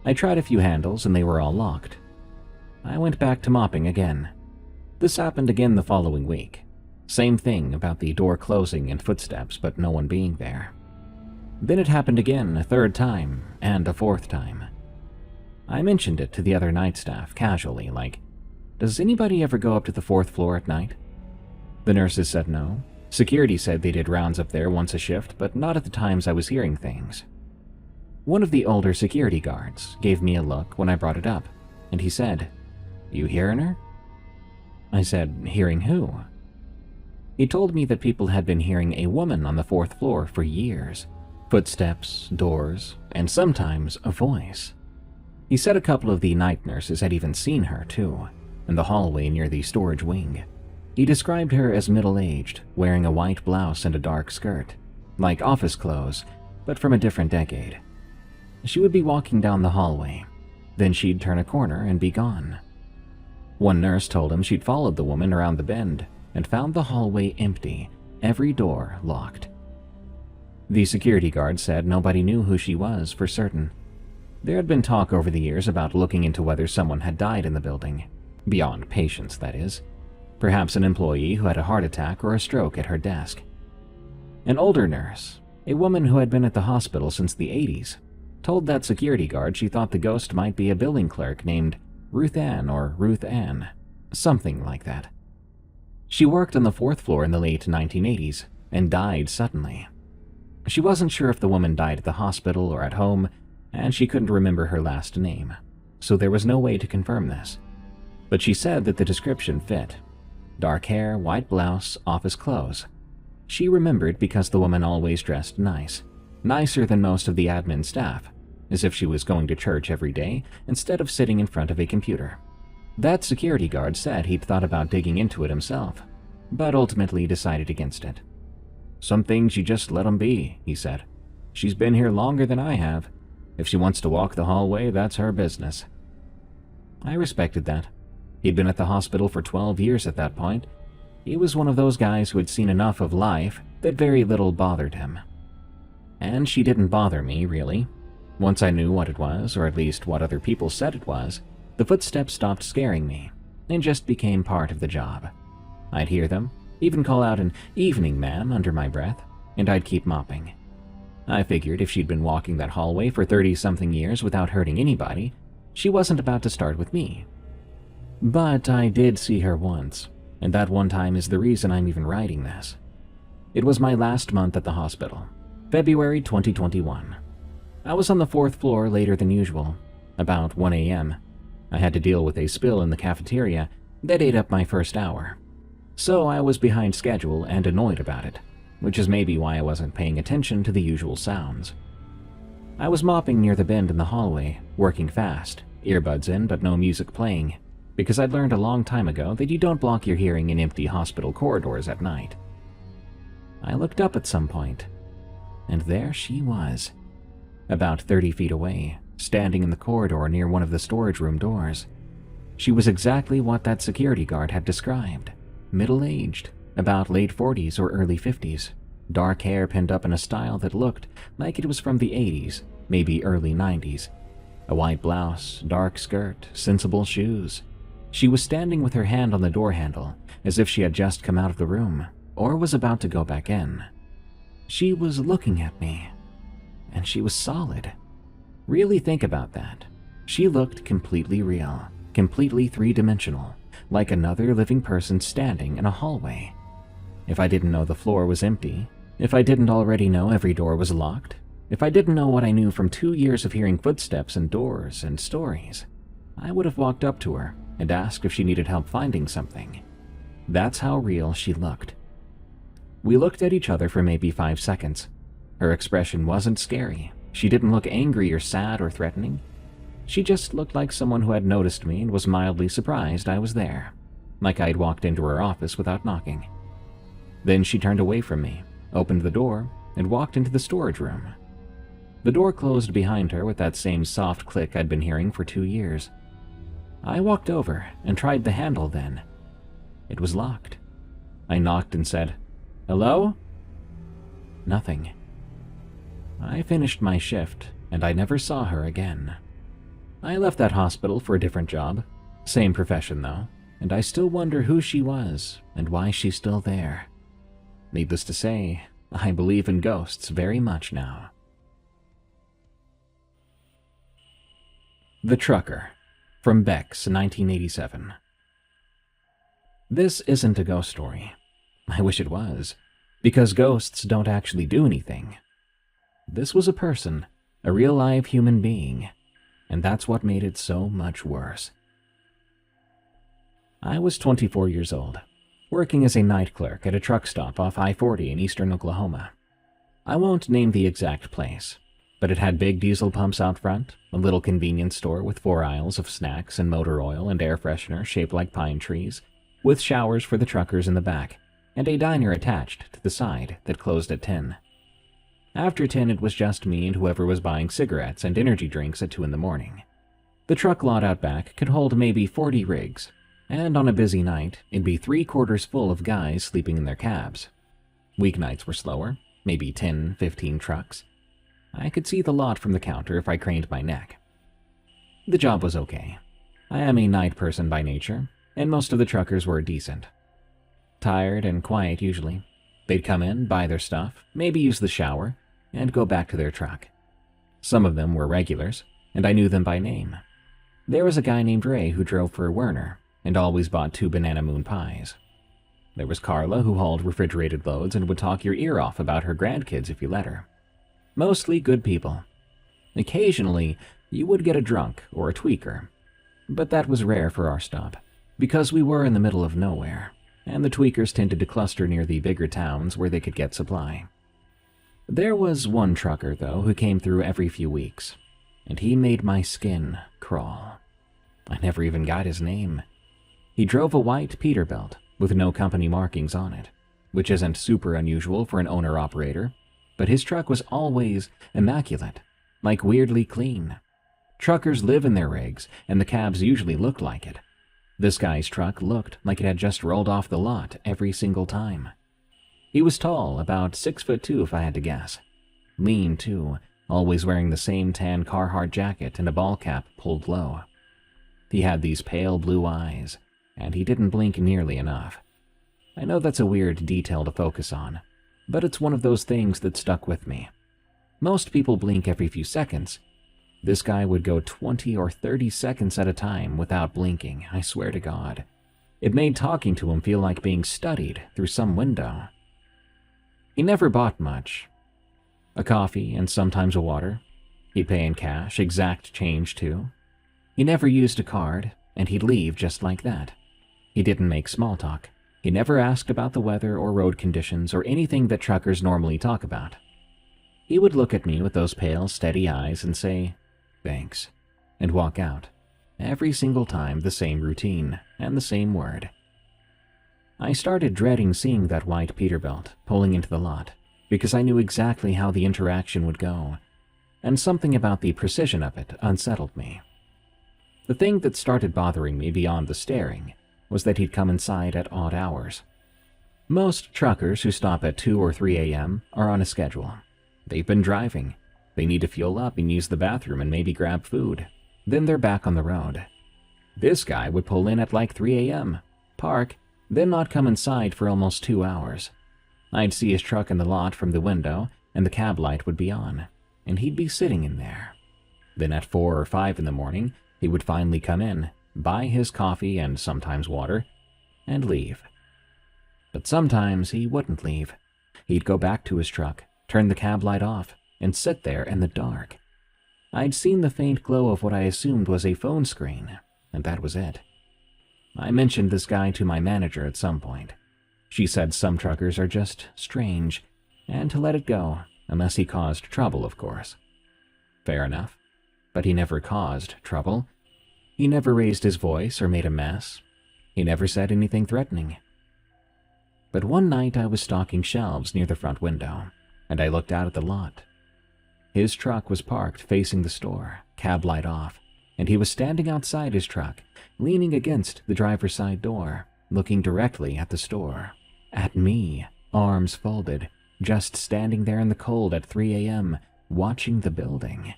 Speaker 1: I tried a few handles and they were all locked. I went back to mopping again. This happened again the following week. Same thing about the door closing and footsteps, but no one being there. Then it happened again a third time and a fourth time. I mentioned it to the other night staff casually, like, "Does anybody ever go up to the fourth floor at night?" The nurses said no. Security said they did rounds up there once a shift, but not at the times I was hearing things. One of the older security guards gave me a look when I brought it up, and he said, "You hearing her?" I said, "Hearing who?" He told me that people had been hearing a woman on the fourth floor for years. Footsteps, doors, and sometimes a voice. He said a couple of the night nurses had even seen her, too, in the hallway near the storage wing. He described her as middle-aged, wearing a white blouse and a dark skirt, like office clothes, but from a different decade. She would be walking down the hallway, then she'd turn a corner and be gone. One nurse told him she'd followed the woman around the bend and found the hallway empty, every door locked. The security guard said nobody knew who she was for certain. There had been talk over the years about looking into whether someone had died in the building, beyond patients, that is. Perhaps an employee who had a heart attack or a stroke at her desk. An older nurse, a woman who had been at the hospital since the 80s, told that security guard she thought the ghost might be a billing clerk named Ruth Ann or Ruth Ann, something like that. She worked on the fourth floor in the late 1980s and died suddenly. She wasn't sure if the woman died at the hospital or at home, and she couldn't remember her last name, so there was no way to confirm this. But she said that the description fit. Dark hair, white blouse, office clothes. She remembered because the woman always dressed nice, nicer than most of the admin staff, as if she was going to church every day instead of sitting in front of a computer. That security guard said he'd thought about digging into it himself, but ultimately decided against it. "Some things you just let 'em be," he said. "She's been here longer than I have. If she wants to walk the hallway, that's her business." I respected that. He'd been at the hospital for 12 years at that point. He was one of those guys who had seen enough of life that very little bothered him. And she didn't bother me, really. Once I knew what it was, or at least what other people said it was, the footsteps stopped scaring me and just became part of the job. I'd hear them, even call out an "evening, ma'am" under my breath, and I'd keep mopping. I figured if she'd been walking that hallway for 30-something years without hurting anybody, she wasn't about to start with me. But I did see her once, And that one time is the reason I'm even writing this. It was my last month at the hospital, February 2021. I was on the 4th floor later than usual, about 1 a.m. I had to deal with a spill in the cafeteria that ate up my first hour. So I was behind schedule and annoyed about it, which is maybe why I wasn't paying attention to the usual sounds. I was mopping near the bend in the hallway, working fast, earbuds in but no music playing, because I'd learned a long time ago that you don't block your hearing in empty hospital corridors at night. I looked up at some point, and there she was, about 30 feet away, standing in the corridor near one of the storage room doors. She was exactly what that security guard had described. Middle-aged, about late 40s or early 50s, dark hair pinned up in a style that looked like it was from the 80s, maybe early 90s. A white blouse, dark skirt, sensible shoes. She was standing with her hand on the door handle, as if she had just come out of the room, or was about to go back in. She was looking at me, and she was solid. Really think about that. She looked completely real, completely three-dimensional, like another living person standing in a hallway. If I didn't know the floor was empty, if I didn't already know every door was locked, if I didn't know what I knew from 2 years of hearing footsteps and doors and stories, I would have walked up to her and asked if she needed help finding something. That's how real she looked. We looked at each other for maybe 5 seconds. Her expression wasn't scary. She didn't look angry or sad or threatening. She just looked like someone who had noticed me and was mildly surprised I was there, like I'd walked into her office without knocking. Then she turned away from me, opened the door, and walked into the storage room. The door closed behind her with that same soft click I'd been hearing for 2 years. I walked over and tried the handle then. It was locked. I knocked and said, "Hello?" Nothing. I finished my shift, and I never saw her again. I left that hospital for a different job, same profession though, and I still wonder who she was and why she's still there. Needless to say, I believe in ghosts very much now. The Trucker, from Beck's 1987. This isn't a ghost story. I wish it was, because ghosts don't actually do anything. This was a person, a real live human being, and that's what made it so much worse. I was 24 years old, working as a night clerk at a truck stop off I-40 in eastern Oklahoma. I won't name the exact place, but it had big diesel pumps out front, a little convenience store with 4 aisles of snacks and motor oil and air freshener shaped like pine trees, with showers for the truckers in the back, and a diner attached to the side that closed at 10. After 10, it was just me and whoever was buying cigarettes and energy drinks at 2 in the morning. The truck lot out back could hold maybe 40 rigs, and on a busy night, it'd be 3/4 full of guys sleeping in their cabs. Weeknights were slower, maybe 10, 15 trucks. I could see the lot from the counter if I craned my neck. The job was okay. I am a night person by nature, and most of the truckers were decent. Tired and quiet usually. They'd come in, buy their stuff, maybe use the shower, and go back to their truck. Some of them were regulars, and I knew them by name. There was a guy named Ray who drove for Werner, and always bought 2 Banana Moon pies. There was Carla, who hauled refrigerated loads and would talk your ear off about her grandkids if you let her. Mostly good people. Occasionally, you would get a drunk or a tweaker, but that was rare for our stop, because we were in the middle of nowhere, and the tweakers tended to cluster near the bigger towns where they could get supply. There was one trucker, though, who came through every few weeks, and he made my skin crawl. I never even got his name. He drove a white Peterbilt with no company markings on it, which isn't super unusual for an owner-operator, but his truck was always immaculate, like weirdly clean. Truckers live in their rigs, and the cabs usually looked like it. This guy's truck looked like it had just rolled off the lot every single time. He was tall, about 6'2" if I had to guess. Lean, too, always wearing the same tan Carhartt jacket and a ball cap pulled low. He had these pale blue eyes, and he didn't blink nearly enough. I know that's a weird detail to focus on, but it's one of those things that stuck with me. Most people blink every few seconds. This guy would go 20 or 30 seconds at a time without blinking, I swear to God. It made talking to him feel like being studied through some window. He never bought much. A coffee and sometimes a water. He'd pay in cash, exact change too. He never used a card, and he'd leave just like that. He didn't make small talk. He never asked about the weather or road conditions or anything that truckers normally talk about. He would look at me with those pale, steady eyes and say, "Thanks," and walk out. Every single time the same routine and the same word. I started dreading seeing that white Peterbilt pulling into the lot because I knew exactly how the interaction would go, and something about the precision of it unsettled me. The thing that started bothering me beyond the staring was that he'd come inside at odd hours. Most truckers who stop at 2 or 3 a.m. are on a schedule. They've been driving. They need to fuel up and use the bathroom and maybe grab food. Then they're back on the road. This guy would pull in at like 3 a.m., park, then not come inside for almost 2 hours. I'd see his truck in the lot from the window, and the cab light would be on, and he'd be sitting in there. Then at 4 or 5 in the morning, he would finally come in, buy his coffee and sometimes water, and leave. But sometimes he wouldn't leave. He'd go back to his truck, turn the cab light off, and sit there in the dark. I'd seen the faint glow of what I assumed was a phone screen, and that was it. I mentioned this guy to my manager at some point. She said some truckers are just strange, and to let it go, unless he caused trouble, of course. Fair enough. But he never caused trouble. He never raised his voice or made a mess. He never said anything threatening. But one night I was stocking shelves near the front window, and I looked out at the lot. His truck was parked facing the store, cab light off, and he was standing outside his truck, leaning against the driver's side door, looking directly at the store. At me, arms folded, just standing there in the cold at 3 a.m., watching the building.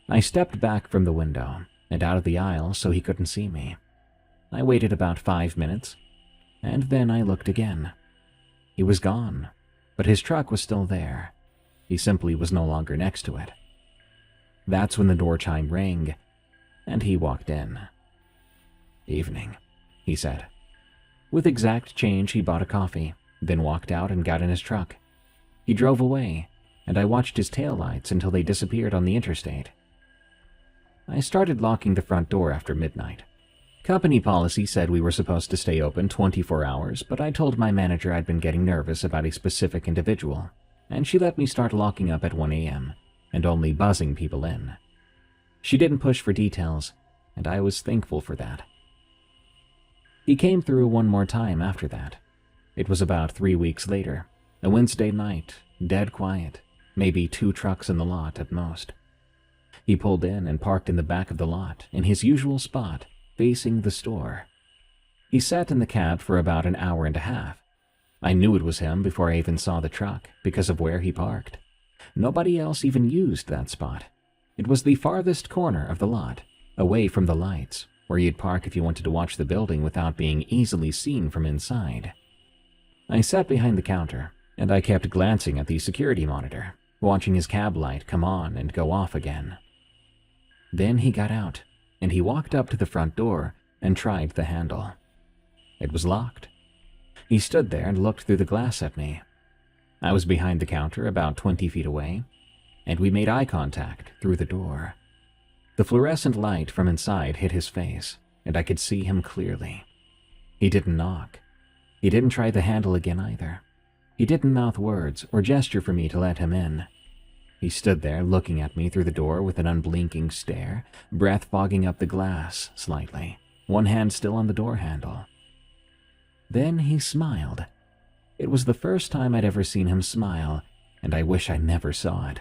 Speaker 1: I stepped back from the window and out of the aisle so he couldn't see me. I waited about 5 minutes, and then I looked again. He was gone, but his truck was still there. He simply was no longer next to it. That's when the door chime rang, and he walked in. "Evening," he said. With exact change, he bought a coffee, then walked out and got in his truck. He drove away, and I watched his taillights until they disappeared on the interstate. I started locking the front door after midnight. Company policy said we were supposed to stay open 24 hours, but I told my manager I'd been getting nervous about a specific individual, and she let me start locking up at 1 a.m. and only buzzing people in. She didn't push for details, and I was thankful for that. He came through one more time after that. It was about 3 weeks later, a Wednesday night, dead quiet, maybe 2 trucks in the lot at most. He pulled in and parked in the back of the lot, in his usual spot, facing the store. He sat in the cab for about an hour and a half. I knew it was him before I even saw the truck, because of where he parked. Nobody else even used that spot. It was the farthest corner of the lot, away from the lights, where you'd park if you wanted to watch the building without being easily seen from inside. I sat behind the counter, and I kept glancing at the security monitor, watching his cab light come on and go off again. Then he got out, and he walked up to the front door and tried the handle. It was locked. He stood there and looked through the glass at me. I was behind the counter about 20 feet away, and we made eye contact through the door. The fluorescent light from inside hit his face, and I could see him clearly. He didn't knock. He didn't try the handle again either. He didn't mouth words or gesture for me to let him in. He stood there looking at me through the door with an unblinking stare, breath fogging up the glass slightly, one hand still on the door handle. Then he smiled. It was the first time I'd ever seen him smile, and I wish I never saw it.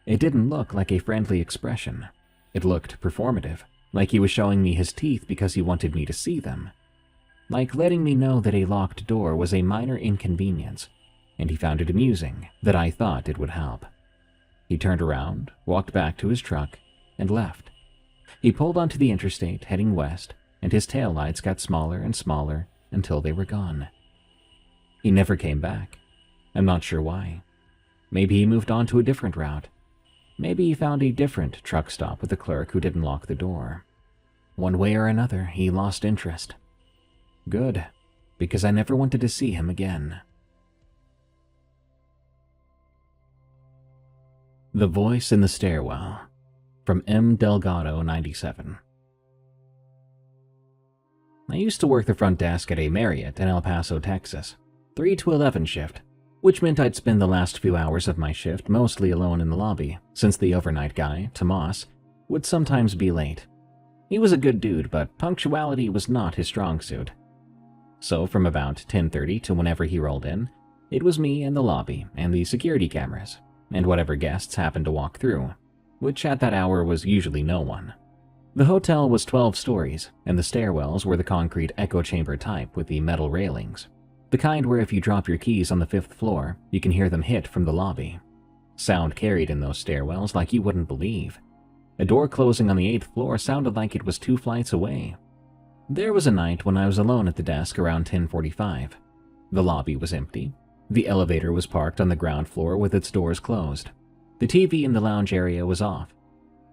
Speaker 1: It didn't look like a friendly expression. It looked performative, like he was showing me his teeth because he wanted me to see them. Like letting me know that a locked door was a minor inconvenience, and he found it amusing that I thought it would help. He turned around, walked back to his truck, and left. He pulled onto the interstate, heading west, and his taillights got smaller and smaller until they were gone. He never came back. I'm not sure why. Maybe he moved on to a different route. Maybe he found a different truck stop with a clerk who didn't lock the door. One way or another, he lost interest. Good, because I never wanted to see him again. The Voice in the Stairwell, from M. Delgado, 97. I used to work the front desk at a Marriott in El Paso, Texas, 3 to 11 shift, which meant I'd spend the last few hours of my shift mostly alone in the lobby, since the overnight guy, Tomas, would sometimes be late. He was a good dude, but punctuality was not his strong suit. So from about 10:30 to whenever he rolled in, it was me and the lobby and the security cameras, and whatever guests happened to walk through, which at that hour was usually no one. The hotel was 12 stories, and the stairwells were the concrete echo chamber type with the metal railings, the kind where if you drop your keys on the 5th floor, you can hear them hit from the lobby. Sound carried in those stairwells like you wouldn't believe. A door closing on the 8th floor sounded like it was 2 flights away. There was a night when I was alone at the desk around 10:45. The lobby was empty. The elevator was parked on the ground floor with its doors closed. The TV in the lounge area was off.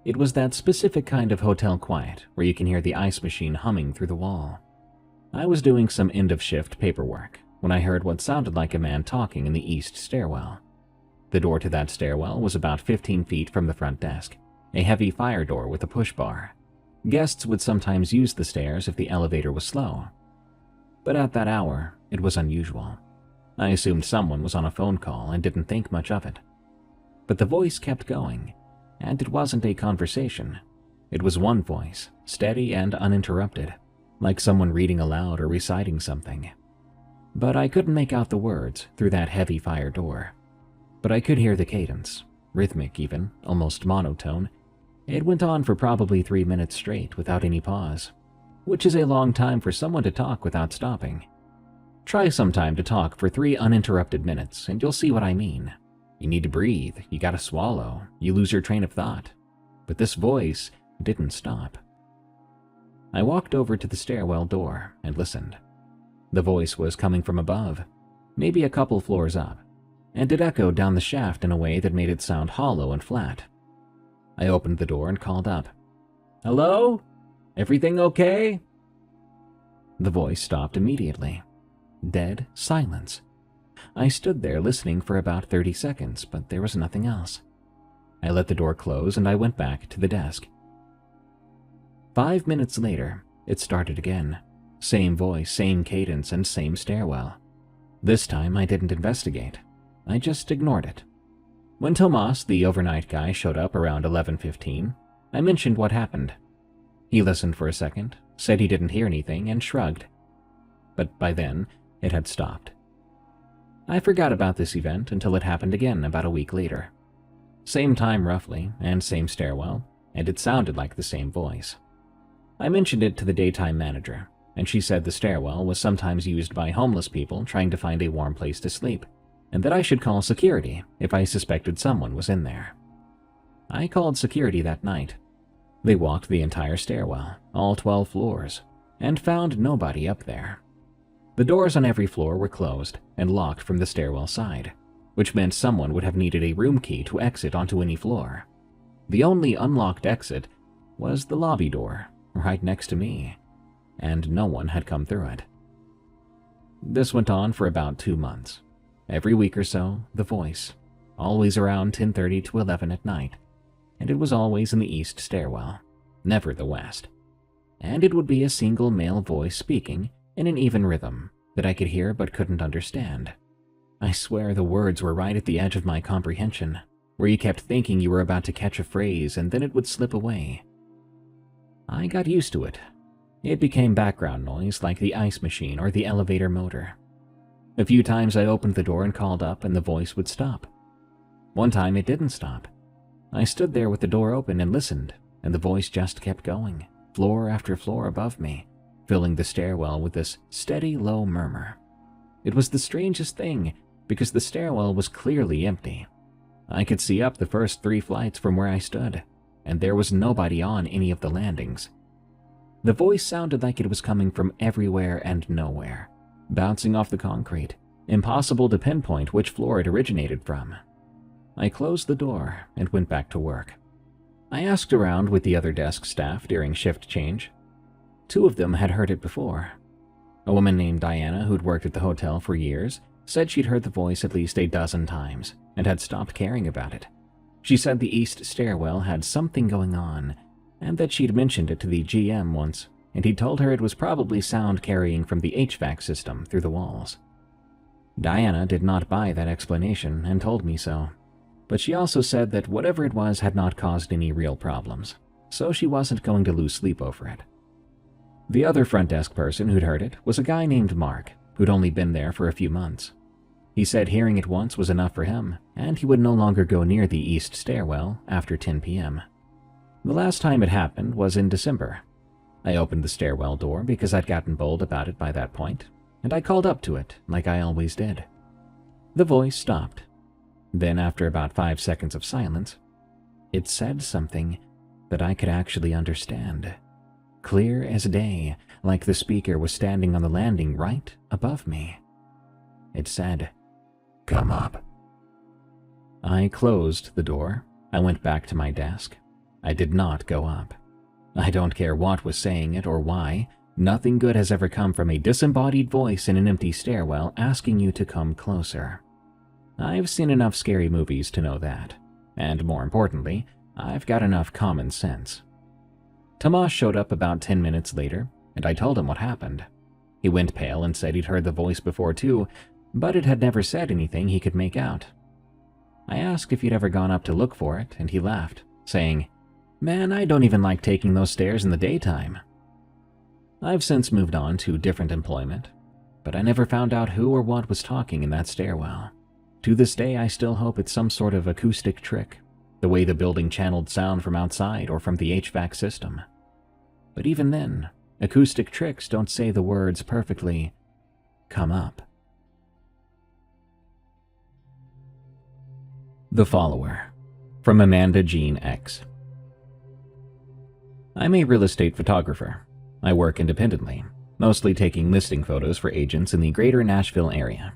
Speaker 1: It was that specific kind of hotel quiet where you can hear the ice machine humming through the wall. I was doing some end-of-shift paperwork when I heard what sounded like a man talking in the east stairwell. The door to that stairwell was about 15 feet from the front desk, a heavy fire door with a push bar. Guests would sometimes use the stairs if the elevator was slow. But at that hour, it was unusual. I assumed someone was on a phone call and didn't think much of it. But the voice kept going, and it wasn't a conversation. It was one voice, steady and uninterrupted, like someone reading aloud or reciting something. But I couldn't make out the words through that heavy fire door. But I could hear the cadence, rhythmic even, almost monotone. It went on for probably 3 minutes straight without any pause, which is a long time for someone to talk without stopping. Try sometime to talk for 3 uninterrupted minutes and you'll see what I mean. You need to breathe, you gotta swallow, you lose your train of thought. But this voice didn't stop. I walked over to the stairwell door and listened. The voice was coming from above, maybe a couple floors up, and it echoed down the shaft in a way that made it sound hollow and flat. I opened the door and called up. "Hello? Everything okay?" The voice stopped immediately. Dead silence. I stood there listening for about 30 seconds, but there was nothing else. I let the door close and I went back to the desk. 5 minutes later, it started again. Same voice, same cadence, and same stairwell. This time I didn't investigate. I just ignored it. When Tomas, the overnight guy, showed up around 11:15, I mentioned what happened. He listened for a second, said he didn't hear anything, and shrugged. But by then, it had stopped. I forgot about this event until it happened again about a week later. Same time roughly, and same stairwell, and it sounded like the same voice. I mentioned it to the daytime manager, and she said the stairwell was sometimes used by homeless people trying to find a warm place to sleep, and that I should call security if I suspected someone was in there. I called security that night. They walked the entire stairwell, all 12 floors, and found nobody up there. The doors on every floor were closed and locked from the stairwell side, which meant someone would have needed a room key to exit onto any floor. The only unlocked exit was the lobby door, right next to me, and no one had come through it. This went on for about 2 months. Every week or so, the voice, always around 10:30 to 11 at night, and it was always in the east stairwell, never the west. And it would be a single male voice speaking in an even rhythm that I could hear but couldn't understand. I swear the words were right at the edge of my comprehension, where you kept thinking you were about to catch a phrase and then it would slip away. I got used to it. It became background noise like the ice machine or the elevator motor. A few times I opened the door and called up and the voice would stop. One time it didn't stop. I stood there with the door open and listened, and the voice just kept going, floor after floor above me, filling the stairwell with this steady, low murmur. It was the strangest thing, because the stairwell was clearly empty. I could see up the first 3 flights from where I stood, and there was nobody on any of the landings. The voice sounded like it was coming from everywhere and nowhere, bouncing off the concrete, impossible to pinpoint which floor it originated from. I closed the door and went back to work. I asked around with the other desk staff during shift change. 2 of them had heard it before. A woman named Diana, who'd worked at the hotel for years, said she'd heard the voice at least a dozen times and had stopped caring about it. She said the east stairwell had something going on, and that she'd mentioned it to the GM once, and he'd told her it was probably sound carrying from the HVAC system through the walls. Diana did not buy that explanation and told me so, but she also said that whatever it was had not caused any real problems, so she wasn't going to lose sleep over it. The other front desk person who'd heard it was a guy named Mark, who'd only been there for a few months. He said hearing it once was enough for him, and he would no longer go near the east stairwell after 10 p.m. The last time it happened was in December. I opened the stairwell door because I'd gotten bold about it by that point, and I called up to it like I always did. The voice stopped. Then, after about 5 seconds of silence, it said something that I could actually understand. Clear as day, like the speaker was standing on the landing right above me. It said, "Come up." I closed the door. I went back to my desk. I did not go up. I don't care what was saying it or why. Nothing good has ever come from a disembodied voice in an empty stairwell asking you to come closer. I've seen enough scary movies to know that. And more importantly, I've got enough common sense. Tomas showed up about 10 minutes later, and I told him what happened. He went pale and said he'd heard the voice before too, but it had never said anything he could make out. I asked if he'd ever gone up to look for it, and he laughed, saying, "Man, I don't even like taking those stairs in the daytime." I've since moved on to different employment, but I never found out who or what was talking in that stairwell. To this day, I still hope it's some sort of acoustic trick, the way the building channeled sound from outside or from the HVAC system. But even then, acoustic tricks don't say the words perfectly, "Come up." The Follower, from Amanda Jean X. I'm a real estate photographer. I work independently, mostly taking listing photos for agents in the greater Nashville area.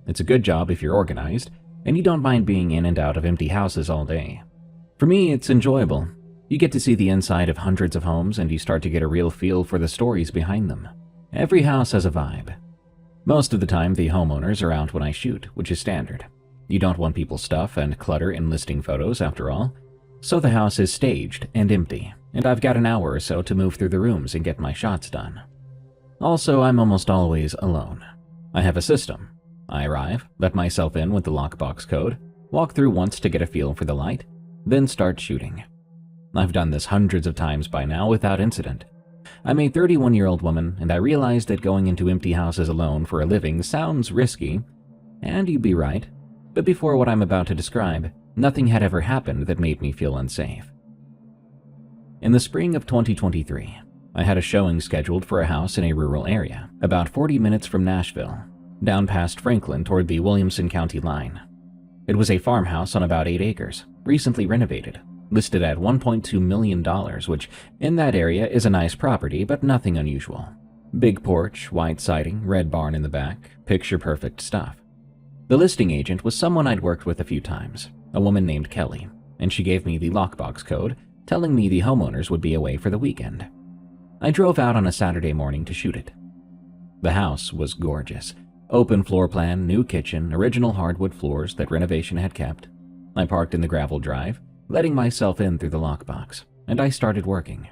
Speaker 1: It's a good job if you're organized, and you don't mind being in and out of empty houses all day. For me, it's enjoyable. You get to see the inside of hundreds of homes and you start to get a real feel for the stories behind them. Every house has a vibe. Most of the time, the homeowners are out when I shoot, which is standard. You don't want people's stuff and clutter in listing photos, after all. So the house is staged and empty, and I've got an hour or so to move through the rooms and get my shots done. Also, I'm almost always alone. I have a system. I arrive, let myself in with the lockbox code, walk through once to get a feel for the light, then start shooting. I've done this hundreds of times by now without incident. I'm a 31-year-old woman, and I realize that going into empty houses alone for a living sounds risky, and you'd be right, but before what I'm about to describe, nothing had ever happened that made me feel unsafe. In the spring of 2023, I had a showing scheduled for a house in a rural area, about 40 minutes from Nashville, down past Franklin toward the Williamson County line. It was a farmhouse on about 8 acres, recently renovated, listed at $1.2 million, which in that area is a nice property, but nothing unusual. Big porch, white siding, red barn in the back, picture-perfect stuff. The listing agent was someone I'd worked with a few times, a woman named Kelly, and she gave me the lockbox code, telling me the homeowners would be away for the weekend. I drove out on a Saturday morning to shoot it. The house was gorgeous. Open floor plan, new kitchen, original hardwood floors that renovation had kept. I parked in the gravel drive, letting myself in through the lockbox, and I started working.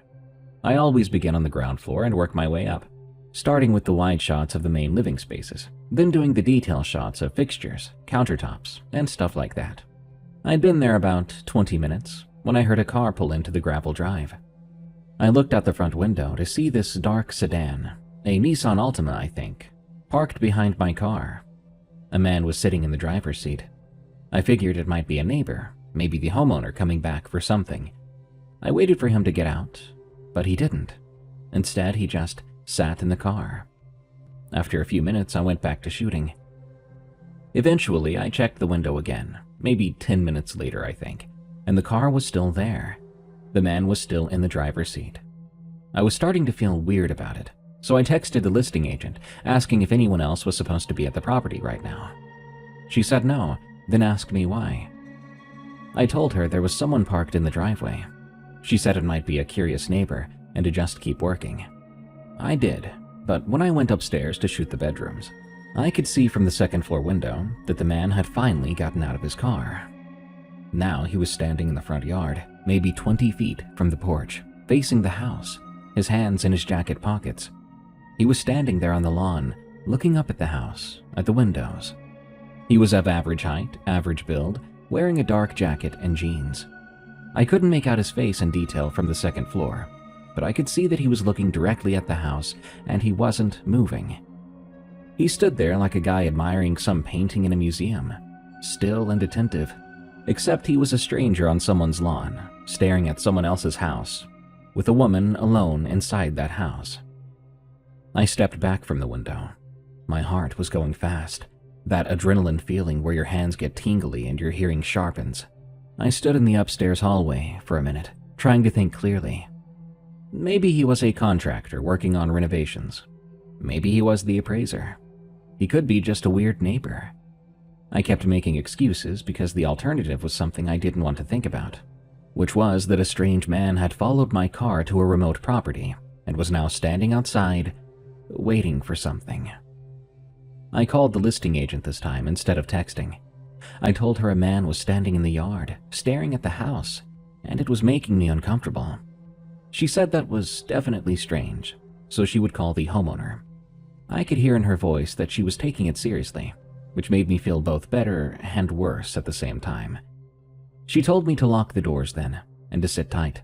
Speaker 1: I always begin on the ground floor and work my way up, starting with the wide shots of the main living spaces, then doing the detail shots of fixtures, countertops, and stuff like that. I'd been there about 20 minutes when I heard a car pull into the gravel drive. I looked out the front window to see this dark sedan, a Nissan Altima, I think, parked behind my car. A man was sitting in the driver's seat. I figured it might be a neighbor, maybe the homeowner coming back for something. I waited for him to get out, but he didn't. Instead, he just sat in the car. After a few minutes, I went back to shooting. Eventually, I checked the window again, maybe 10 minutes later, I think, and the car was still there. The man was still in the driver's seat. I was starting to feel weird about it, so I texted the listing agent, asking if anyone else was supposed to be at the property right now. She said no, then asked me why. I told her there was someone parked in the driveway. She said it might be a curious neighbor and to just keep working. I did, But when I went upstairs to shoot the bedrooms, I could see from the second-floor window that the man had finally gotten out of his car. Now he was standing in the front yard, maybe 20 feet from the porch, facing the house, his hands in his jacket pockets. He was standing there on the lawn, looking up at the house, at the windows. He was of average height, average build, wearing a dark jacket and jeans. I couldn't make out his face in detail from the second floor, but I could see that he was looking directly at the house and he wasn't moving. He stood there like a guy admiring some painting in a museum, still and attentive, except he was a stranger on someone's lawn, staring at someone else's house, with a woman alone inside that house. I stepped back from the window. My heart was going fast, that adrenaline feeling where your hands get tingly and your hearing sharpens. I stood in the upstairs hallway for a minute, trying to think clearly. Maybe he was a contractor working on renovations. Maybe he was the appraiser. He could be just a weird neighbor. I kept making excuses because the alternative was something I didn't want to think about, which was that a strange man had followed my car to a remote property and was now standing outside, waiting for something. I called the listing agent this time instead of texting. I told her a man was standing in the yard, staring at the house, and it was making me uncomfortable. She said that was definitely strange, so she would call the homeowner. I could hear in her voice that she was taking it seriously, which made me feel both better and worse at the same time. She told me to lock the doors then, and to sit tight.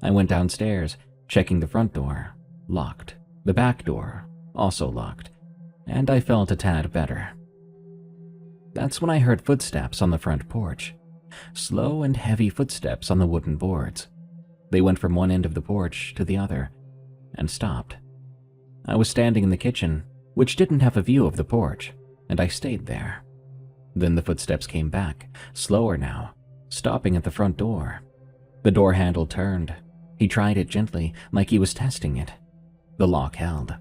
Speaker 1: I went downstairs, checking the front door, locked. The back door, also locked, and I felt a tad better. That's when I heard footsteps on the front porch, slow and heavy footsteps on the wooden boards. They went from one end of the porch to the other, and stopped. I was standing in the kitchen, which didn't have a view of the porch, and I stayed there. Then the footsteps came back, slower now, stopping at the front door. The door handle turned. He tried it gently, like he was testing it. The lock held.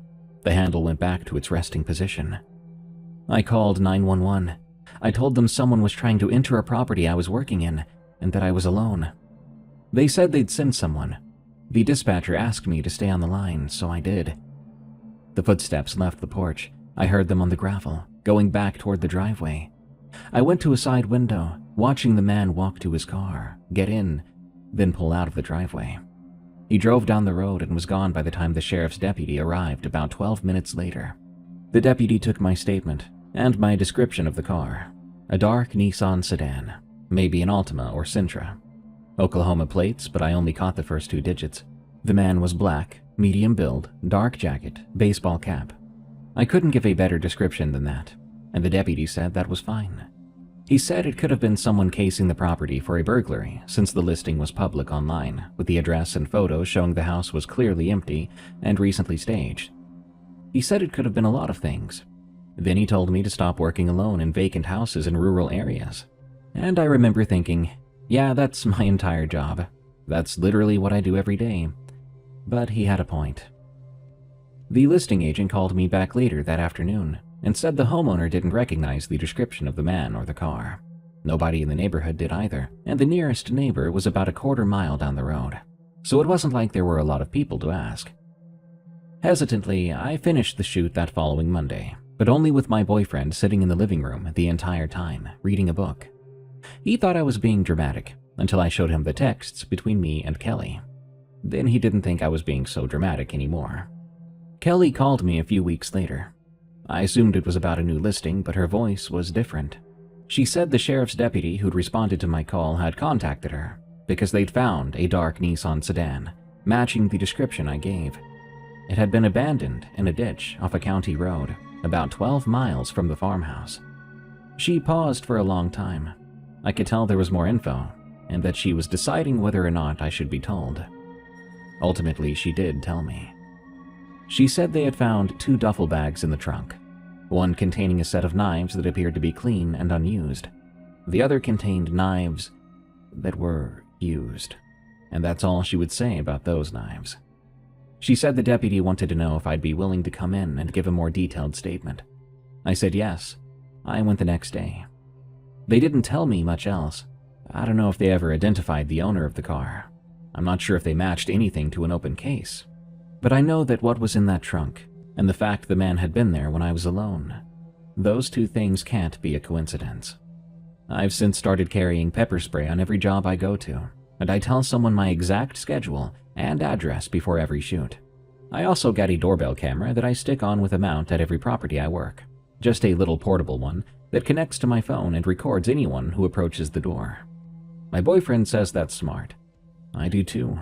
Speaker 1: The handle went back to its resting position. I called 911. I told them someone was trying to enter a property I was working in, and that I was alone. They said they'd send someone. The dispatcher asked me to stay on the line, so I did. The footsteps left the porch. I heard them on the gravel, going back toward the driveway. I went to a side window, watching the man walk to his car, get in, then pull out of the driveway. He drove down the road and was gone by the time the sheriff's deputy arrived about 12 minutes later. The deputy took my statement and my description of the car, a dark Nissan sedan, maybe an Altima or Sentra. Oklahoma plates, but I only caught the first 2 digits. The man was black, medium build, dark jacket, baseball cap. I couldn't give a better description than that, and the deputy said that was fine. He said it could have been someone casing the property for a burglary since the listing was public online, with the address and photos showing the house was clearly empty and recently staged. He said it could have been a lot of things. Then he told me to stop working alone in vacant houses in rural areas. And I remember thinking, yeah, that's my entire job. That's literally what I do every day. But he had a point. The listing agent called me back later that afternoon and said the homeowner didn't recognize the description of the man or the car. Nobody in the neighborhood did either, and the nearest neighbor was about a quarter mile down the road, so it wasn't like there were a lot of people to ask. Hesitantly, I finished the shoot that following Monday, but only with my boyfriend sitting in the living room the entire time, reading a book. He thought I was being dramatic until I showed him the texts between me and Kelly. Then he didn't think I was being so dramatic anymore. Kelly called me a few weeks later. I assumed it was about a new listing, but her voice was different. She said the sheriff's deputy who'd responded to my call had contacted her because they'd found a dark Nissan sedan, matching the description I gave. It had been abandoned in a ditch off a county road, about 12 miles from the farmhouse. She paused for a long time. I could tell there was more info, and that she was deciding whether or not I should be told. Ultimately, she did tell me. She said they had found 2 duffel bags in the trunk, one containing a set of knives that appeared to be clean and unused. The other contained knives that were used, and that's all she would say about those knives. She said the deputy wanted to know if I'd be willing to come in and give a more detailed statement. I said yes. I went the next day. They didn't tell me much else. I don't know if they ever identified the owner of the car. I'm not sure if they matched anything to an open case. But I know that what was in that trunk, and the fact the man had been there when I was alone. Those two things can't be a coincidence. I've since started carrying pepper spray on every job I go to, and I tell someone my exact schedule and address before every shoot. I also got a doorbell camera that I stick on with a mount at every property I work. Just a little portable one that connects to my phone and records anyone who approaches the door. My boyfriend says that's smart. I do too.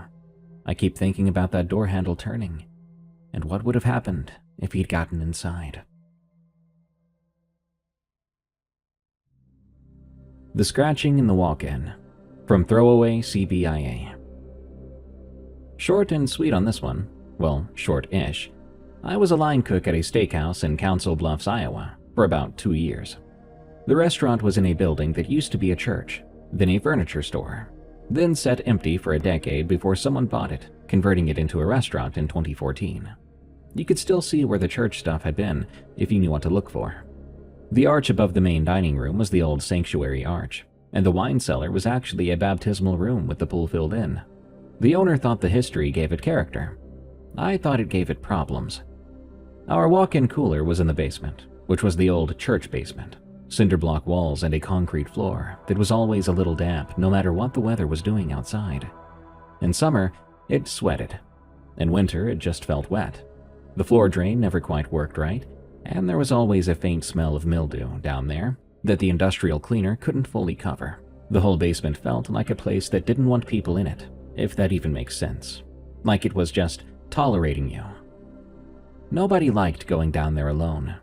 Speaker 1: I keep thinking about that door handle turning, and what would have happened if he'd gotten inside. The Scratching in the Walk-In, from Throwaway CBIA. Short and sweet on this one. Well, short-ish. I was a line cook at a steakhouse in Council Bluffs, Iowa, for about 2 years. The restaurant was in a building that used to be a church, then a furniture store, then sat empty for a decade before someone bought it, converting it into a restaurant in 2014. You could still see where the church stuff had been if you knew what to look for. The arch above the main dining room was the old sanctuary arch, and the wine cellar was actually a baptismal room with the pool filled in. The owner thought the history gave it character. I thought it gave it problems. Our walk-in cooler was in the basement, which was the old church basement. Cinder block walls and a concrete floor that was always a little damp no matter what the weather was doing outside. In summer, it sweated. In winter, it just felt wet. The floor drain never quite worked right, and there was always a faint smell of mildew down there that the industrial cleaner couldn't fully cover. The whole basement felt like a place that didn't want people in it, if that even makes sense. Like it was just tolerating you. Nobody liked going down there alone.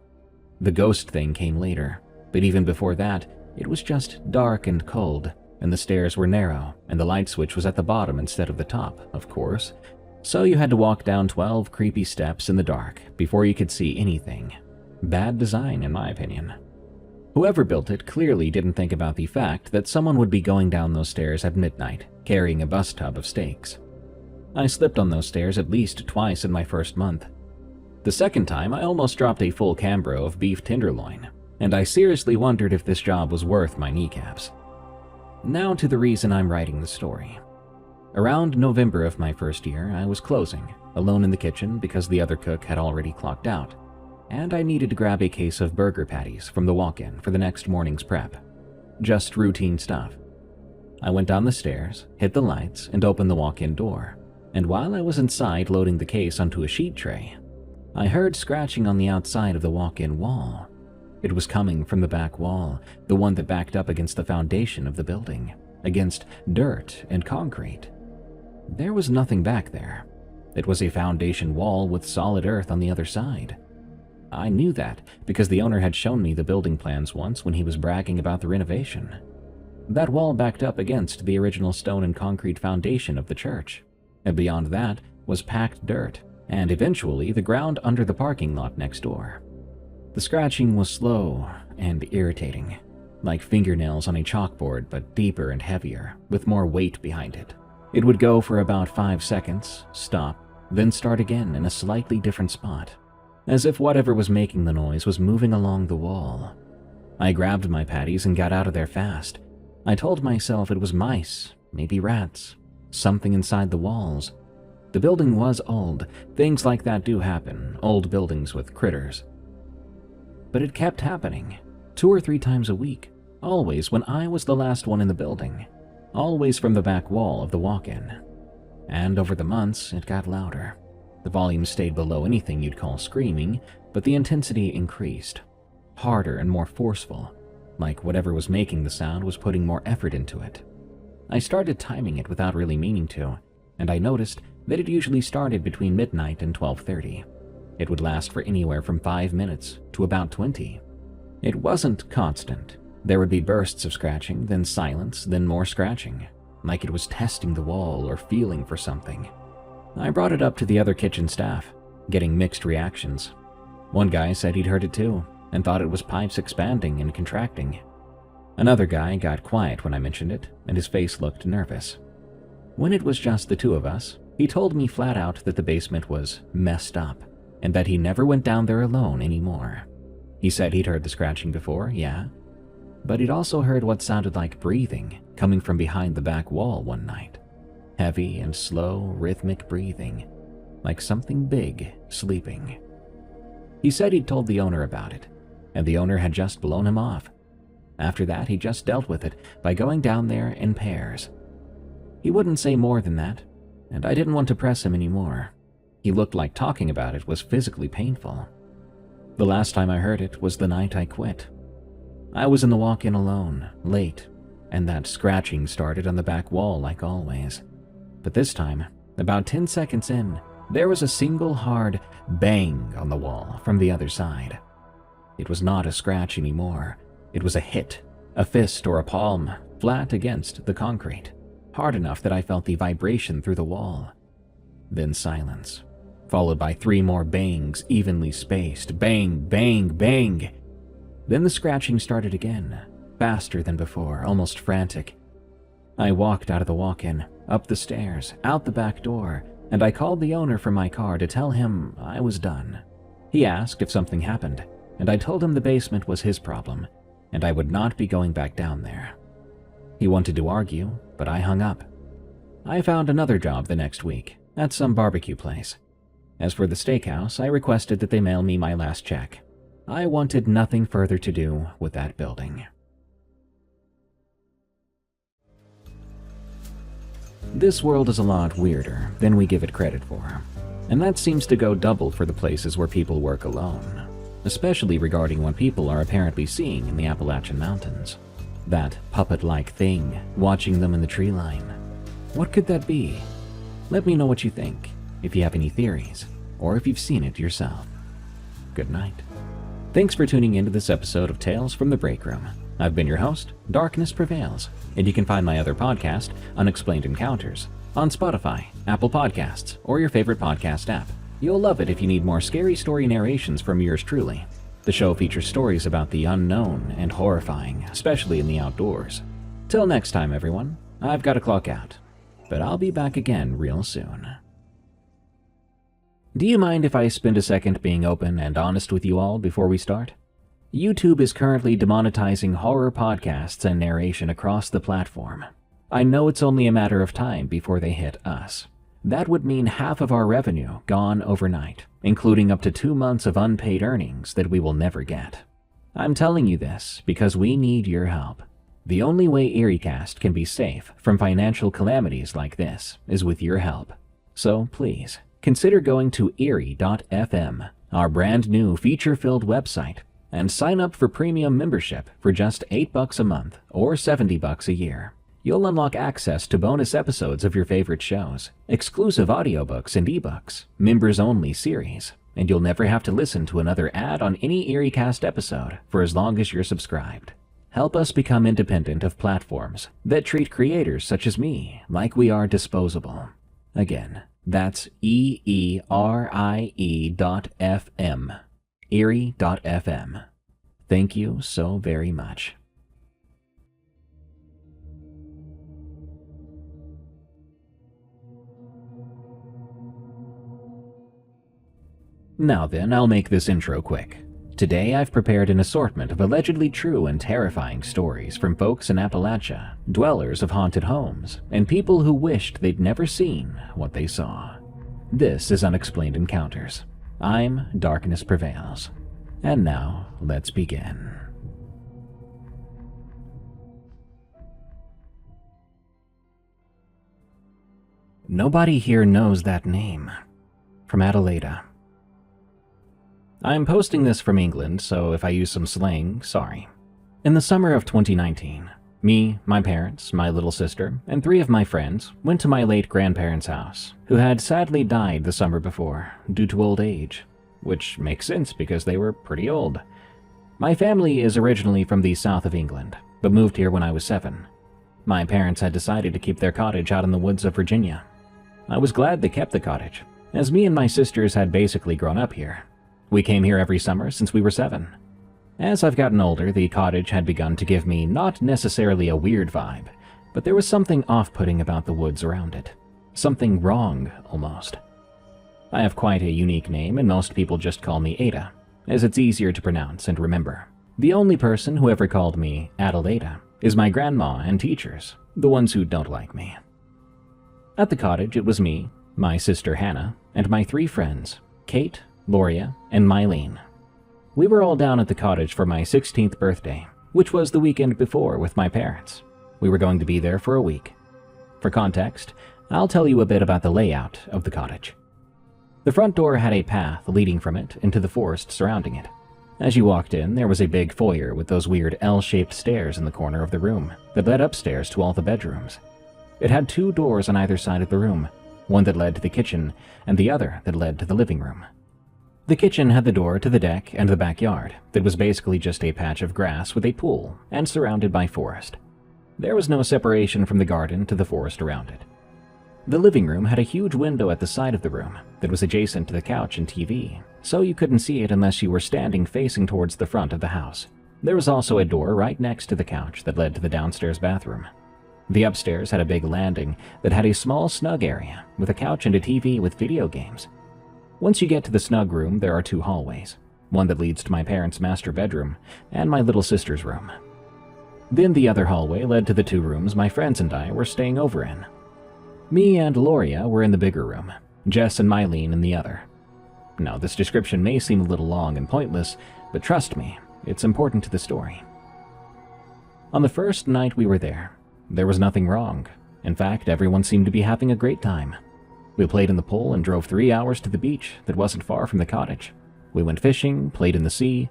Speaker 1: The ghost thing came later, but even before that, it was just dark and cold, and the stairs were narrow, and the light switch was at the bottom instead of the top, of course. So you had to walk down 12 creepy steps in the dark before you could see anything. Bad design, in my opinion. Whoever built it clearly didn't think about the fact that someone would be going down those stairs at midnight, carrying a bus tub of steaks. I slipped on those stairs at least twice in my first month. The second time, I almost dropped a full cambro of beef tenderloin, and I seriously wondered if this job was worth my kneecaps. Now to the reason I'm writing the story. Around November of my first year, I was closing, alone in the kitchen because the other cook had already clocked out, and I needed to grab a case of burger patties from the walk-in for the next morning's prep. Just routine stuff. I went down the stairs, hit the lights, and opened the walk-in door, and while I was inside loading the case onto a sheet tray, I heard scratching on the outside of the walk-in wall. It was coming from the back wall, the one that backed up against the foundation of the building, against dirt and concrete. There was nothing back there. It was a foundation wall with solid earth on the other side. I knew that because the owner had shown me the building plans once when he was bragging about the renovation. That wall backed up against the original stone and concrete foundation of the church, and beyond that was packed dirt, and eventually the ground under the parking lot next door. The scratching was slow and irritating, like fingernails on a chalkboard but deeper and heavier, with more weight behind it. It would go for about 5 seconds, stop, then start again in a slightly different spot, as if whatever was making the noise was moving along the wall. I grabbed my patties and got out of there fast. I told myself it was mice, maybe rats, something inside the walls. The building was old. Things like that do happen, old buildings with critters. But it kept happening, 2 or 3 times a week, always when I was the last one in the building, always from the back wall of the walk-in. And over the months, it got louder. The volume stayed below anything you'd call screaming, but the intensity increased, harder and more forceful, like whatever was making the sound was putting more effort into it. I started timing it without really meaning to, and I noticed that it usually started between midnight and 12:30. It would last for anywhere from 5 minutes to about 20. It wasn't constant. There would be bursts of scratching, then silence, then more scratching, like it was testing the wall or feeling for something. I brought it up to the other kitchen staff, getting mixed reactions. One guy said he'd heard it too, and thought it was pipes expanding and contracting. Another guy got quiet when I mentioned it, and his face looked nervous. When it was just the two of us, he told me flat out that the basement was messed up, and that he never went down there alone anymore. He said he'd heard the scratching before, yeah, but he'd also heard what sounded like breathing coming from behind the back wall one night. Heavy and slow, rhythmic breathing, like something big sleeping. He said he'd told the owner about it, and the owner had just blown him off. After that, he just dealt with it by going down there in pairs. He wouldn't say more than that, and I didn't want to press him anymore. He looked like talking about it was physically painful. The last time I heard it was the night I quit. I was in the walk-in alone, late, and that scratching started on the back wall like always. But this time, about 10 seconds in, there was a single hard bang on the wall from the other side. It was not a scratch anymore. It was a hit, a fist or a palm, flat against the concrete, hard enough that I felt the vibration through the wall. Then silence, followed by 3 more bangs, evenly spaced. Bang, bang, bang. Then the scratching started again, faster than before, almost frantic. I walked out of the walk-in, up the stairs, out the back door, and I called the owner from my car to tell him I was done. He asked if something happened, and I told him the basement was his problem, and I would not be going back down there. He wanted to argue, but I hung up. I found another job the next week, at some barbecue place. As for the steakhouse, I requested that they mail me my last check. I wanted nothing further to do with that building. This world is a lot weirder than we give it credit for, and that seems to go double for the places where people work alone, especially regarding what people are apparently seeing in the Appalachian Mountains. That puppet-like thing watching them in the tree line. What could that be? Let me know what you think, if you have any theories, or if you've seen it yourself. Good night. Thanks for tuning into this episode of Tales from the Break Room. I've been your host, Darkness Prevails, and you can find my other podcast, Unexplained Encounters, on Spotify, Apple Podcasts, or your favorite podcast app. You'll love it if you need more scary story narrations from yours truly. The show features stories about the unknown and horrifying, especially in the outdoors. Till next time, everyone, I've got to clock out, but I'll be back again real soon. Do you mind if I spend a second being open and honest with you all before we start? YouTube is currently demonetizing horror podcasts and narration across the platform. I know it's only a matter of time before they hit us. That would mean half of our revenue gone overnight, including up to 2 months of unpaid earnings that we will never get. I'm telling you this because we need your help. The only way EerieCast can be safe from financial calamities like this is with your help. So please, consider going to Eerie.fm, our brand new feature-filled website, and sign up for premium membership for just $8 a month or $70 a year. You'll unlock access to bonus episodes of your favorite shows, exclusive audiobooks and ebooks, members-only series, and you'll never have to listen to another ad on any EerieCast episode for as long as you're subscribed. Help us become independent of platforms that treat creators such as me like we are disposable. Again, that's EERIE.fm. Eerie.fm. Thank you so very much. Now then, I'll make this intro quick. Today I've prepared an assortment of allegedly true and terrifying stories from folks in Appalachia, dwellers of haunted homes, and people who wished they'd never seen what they saw. This is Unexplained Encounters. I'm Darkness Prevails. And now, let's begin. Nobody here knows that name. From Adelaida. I'm posting this from England, so if I use some slang, sorry. In the summer of 2019, me, my parents, my little sister, and 3 of my friends went to my late grandparents' house, who had sadly died the summer before due to old age, which makes sense because they were pretty old. My family is originally from the south of England, but moved here when I was 7. My parents had decided to keep their cottage out in the woods of Virginia. I was glad they kept the cottage, as me and my sisters had basically grown up here. We came here every summer since we were 7. As I've gotten older, the cottage had begun to give me not necessarily a weird vibe, but there was something off-putting about the woods around it. Something wrong, almost. I have quite a unique name, and most people just call me Ada, as it's easier to pronounce and remember. The only person who ever called me Adelaida is my grandma and teachers, the ones who don't like me. At the cottage, it was me, my sister Hannah, and my 3 friends, Kate, Loria, and Mylene, We were all down at the cottage for my 16th birthday, which was the weekend before with my parents. We were going to be there for a week. For context, I'll tell you a bit about the layout of the cottage. The front door had a path leading from it into the forest surrounding it. As you walked in, there was a big foyer with those weird L-shaped stairs in the corner of the room that led upstairs to all the bedrooms. It had 2 doors on either side of the room, one that led to the kitchen and the other that led to the living room. The kitchen had the door to the deck and the backyard that was basically just a patch of grass with a pool and surrounded by forest. There was no separation from the garden to the forest around it. The living room had a huge window at the side of the room that was adjacent to the couch and TV, so you couldn't see it unless you were standing facing towards the front of the house. There was also a door right next to the couch that led to the downstairs bathroom. The upstairs had a big landing that had a small snug area with a couch and a TV with video games. Once you get to the snug room, there are 2 hallways, one that leads to my parents' master bedroom and my little sister's room. Then the other hallway led to the 2 rooms my friends and I were staying over in. Me and Loria were in the bigger room, Jess and Mylene in the other. Now, this description may seem a little long and pointless, but trust me, it's important to the story. On the first night we were there was nothing wrong. In fact, everyone seemed to be having a great time. We played in the pool and drove 3 hours to the beach that wasn't far from the cottage. We went fishing, played in the sea.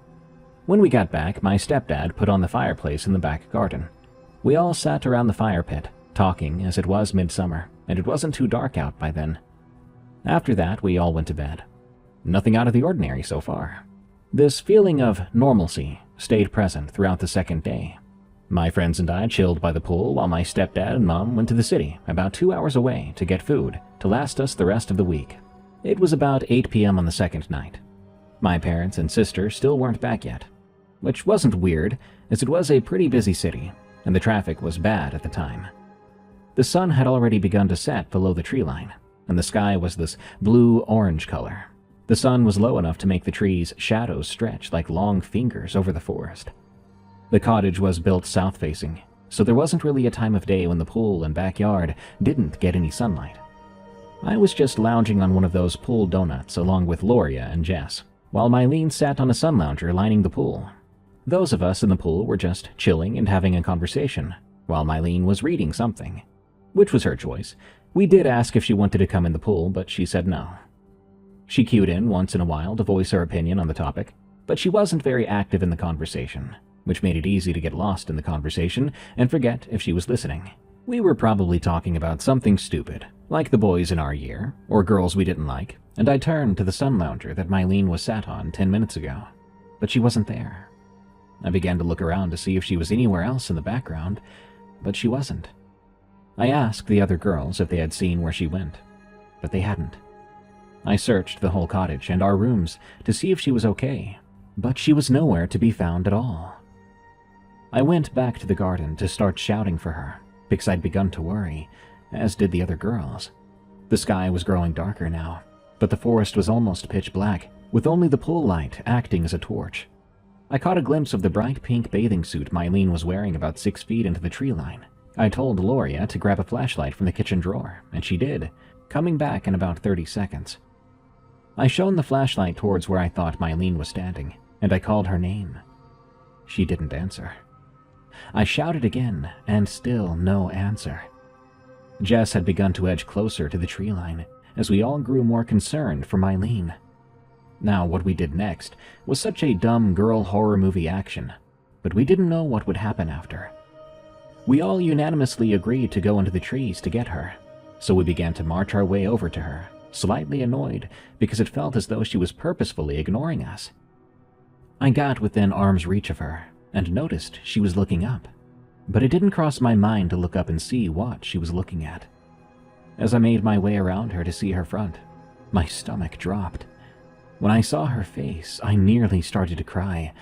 Speaker 1: When we got back, my stepdad put on the fireplace in the back garden. We all sat around the fire pit, talking as it was midsummer, and it wasn't too dark out by then. After that, we all went to bed. Nothing out of the ordinary so far. This feeling of normalcy stayed present throughout the second day. My friends and I chilled by the pool while my stepdad and mom went to the city about 2 hours away to get food to last us the rest of the week. It was about 8 p.m. on the second night. My parents and sister still weren't back yet, which wasn't weird as it was a pretty busy city and the traffic was bad at the time. The sun had already begun to set below the tree line, and the sky was this blue-orange color. The sun was low enough to make the trees' shadows stretch like long fingers over the forest. The cottage was built south-facing, so there wasn't really a time of day when the pool and backyard didn't get any sunlight. I was just lounging on one of those pool donuts along with Loria and Jess, while Mylene sat on a sun lounger lining the pool. Those of us in the pool were just chilling and having a conversation, while Mylene was reading something, which was her choice. We did ask if she wanted to come in the pool, but she said no. She cued in once in a while to voice her opinion on the topic, but she wasn't very active in the conversation, which made it easy to get lost in the conversation and forget if she was listening. We were probably talking about something stupid, like the boys in our year, or girls we didn't like, and I turned to the sun lounger that Mylene was sat on 10 minutes ago, but she wasn't there. I began to look around to see if she was anywhere else in the background, but she wasn't. I asked the other girls if they had seen where she went, but they hadn't. I searched the whole cottage and our rooms to see if she was okay, but she was nowhere to be found at all. I went back to the garden to start shouting for her, because I'd begun to worry, as did the other girls. The sky was growing darker now, but the forest was almost pitch black, with only the pool light acting as a torch. I caught a glimpse of the bright pink bathing suit Mylene was wearing about 6 feet into the tree line. I told Loria to grab a flashlight from the kitchen drawer, and she did, coming back in about 30 seconds. I shone the flashlight towards where I thought Mylene was standing, and I called her name. She didn't answer. I shouted again, and still no answer. Jess had begun to edge closer to the tree line, as we all grew more concerned for Mylene. Now, what we did next was such a dumb girl horror movie action, but we didn't know what would happen after. We all unanimously agreed to go into the trees to get her, so we began to march our way over to her, slightly annoyed because it felt as though she was purposefully ignoring us. I got within arm's reach of her and noticed she was looking up, but it didn't cross my mind to look up and see what she was looking at. As I made my way around her to see her front, my stomach dropped. When I saw her face, I nearly started to cry.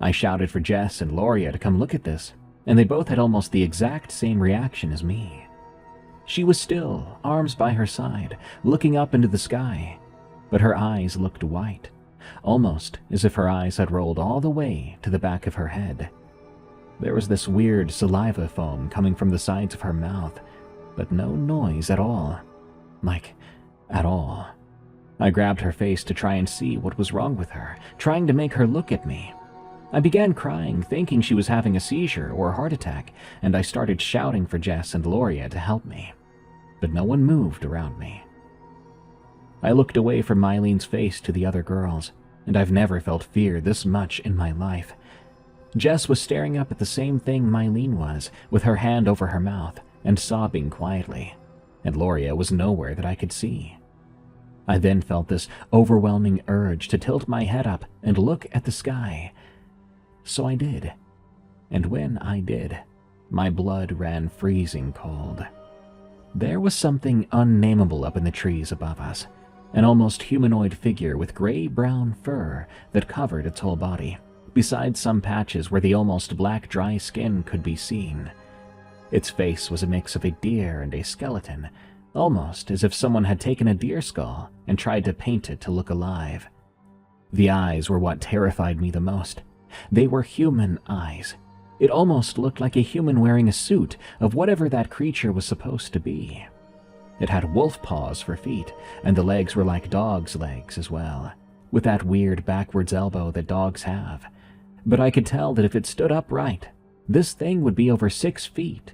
Speaker 1: I shouted for Jess and Loria to come look at this, and they both had almost the exact same reaction as me. She was still, arms by her side, looking up into the sky, but her eyes looked white, almost as if her eyes had rolled all the way to the back of her head. There was this weird saliva foam coming from the sides of her mouth, but no noise at all. Like, at all. I grabbed her face to try and see what was wrong with her, trying to make her look at me. I began crying, thinking she was having a seizure or a heart attack, and I started shouting for Jess and Loria to help me. But no one moved around me. I looked away from Mylene's face to the other girls, and I've never felt fear this much in my life. Jess was staring up at the same thing Mylene was, with her hand over her mouth and sobbing quietly, and Loria was nowhere that I could see. I then felt this overwhelming urge to tilt my head up and look at the sky. So I did. And when I did, my blood ran freezing cold. There was something unnameable up in the trees above us, an almost humanoid figure with gray-brown fur that covered its whole body, besides some patches where the almost black dry skin could be seen. Its face was a mix of a deer and a skeleton, almost as if someone had taken a deer skull and tried to paint it to look alive. The eyes were what terrified me the most. They were human eyes. It almost looked like a human wearing a suit of whatever that creature was supposed to be. It had wolf paws for feet, and the legs were like dogs' legs as well, with that weird backwards elbow that dogs have. But I could tell that if it stood upright, this thing would be over 6 feet.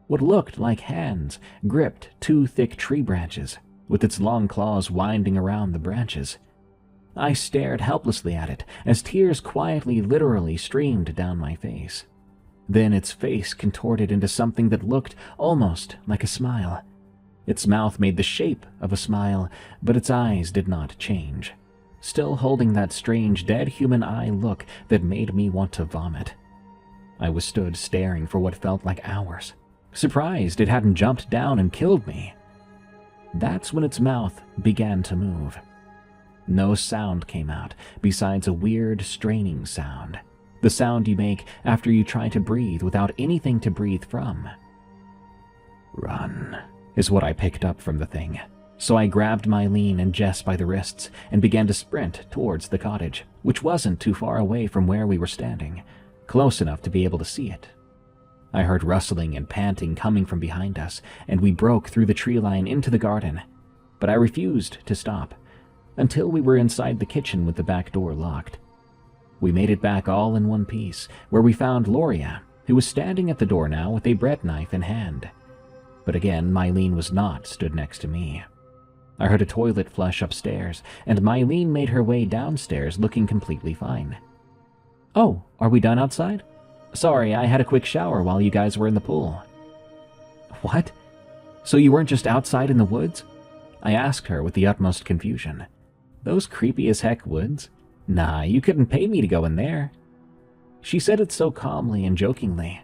Speaker 1: What looked like hands gripped 2 thick tree branches, with its long claws winding around the branches. I stared helplessly at it as tears quietly, literally streamed down my face. Then its face contorted into something that looked almost like a smile. Its mouth made the shape of a smile, but its eyes did not change, still holding that strange dead human eye look that made me want to vomit. I was stood staring for what felt like hours, surprised it hadn't jumped down and killed me. That's when its mouth began to move. No sound came out besides a weird straining sound, the sound you make after you try to breathe without anything to breathe from. Run, is what I picked up from the thing, so I grabbed Mylene and Jess by the wrists and began to sprint towards the cottage, which wasn't too far away from where we were standing, close enough to be able to see it. I heard rustling and panting coming from behind us, and we broke through the tree line into the garden, but I refused to stop until we were inside the kitchen with the back door locked. We made it back all in one piece, where we found Loria, who was standing at the door now with a bread knife in hand. But again, Mylene was not stood next to me. I heard a toilet flush upstairs, and Mylene made her way downstairs looking completely fine. "Oh, are we done outside? Sorry, I had a quick shower while you guys were in the pool." "What? So you weren't just outside in the woods?" I asked her with the utmost confusion. "Those creepy as heck woods? Nah, you couldn't pay me to go in there." She said it so calmly and jokingly.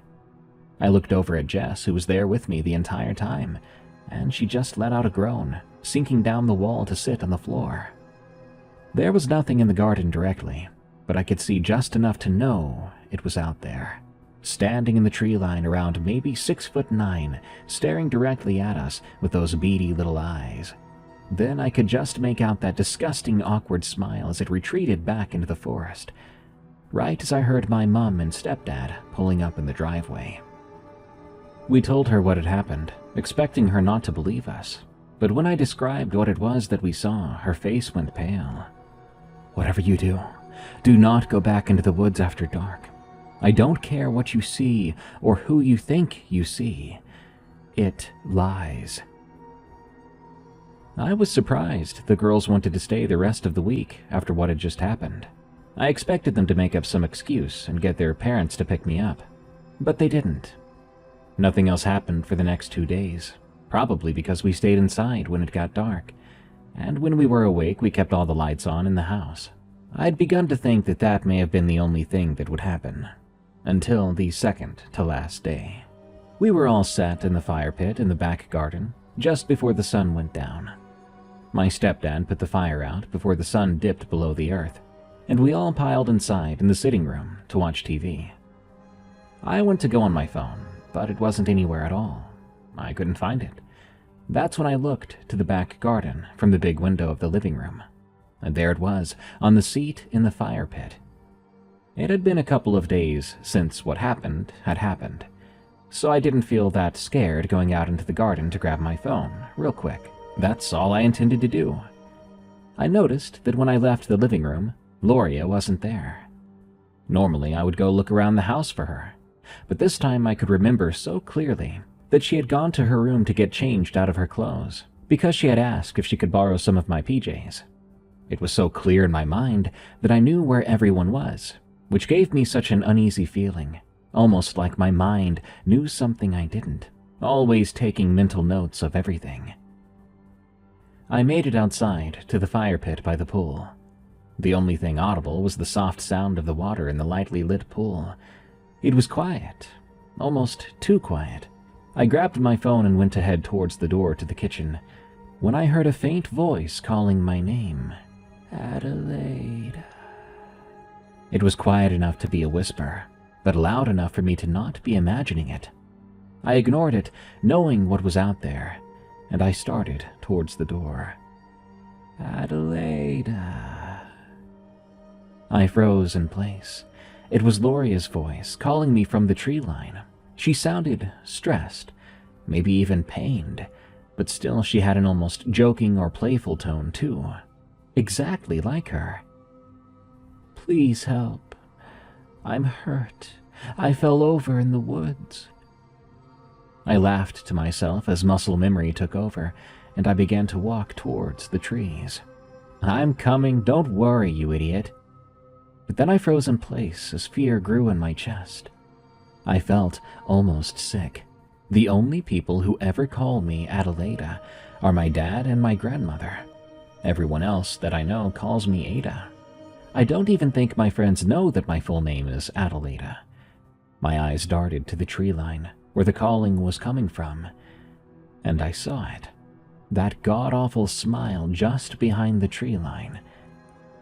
Speaker 1: I looked over at Jess, who was there with me the entire time, and she just let out a groan, sinking down the wall to sit on the floor. There was nothing in the garden directly, but I could see just enough to know it was out there, standing in the tree line around maybe 6'9", staring directly at us with those beady little eyes. Then I could just make out that disgusting, awkward smile as it retreated back into the forest, right as I heard my mom and stepdad pulling up in the driveway. We told her what had happened, expecting her not to believe us, but when I described what it was that we saw, her face went pale. "Whatever you do, do not go back into the woods after dark. I don't care what you see or who you think you see. It lies." I was surprised the girls wanted to stay the rest of the week after what had just happened. I expected them to make up some excuse and get their parents to pick me up, but they didn't. Nothing else happened for the next 2 days, probably because we stayed inside when it got dark, and when we were awake we kept all the lights on in the house. I'd begun to think that that may have been the only thing that would happen, until the second to last day. We were all set in the fire pit in the back garden just before the sun went down. My stepdad put the fire out before the sun dipped below the earth, and we all piled inside in the sitting room to watch TV. I went to go on my phone, but it wasn't anywhere at all. I couldn't find it. That's when I looked to the back garden from the big window of the living room, and there it was, on the seat in the fire pit. It had been a couple of days since what happened had happened, so I didn't feel that scared going out into the garden to grab my phone real quick. That's all I intended to do. I noticed that when I left the living room, Loria wasn't there. Normally, I would go look around the house for her, but this time I could remember so clearly that she had gone to her room to get changed out of her clothes because she had asked if she could borrow some of my PJs. It was so clear in my mind that I knew where everyone was, which gave me such an uneasy feeling, almost like my mind knew something I didn't, always taking mental notes of everything. I made it outside to the fire pit by the pool. The only thing audible was the soft sound of the water in the lightly lit pool. It was quiet, almost too quiet. I grabbed my phone and went to head towards the door to the kitchen when I heard a faint voice calling my name. Adelaide. It was quiet enough to be a whisper, but loud enough for me to not be imagining it. I ignored it, knowing what was out there, and I started towards the door. Adelaide. I froze in place. It was Loria's voice calling me from the tree line. She sounded stressed, maybe even pained, but still she had an almost joking or playful tone too. Exactly like her. Please help. I'm hurt. I fell over in the woods. I laughed to myself as muscle memory took over, and I began to walk towards the trees. I'm coming, don't worry, you idiot. But then I froze in place as fear grew in my chest. I felt almost sick. The only people who ever call me Adelaida are my dad and my grandmother. Everyone else that I know calls me Ada. I don't even think my friends know that my full name is Adelaida. My eyes darted to the tree line, where the calling was coming from, and I saw it. That god-awful smile just behind the tree line.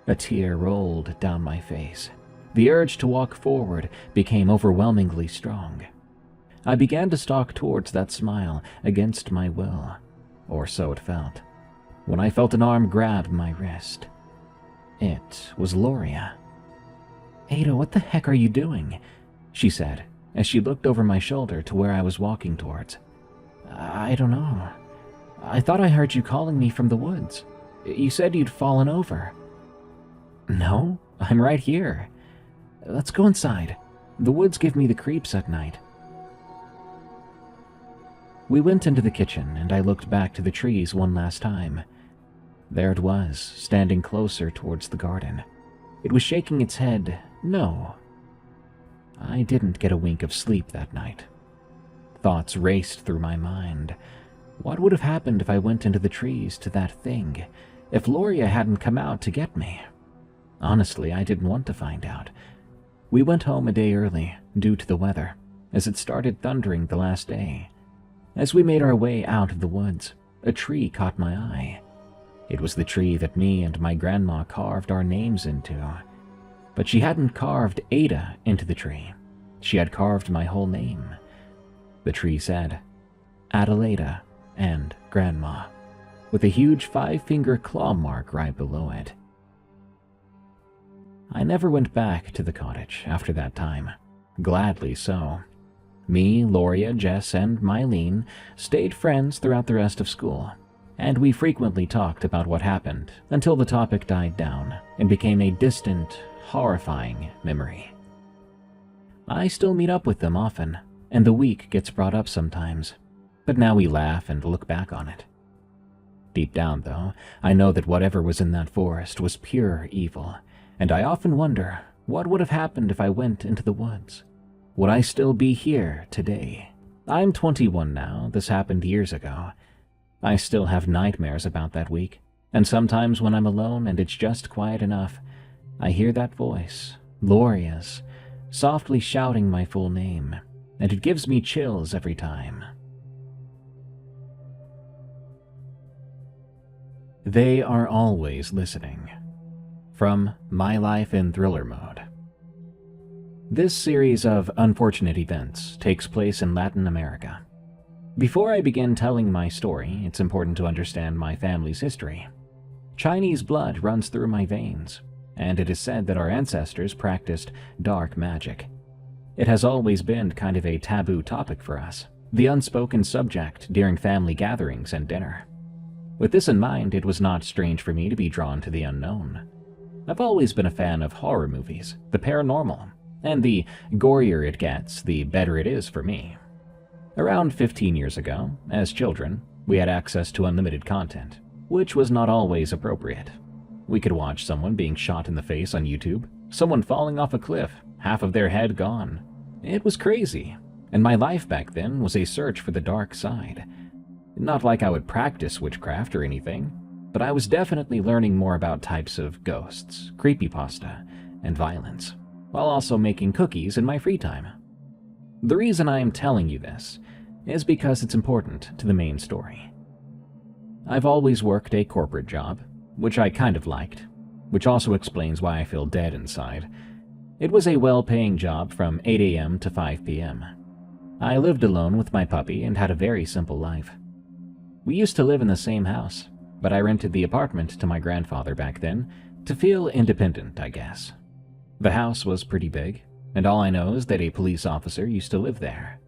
Speaker 1: A tear rolled down my face. The urge to walk forward became overwhelmingly strong. I began to stalk towards that smile against my will, or so it felt, when I felt an arm grab my wrist. It was Loria. Ada, what the heck are you doing? She said, as she looked over my shoulder to where I was walking towards. I don't know. I thought I heard you calling me from the woods. You said you'd fallen over. No, I'm right here. Let's go inside. The woods give me the creeps at night. We went into the kitchen, and I looked back to the trees one last time. There it was, standing closer towards the garden. It was shaking its head, no. I didn't get a wink of sleep that night. Thoughts raced through my mind. What would have happened if I went into the trees to that thing, if Loria hadn't come out to get me? Honestly, I didn't want to find out. We went home a day early, due to the weather, as it started thundering the last day. As we made our way out of the woods, a tree caught my eye. It was the tree that me and my grandma carved our names into. But she hadn't carved Ada into the tree. She had carved my whole name. The tree said, Adelaida and Grandma, with a huge 5-finger claw mark right below it. I never went back to the cottage after that time. Gladly so. Me, Loria, Jess, and Mylene stayed friends throughout the rest of school, and we frequently talked about what happened until the topic died down and became a distant, horrifying memory. I still meet up with them often, and the week gets brought up sometimes, but now we laugh and look back on it. Deep down, though, I know that whatever was in that forest was pure evil, and I often wonder what would have happened if I went into the woods. Would I still be here today? I'm 21 now. This happened years ago. I still have nightmares about that week, and sometimes when I'm alone and it's just quiet enough, I hear that voice, Loria's, softly shouting my full name, and it gives me chills every time. They are always listening. From My Life in Thriller Mode. This series of unfortunate events takes place in Latin America. Before I begin telling my story, it's important to understand my family's history. Chinese blood runs through my veins, and it is said that our ancestors practiced dark magic. It has always been kind of a taboo topic for us, the unspoken subject during family gatherings and dinner. With this in mind, it was not strange for me to be drawn to the unknown. I've always been a fan of horror movies, the paranormal, and the gorier it gets, the better it is for me. Around 15 years ago, as children, we had access to unlimited content, which was not always appropriate. We could watch someone being shot in the face on YouTube, someone falling off a cliff, half of their head gone. It was crazy, and my life back then was a search for the dark side. Not like I would practice witchcraft or anything, but I was definitely learning more about types of ghosts, creepypasta, and violence, while also making cookies in my free time. The reason I am telling you this is because it's important to the main story. I've always worked a corporate job, which I kind of liked, which also explains why I feel dead inside. It was a well-paying job from 8 a.m. to 5 p.m. I lived alone with my puppy and had a very simple life. We used to live in the same house, but I rented the apartment to my grandfather back then to feel independent, I guess. The house was pretty big, and all I know is that a police officer used to live there.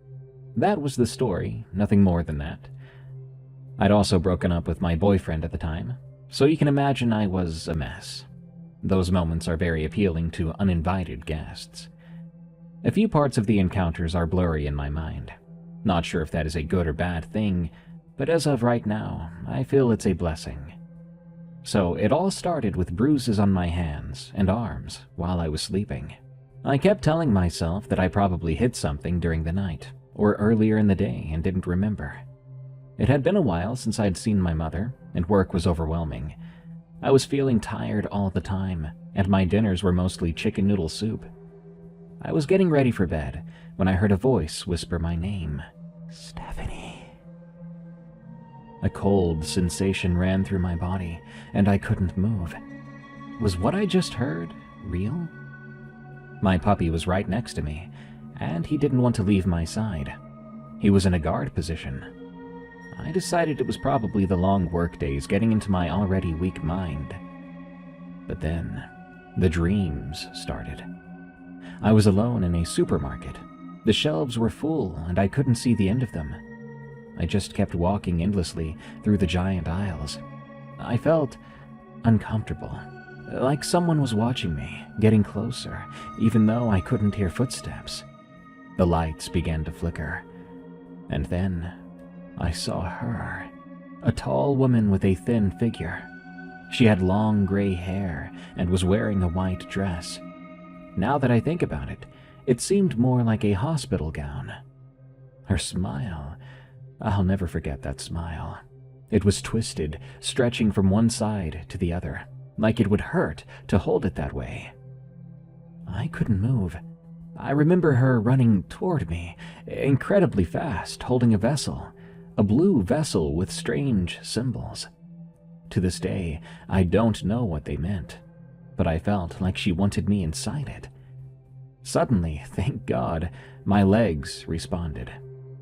Speaker 1: That was the story, nothing more than that. I'd also broken up with my boyfriend at the time, so you can imagine I was a mess. Those moments are very appealing to uninvited guests. A few parts of the encounters are blurry in my mind. Not sure if that is a good or bad thing, but as of right now, I feel it's a blessing. So it all started with bruises on my hands and arms while I was sleeping. I kept telling myself that I probably hit something during the night or earlier in the day and didn't remember. It had been a while since I'd seen my mother, and work was overwhelming. I was feeling tired all the time, and my dinners were mostly chicken noodle soup. I was getting ready for bed when I heard a voice whisper my name, Stephanie. A cold sensation ran through my body, and I couldn't move. Was what I just heard real? My puppy was right next to me, and he didn't want to leave my side. He was in a guard position. I decided it was probably the long workdays getting into my already weak mind. But then, the dreams started. I was alone in a supermarket. The shelves were full, and I couldn't see the end of them. I just kept walking endlessly through the giant aisles. I felt uncomfortable, like someone was watching me, getting closer, even though I couldn't hear footsteps. The lights began to flicker, and then I saw her, a tall woman with a thin figure. She had long gray hair and was wearing a white dress. Now that I think about it, it seemed more like a hospital gown. Her smile, I'll never forget that smile. It was twisted, stretching from one side to the other, like it would hurt to hold it that way. I couldn't move. I remember her running toward me, incredibly fast, holding a vessel. A blue vessel with strange symbols. To this day, I don't know what they meant, but I felt like she wanted me inside it. Suddenly, thank God, my legs responded,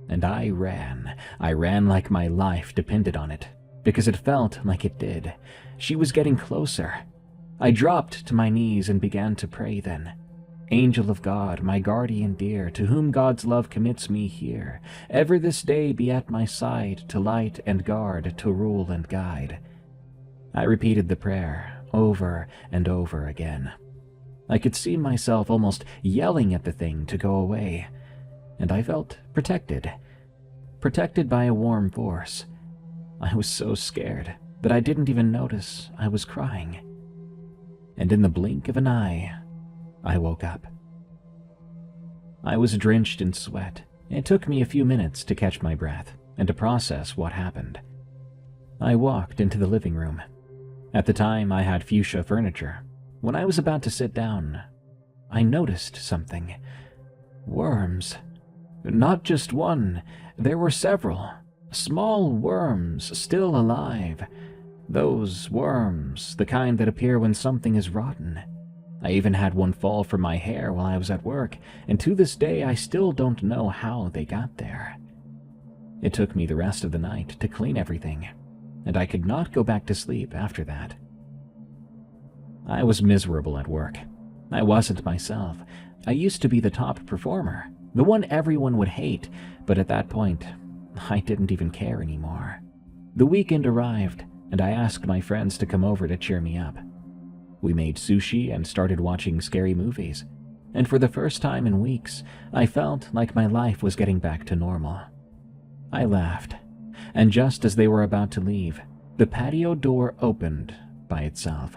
Speaker 1: and I ran. I ran like my life depended on it, because it felt like it did. She was getting closer. I dropped to my knees and began to pray then. Angel of God, my guardian dear, to whom God's love commits me here, ever this day be at my side, to light and guard, to rule and guide. I repeated the prayer over and over again. I could see myself almost yelling at the thing to go away, and I felt protected by a warm force. I was so scared that I didn't even notice I was crying. And in the blink of an eye, I woke up. I was drenched in sweat. It took me a few minutes to catch my breath and to process what happened. I walked into the living room. At the time, I had fuchsia furniture. When I was about to sit down, I noticed something. Worms. Not just one, there were several. Small worms, still alive. Those worms, the kind that appear when something is rotten. I even had one fall from my hair while I was at work, and to this day I still don't know how they got there. It took me the rest of the night to clean everything, and I could not go back to sleep after that. I was miserable at work. I wasn't myself. I used to be the top performer, the one everyone would hate, but at that point, I didn't even care anymore. The weekend arrived, and I asked my friends to come over to cheer me up. We made sushi and started watching scary movies, and for the first time in weeks, I felt like my life was getting back to normal. I laughed, and just as they were about to leave, the patio door opened by itself.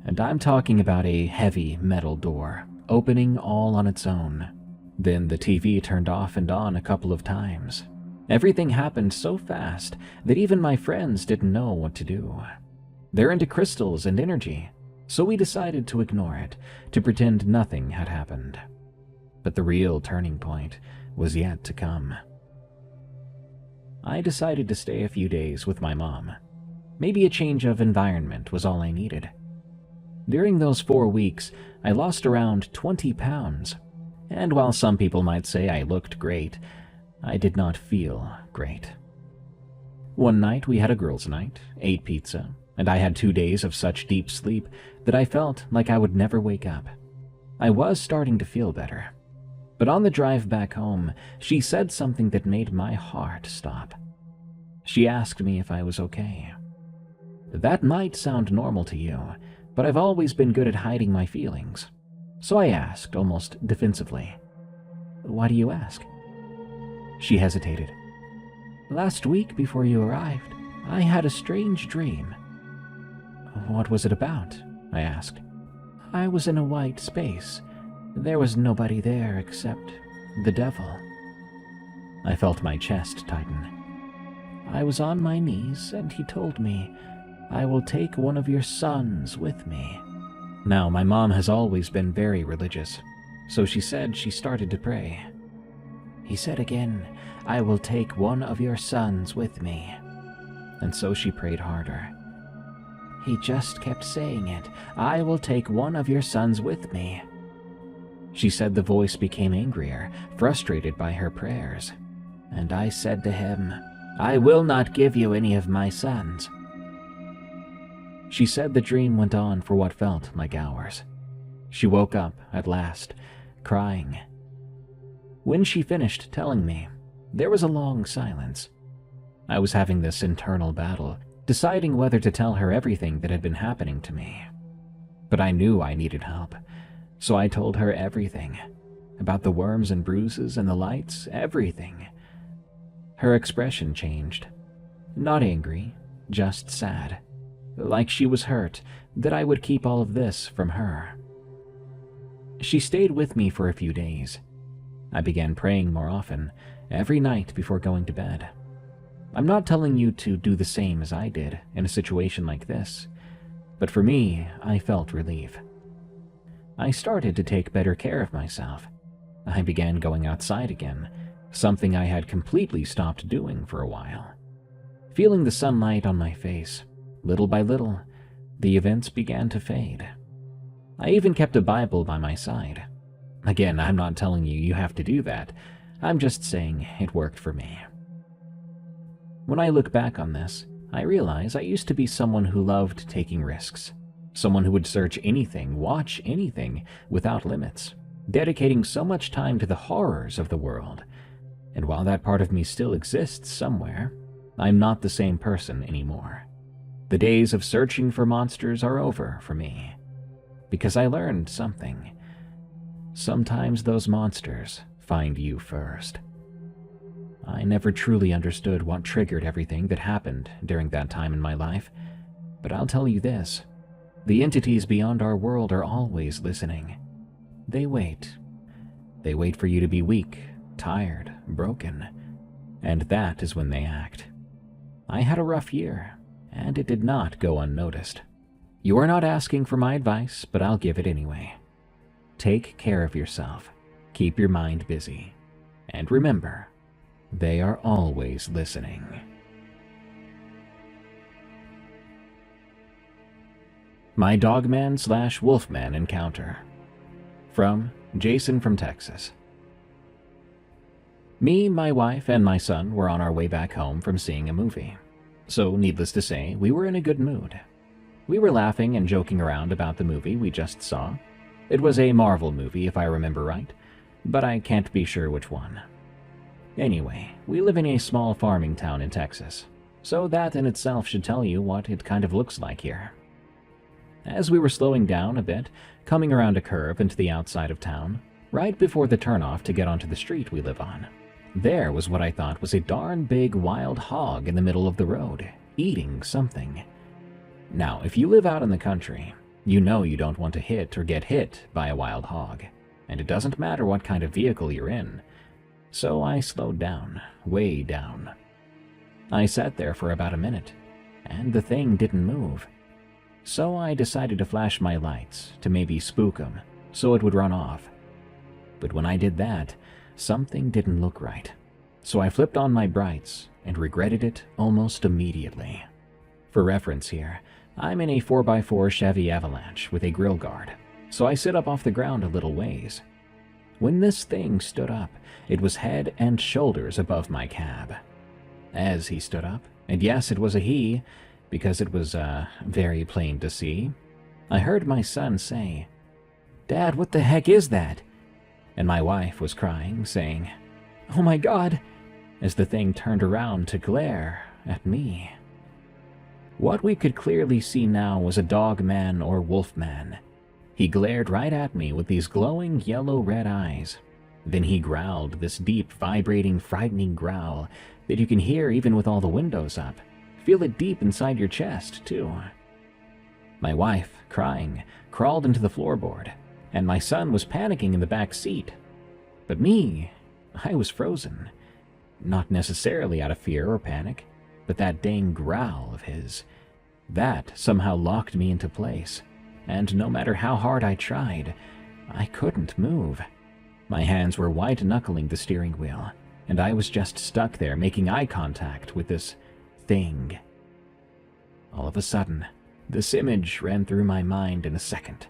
Speaker 1: And I'm talking about a heavy metal door, opening all on its own. Then the TV turned off and on a couple of times. Everything happened so fast that even my friends didn't know what to do. They're into crystals and energy, so we decided to ignore it, to pretend nothing had happened. But the real turning point was yet to come. I decided to stay a few days with my mom. Maybe a change of environment was all I needed. During those 4 weeks, I lost around 20 pounds, and while some people might say I looked great, I did not feel great. One night we had a girls' night, ate pizza, and I had 2 days of such deep sleep that I felt like I would never wake up. I was starting to feel better. But on the drive back home, she said something that made my heart stop. She asked me if I was okay. That might sound normal to you, but I've always been good at hiding my feelings. So I asked, almost defensively, "Why do you ask?" She hesitated. "Last week before you arrived, I had a strange dream." "What was it about?" I asked. "I was in a white space. There was nobody there except the devil." I felt my chest tighten. "I was on my knees and he told me, 'I will take one of your sons with me.'" Now, my mom has always been very religious, so she said she started to pray. "He said again, 'I will take one of your sons with me.'" And so she prayed harder. "He just kept saying it, 'I will take one of your sons with me.'" She said the voice became angrier, frustrated by her prayers. "And I said to him, 'I will not give you any of my sons.'" She said the dream went on for what felt like hours. She woke up, at last, crying. When she finished telling me, there was a long silence. I was having this internal battle, deciding whether to tell her everything that had been happening to me. But I knew I needed help, so I told her everything. About the worms and bruises and the lights, everything. Her expression changed. Not angry, just sad. Like she was hurt that I would keep all of this from her. She stayed with me for a few days. I began praying more often, every night before going to bed. I'm not telling you to do the same as I did in a situation like this, but for me, I felt relief. I started to take better care of myself. I began going outside again, something I had completely stopped doing for a while. Feeling the sunlight on my face, little by little, the events began to fade. I even kept a Bible by my side. Again, I'm not telling you you have to do that. I'm just saying it worked for me. When I look back on this, I realize I used to be someone who loved taking risks. Someone who would search anything, watch anything, without limits, dedicating so much time to the horrors of the world. And while that part of me still exists somewhere, I'm not the same person anymore. The days of searching for monsters are over for me. Because I learned something. Sometimes those monsters find you first. I never truly understood what triggered everything that happened during that time in my life, but I'll tell you this. The entities beyond our world are always listening. They wait. They wait for you to be weak, tired, broken, and that is when they act. I had a rough year, and it did not go unnoticed. You are not asking for my advice, but I'll give it anyway. Take care of yourself, keep your mind busy, and remember, they are always listening. My Dogman/Wolfman encounter. From Jason from Texas. Me, my wife, and my son were on our way back home from seeing a movie. So, needless to say, we were in a good mood. We were laughing and joking around about the movie we just saw. It was a Marvel movie, if I remember right, but I can't be sure which one. Anyway, we live in a small farming town in Texas. So that in itself should tell you what it kind of looks like here. As we were slowing down a bit, coming around a curve into the outside of town, right before the turnoff to get onto the street we live on, there was what I thought was a darn big wild hog in the middle of the road, eating something. Now, if you live out in the country, you know you don't want to hit or get hit by a wild hog, and it doesn't matter what kind of vehicle you're in. So I slowed down, way down. I sat there for about a minute, and the thing didn't move. So I decided to flash my lights to maybe spook him, so it would run off. But when I did that, something didn't look right. So I flipped on my brights and regretted it almost immediately. For reference here, I'm in a 4x4 Chevy Avalanche with a grill guard, so I sit up off the ground a little ways. When this thing stood up, it was head and shoulders above my cab. As he stood up, and yes, it was a he, because it was very plain to see, I heard my son say, "Dad, what the heck is that?" And my wife was crying, saying, "Oh my God," as the thing turned around to glare at me. What we could clearly see now was a dog man or wolf man. He glared right at me with these glowing yellow-red eyes. Then he growled this deep, vibrating, frightening growl that you can hear even with all the windows up. Feel it deep inside your chest, too. My wife, crying, crawled into the floorboard, and my son was panicking in the back seat. But me, I was frozen. Not necessarily out of fear or panic, but that dang growl of his. That somehow locked me into place, and no matter how hard I tried, I couldn't move. My hands were white-knuckling the steering wheel, and I was just stuck there making eye contact with this thing. All of a sudden, this image ran through my mind in a second.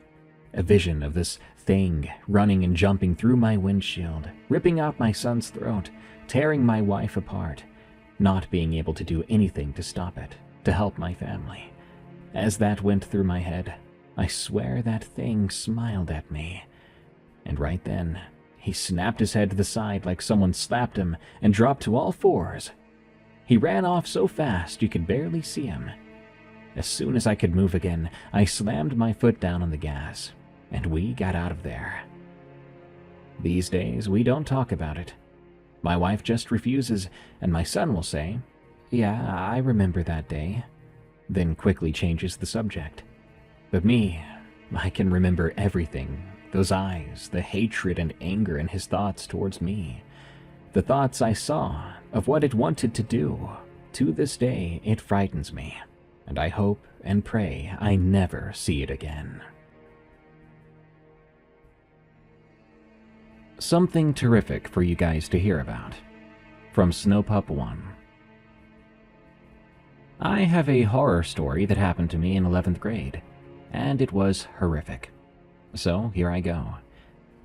Speaker 1: A vision of this thing running and jumping through my windshield, ripping out my son's throat, tearing my wife apart, not being able to do anything to stop it, to help my family. As that went through my head, I swear that thing smiled at me. And right then, he snapped his head to the side like someone slapped him and dropped to all fours. He ran off so fast you could barely see him. As soon as I could move again, I slammed my foot down on the gas, and we got out of there. These days, we don't talk about it. My wife just refuses, and my son will say, "Yeah, I remember that day," then quickly changes the subject. But me, I can remember everything. Those eyes, the hatred and anger in his thoughts towards me. The thoughts I saw of what it wanted to do. To this day, it frightens me, and I hope and pray I never see it again. Something terrific for you guys to hear about. From Snowpup1. I have a horror story that happened to me in 11th grade, and it was horrific. So here I go.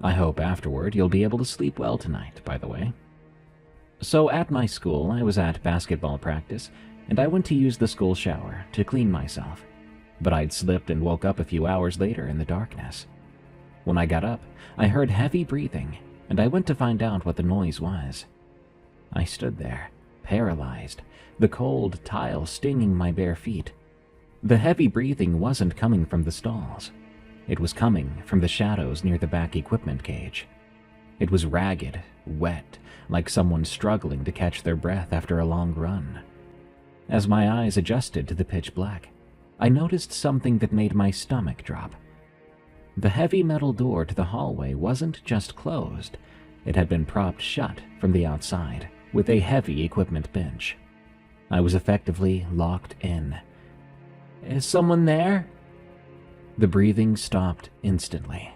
Speaker 1: I hope afterward you'll be able to sleep well tonight, by the way. So at my school, I was at basketball practice, and I went to use the school shower to clean myself. But I'd slipped and woke up a few hours later in the darkness. When I got up, I heard heavy breathing, and I went to find out what the noise was. I stood there, paralyzed, the cold tile stinging my bare feet. The heavy breathing wasn't coming from the stalls. It was coming from the shadows near the back equipment cage. It was ragged, wet, like someone struggling to catch their breath after a long run. As my eyes adjusted to the pitch black, I noticed something that made my stomach drop. The heavy metal door to the hallway wasn't just closed, it had been propped shut from the outside with a heavy equipment bench. I was effectively locked in. "Is someone there?" The breathing stopped instantly.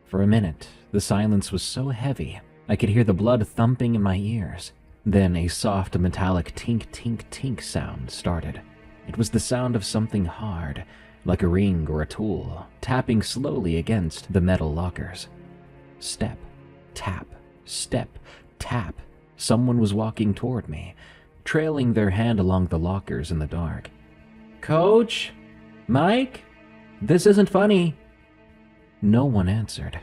Speaker 1: For a minute, the silence was so heavy, I could hear the blood thumping in my ears. Then a soft metallic tink-tink-tink sound started. It was the sound of something hard, like a ring or a tool, tapping slowly against the metal lockers. Step, tap, step, tap. Someone was walking toward me, trailing their hand along the lockers in the dark. "Coach? Mike? This isn't funny." No one answered.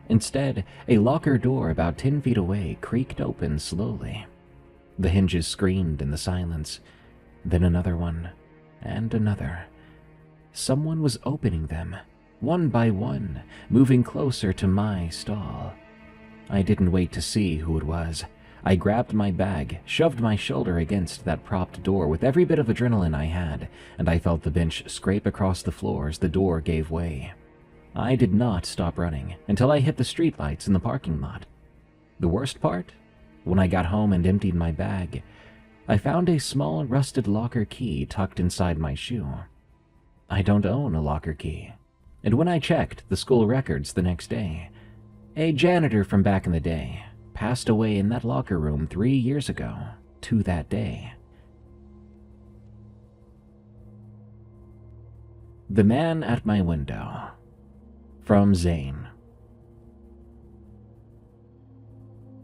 Speaker 1: Instead, a locker door about 10 feet away creaked open slowly. The hinges screamed in the silence, Then another one, and another. Someone was opening them, one by one, moving closer to my stall. I didn't wait to see who it was. I grabbed my bag, shoved my shoulder against that propped door with every bit of adrenaline I had, and I felt the bench scrape across the floor as the door gave way. I did not stop running until I hit the streetlights in the parking lot. The worst part? When I got home and emptied my bag, I found a small rusted locker key tucked inside my shoe. I don't own a locker key, and when I checked the school records the next day, a janitor from back in the day passed away in that locker room 3 years ago to that day. The Man at My Window. From Zane.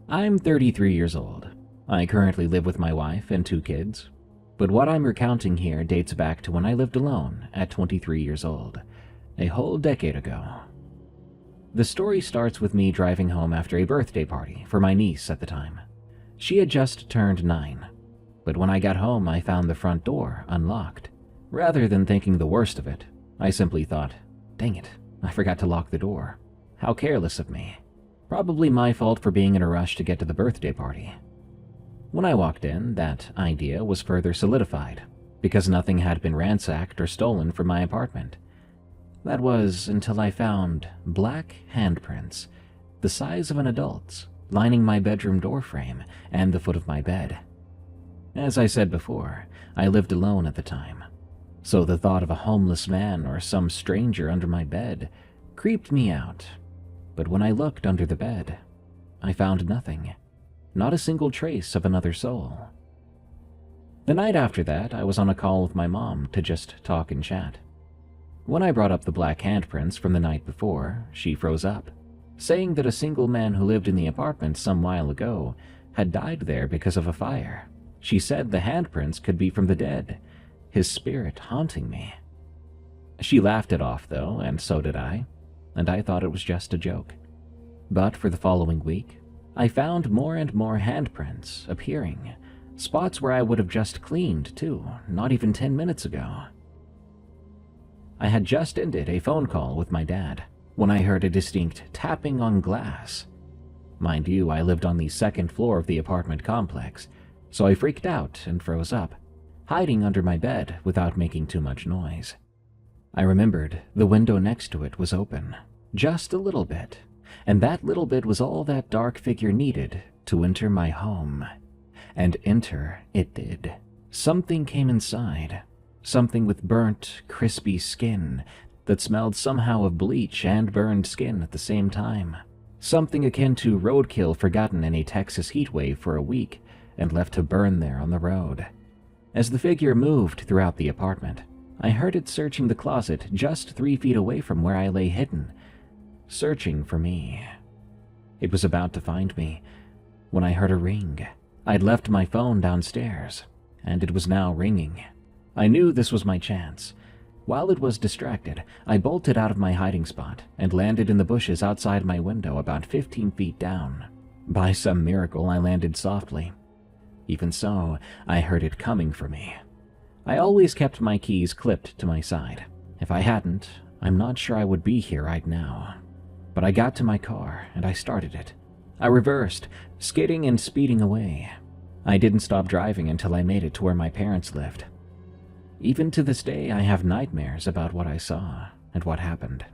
Speaker 1: I'm 33 years old. I currently live with my wife and 2 kids, but what I'm recounting here dates back to when I lived alone at 23 years old, a whole decade ago. The story starts with me driving home after a birthday party for my niece at the time. She had just turned 9, but when I got home I found the front door unlocked. Rather than thinking the worst of it, I simply thought, dang it, I forgot to lock the door. How careless of me. Probably my fault for being in a rush to get to the birthday party. When I walked in, that idea was further solidified, because nothing had been ransacked or stolen from my apartment. That was until I found black handprints, the size of an adult's, lining my bedroom doorframe and the foot of my bed. As I said before, I lived alone at the time, so the thought of a homeless man or some stranger under my bed creeped me out. But when I looked under the bed, I found nothing, not a single trace of another soul. The night after that, I was on a call with my mom to just talk and chat. When I brought up the black handprints from the night before, she froze up, saying that a single man who lived in the apartment some while ago had died there because of a fire. She said the handprints could be from the dead, his spirit haunting me. She laughed it off, though, and so did I, and I thought it was just a joke. But for the following week, I found more and more handprints appearing, spots where I would have just cleaned, too, not even 10 minutes ago. I had just ended a phone call with my dad when I heard a distinct tapping on glass. Mind you, I lived on the second floor of the apartment complex, so I freaked out and froze up, hiding under my bed without making too much noise. I remembered the window next to it was open, just a little bit, and that little bit was all that dark figure needed to enter my home. And enter it did. Something came inside, something with burnt, crispy skin that smelled somehow of bleach and burned skin at the same time. Something akin to roadkill forgotten in a Texas heatwave for a week and left to burn there on the road. As the figure moved throughout the apartment, I heard it searching the closet just 3 feet away from where I lay hidden, searching for me. It was about to find me when I heard a ring. I'd left my phone downstairs, and it was now ringing. I knew this was my chance. While it was distracted, I bolted out of my hiding spot and landed in the bushes outside my window about 15 feet down. By some miracle, I landed softly. Even so, I heard it coming for me. I always kept my keys clipped to my side. If I hadn't, I'm not sure I would be here right now. But I got to my car and I started it. I reversed, skidding and speeding away. I didn't stop driving until I made it to where my parents lived. Even to this day, I have nightmares about what I saw and what happened.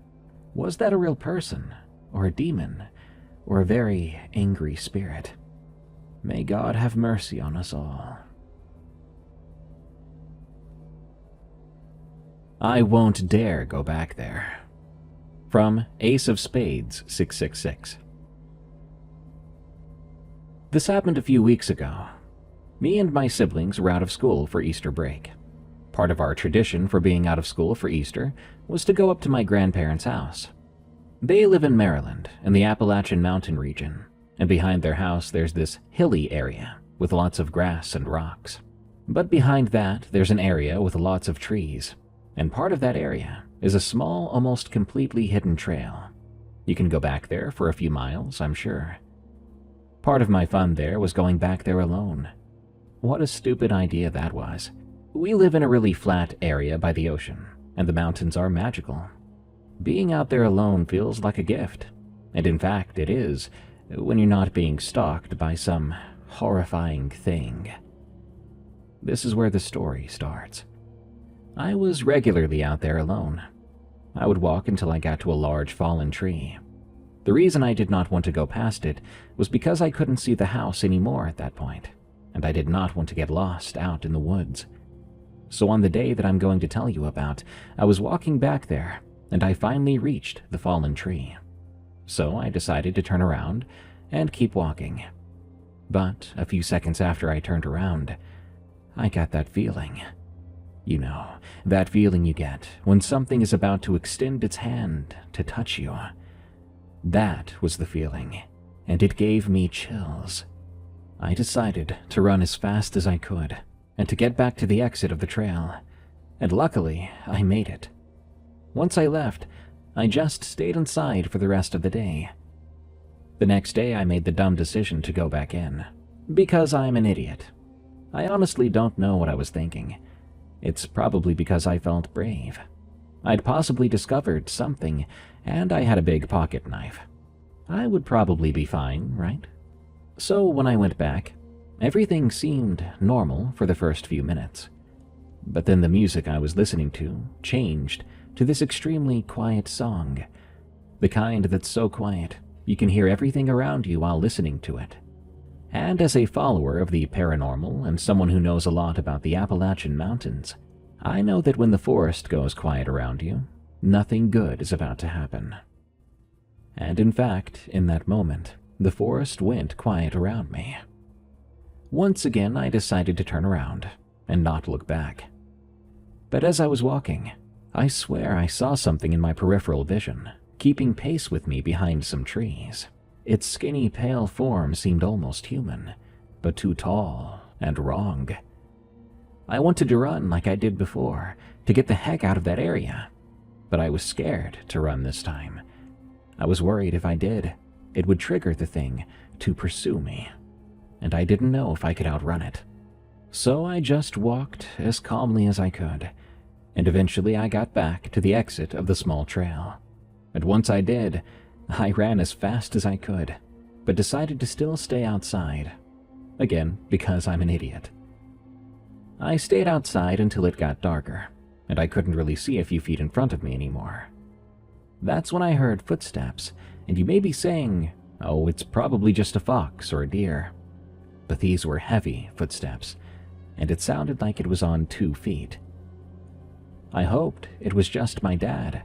Speaker 1: Was that a real person, or a demon, or a very angry spirit? May God have mercy on us all. I won't dare go back there. From Ace of Spades 666. This happened a few weeks ago. Me and my siblings were out of school for Easter break. Part of our tradition for being out of school for Easter was to go up to my grandparents' house. They live in Maryland, in the Appalachian Mountain region, and behind their house there's this hilly area with lots of grass and rocks. But behind that, there's an area with lots of trees, and part of that area is a small, almost completely hidden trail. You can go back there for a few miles, I'm sure. Part of my fun there was going back there alone. What a stupid idea that was. We live in a really flat area by the ocean, and the mountains are magical. Being out there alone feels like a gift, and in fact it is, when you're not being stalked by some horrifying thing. This is where the story starts. I was regularly out there alone. I would walk until I got to a large fallen tree. The reason I did not want to go past it was because I couldn't see the house anymore at that point, and I did not want to get lost out in the woods. So on the day that I'm going to tell you about, I was walking back there, and I finally reached the fallen tree. So I decided to turn around and keep walking. But a few seconds after I turned around, I got that feeling. You know, that feeling you get when something is about to extend its hand to touch you. That was the feeling, and it gave me chills. I decided to run as fast as I could and to get back to the exit of the trail, and luckily I made it. Once I left, I just stayed inside for the rest of the day. The next day I made the dumb decision to go back in, because I'm an idiot. I honestly don't know what I was thinking. It's probably because I felt brave. I'd possibly discovered something, and I had a big pocket knife. I would probably be fine, right? So when I went back, everything seemed normal for the first few minutes. But then the music I was listening to changed to this extremely quiet song. The kind that's so quiet, you can hear everything around you while listening to it. And as a follower of the paranormal and someone who knows a lot about the Appalachian Mountains, I know that when the forest goes quiet around you, nothing good is about to happen. And in fact, in that moment, the forest went quiet around me. Once again, I decided to turn around and not look back. But as I was walking, I swear I saw something in my peripheral vision, keeping pace with me behind some trees. Its skinny, pale form seemed almost human, but too tall and wrong. I wanted to run like I did before, to get the heck out of that area, but I was scared to run this time. I was worried if I did, it would trigger the thing to pursue me, and I didn't know if I could outrun it. So I just walked as calmly as I could, and eventually I got back to the exit of the small trail. And once I did, I ran as fast as I could, but decided to still stay outside. Again, because I'm an idiot. I stayed outside until it got darker, and I couldn't really see a few feet in front of me anymore. That's when I heard footsteps, and you may be saying, oh, it's probably just a fox or a deer. But these were heavy footsteps, and it sounded like it was on 2 feet. I hoped it was just my dad,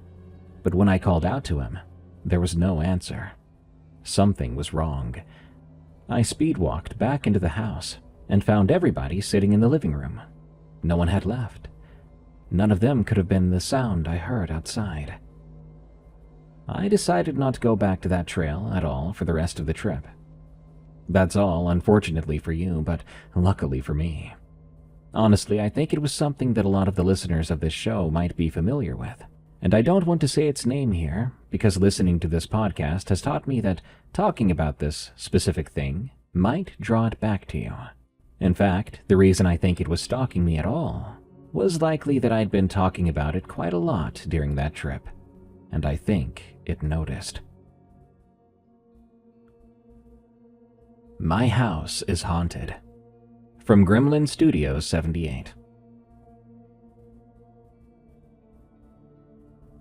Speaker 1: but when I called out to him, there was no answer. Something was wrong. I speed-walked back into the house and found everybody sitting in the living room. No one had left. None of them could have been the sound I heard outside. I decided not to go back to that trail at all for the rest of the trip. That's all, unfortunately for you, but luckily for me. Honestly, I think it was something that a lot of the listeners of this show might be familiar with. And I don't want to say its name here, because listening to this podcast has taught me that talking about this specific thing might draw it back to you. In fact, the reason I think it was stalking me at all was likely that I'd been talking about it quite a lot during that trip, and I think it noticed. My House is Haunted. From Gremlin Studios 78.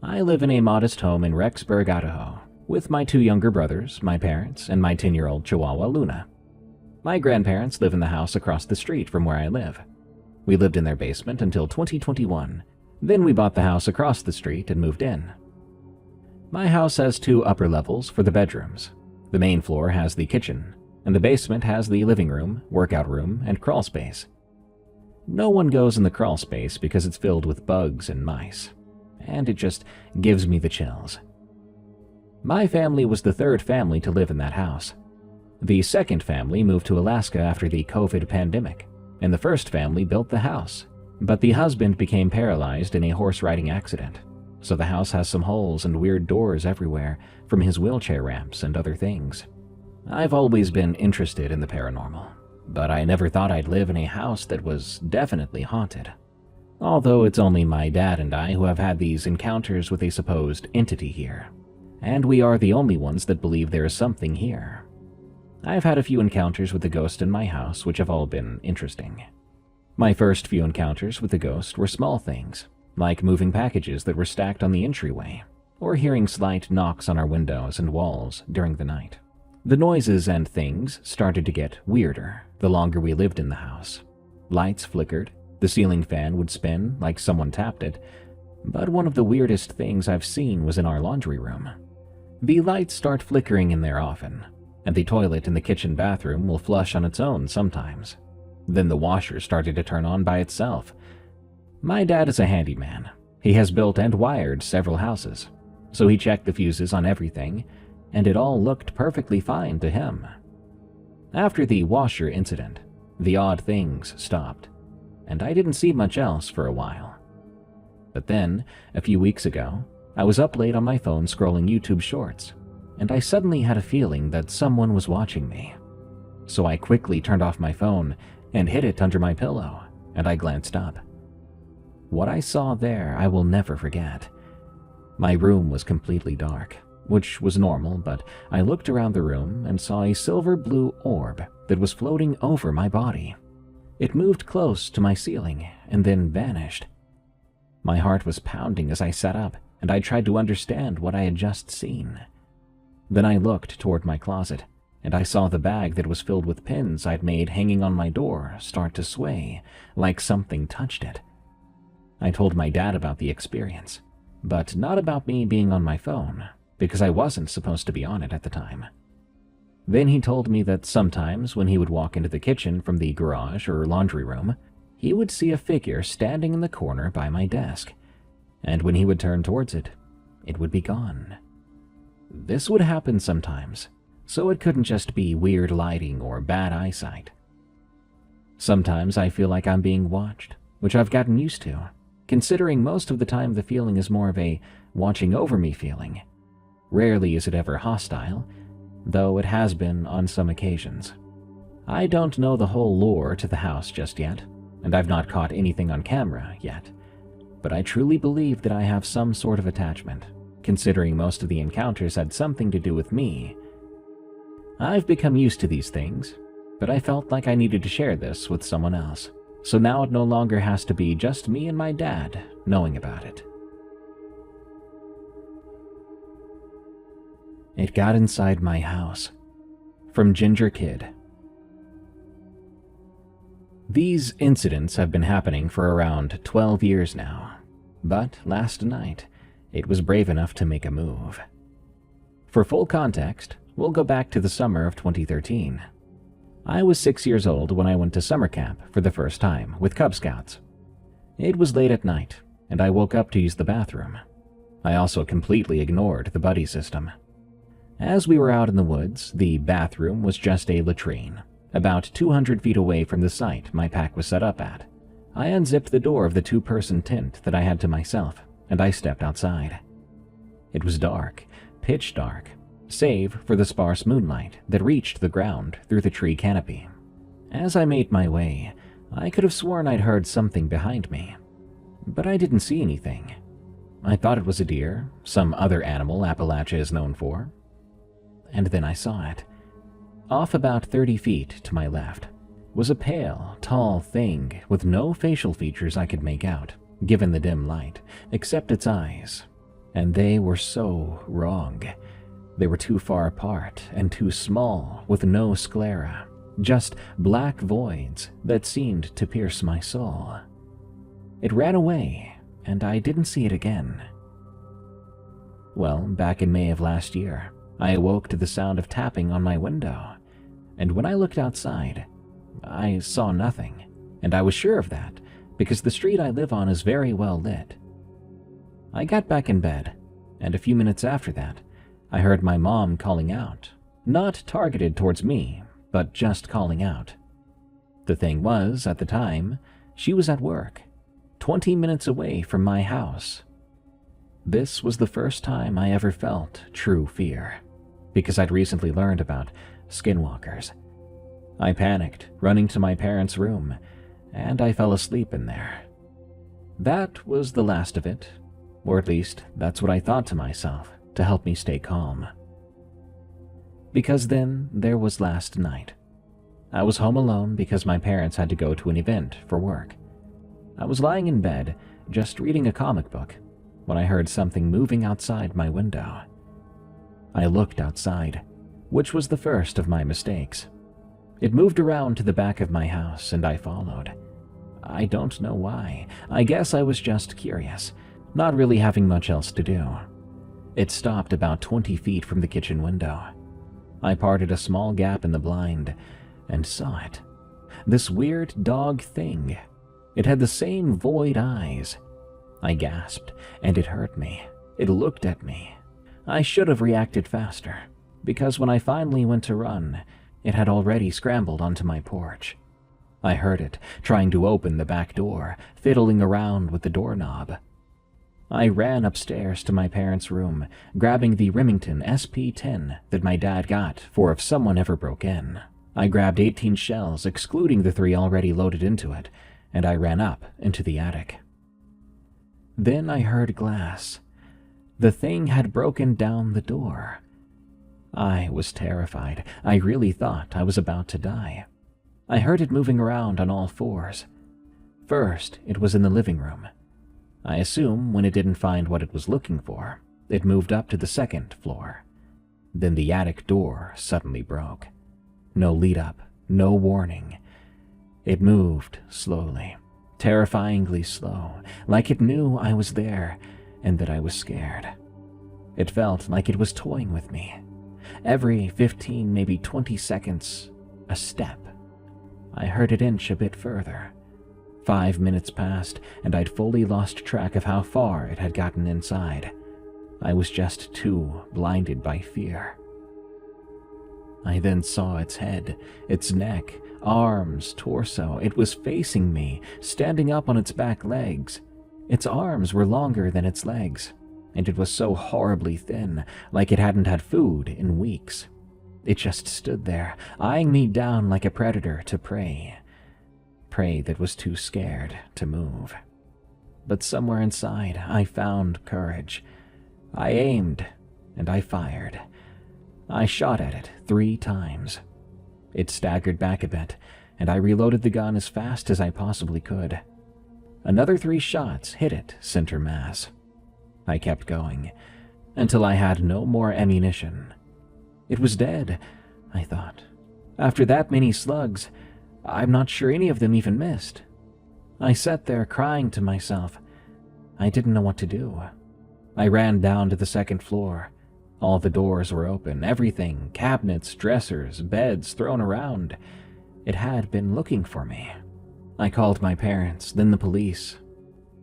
Speaker 1: I live in a modest home in Rexburg, Idaho, with my 2 younger brothers, my parents, and my 10-year-old Chihuahua, Luna. My grandparents live in the house across the street from where I live. We lived in their basement until 2021. Then we bought the house across the street and moved in. My house has 2 upper levels for the bedrooms. The main floor has the kitchen, and the basement has the living room, workout room, and crawl space. No one goes in the crawl space because it's filled with bugs and mice, and it just gives me the chills. My family was the 3rd family to live in that house. The 2nd family moved to Alaska after the COVID pandemic, and the 1st family built the house, but the husband became paralyzed in a horse riding accident, so the house has some holes and weird doors everywhere from his wheelchair ramps and other things. I've always been interested in the paranormal, but I never thought I'd live in a house that was definitely haunted. Although it's only my dad and I who have had these encounters with a supposed entity here, and we are the only ones that believe there is something here. I've had a few encounters with the ghost in my house which have all been interesting. My first few encounters with the ghost were small things, like moving packages that were stacked on the entryway, or hearing slight knocks on our windows and walls during the night. The noises and things started to get weirder the longer we lived in the house. Lights flickered, the ceiling fan would spin like someone tapped it, but one of the weirdest things I've seen was in our laundry room. The lights start flickering in there often, and the toilet in the kitchen bathroom will flush on its own sometimes. Then the washer started to turn on by itself. My dad is a handyman. He has built and wired several houses, so he checked the fuses on everything, and it all looked perfectly fine to him. After the washer incident, the odd things stopped, and I didn't see much else for a while. But then, a few weeks ago, I was up late on my phone scrolling YouTube shorts, and I suddenly had a feeling that someone was watching me. So I quickly turned off my phone and hid it under my pillow, and I glanced up. What I saw there I will never forget. My room was completely dark, which was normal, but I looked around the room and saw a silver-blue orb that was floating over my body. It moved close to my ceiling and then vanished. My heart was pounding as I sat up, and I tried to understand what I had just seen. Then I looked toward my closet, and I saw the bag that was filled with pins I'd made hanging on my door start to sway, like something touched it. I told my dad about the experience, but not about me being on my phone, because I wasn't supposed to be on it at the time. Then he told me that sometimes when he would walk into the kitchen from the garage or laundry room, he would see a figure standing in the corner by my desk, and when he would turn towards it, it would be gone. This would happen sometimes, so it couldn't just be weird lighting or bad eyesight. Sometimes I feel like I'm being watched, which I've gotten used to, considering most of the time the feeling is more of a watching over me feeling. Rarely is it ever hostile, though it has been on some occasions. I don't know the whole lore to the house just yet, and I've not caught anything on camera yet, but I truly believe that I have some sort of attachment, considering most of the encounters had something to do with me. I've become used to these things, but I felt like I needed to share this with someone else, so now it no longer has to be just me and my dad knowing about it. It got inside my house. From Ginger Kid. These incidents have been happening for around 12 years now, but last night, it was brave enough to make a move. For full context, we'll go back to the summer of 2013. I was 6 years old when I went to summer camp for the first time with Cub Scouts. It was late at night, and I woke up to use the bathroom. I also completely ignored the buddy system. As we were out in the woods, the bathroom was just a latrine, about 200 feet away from the site my pack was set up at. I unzipped the door of the two-person tent that I had to myself, and I stepped outside. It was dark, pitch dark, save for the sparse moonlight that reached the ground through the tree canopy. As I made my way, I could have sworn I'd heard something behind me, but I didn't see anything. I thought it was a deer, some other animal Appalachia is known for. And then I saw it. Off about 30 feet to my left was a pale, tall thing with no facial features I could make out, given the dim light, except its eyes. And they were so wrong. They were too far apart and too small, with no sclera, just black voids that seemed to pierce my soul. It ran away, and I didn't see it again. Well, back in May of last year, I awoke to the sound of tapping on my window, and when I looked outside, I saw nothing, and I was sure of that, because the street I live on is very well lit. I got back in bed, and a few minutes after that, I heard my mom calling out, not targeted towards me, but just calling out. The thing was, at the time, she was at work, 20 minutes away from my house. This was the first time I ever felt true fear, because I'd recently learned about skinwalkers. I panicked, running to my parents' room, and I fell asleep in there. That was the last of it, or at least that's what I thought to myself to help me stay calm. Because then there was last night. I was home alone because my parents had to go to an event for work. I was lying in bed, just reading a comic book, when I heard something moving outside my window. I looked outside, which was the first of my mistakes. It moved around to the back of my house and I followed. I don't know why. I guess I was just curious, not really having much else to do. It stopped about 20 feet from the kitchen window. I parted a small gap in the blind and saw it. This weird dog thing. It had the same void eyes. I gasped, and it hurt me. It looked at me. I should have reacted faster, because when I finally went to run, it had already scrambled onto my porch. I heard it, trying to open the back door, fiddling around with the doorknob. I ran upstairs to my parents' room, grabbing the Remington SP-10 that my dad got for if someone ever broke in. I grabbed 18 shells, excluding the 3 already loaded into it, and I ran up into the attic. Then I heard glass. The thing had broken down the door. I was terrified. I really thought I was about to die. I heard it moving around on all fours. First, it was in the living room. I assume when it didn't find what it was looking for, it moved up to the 2nd floor. Then the attic door suddenly broke. No lead-up, no warning. It moved slowly, terrifyingly slow, like it knew I was there and that I was scared. It felt like it was toying with me. Every 15, maybe 20 seconds, a step. I heard it inch a bit further. 5 minutes passed, and I'd fully lost track of how far it had gotten inside. I was just too blinded by fear. I then saw its head, its neck, arms, torso. It was facing me, standing up on its back legs. Its arms were longer than its legs, and it was so horribly thin, like it hadn't had food in weeks. It just stood there, eyeing me down like a predator to prey. Prey that was too scared to move. But somewhere inside, I found courage. I aimed, and I fired. I shot at it 3 times. It staggered back a bit, and I reloaded the gun as fast as I possibly could. Another 3 shots hit it center mass. I kept going, until I had no more ammunition. It was dead, I thought. After that many slugs, I'm not sure any of them even missed. I sat there crying to myself. I didn't know what to do. I ran down to the 2nd floor. All the doors were open, everything, cabinets, dressers, beds thrown around. It had been looking for me. I called my parents, then the police.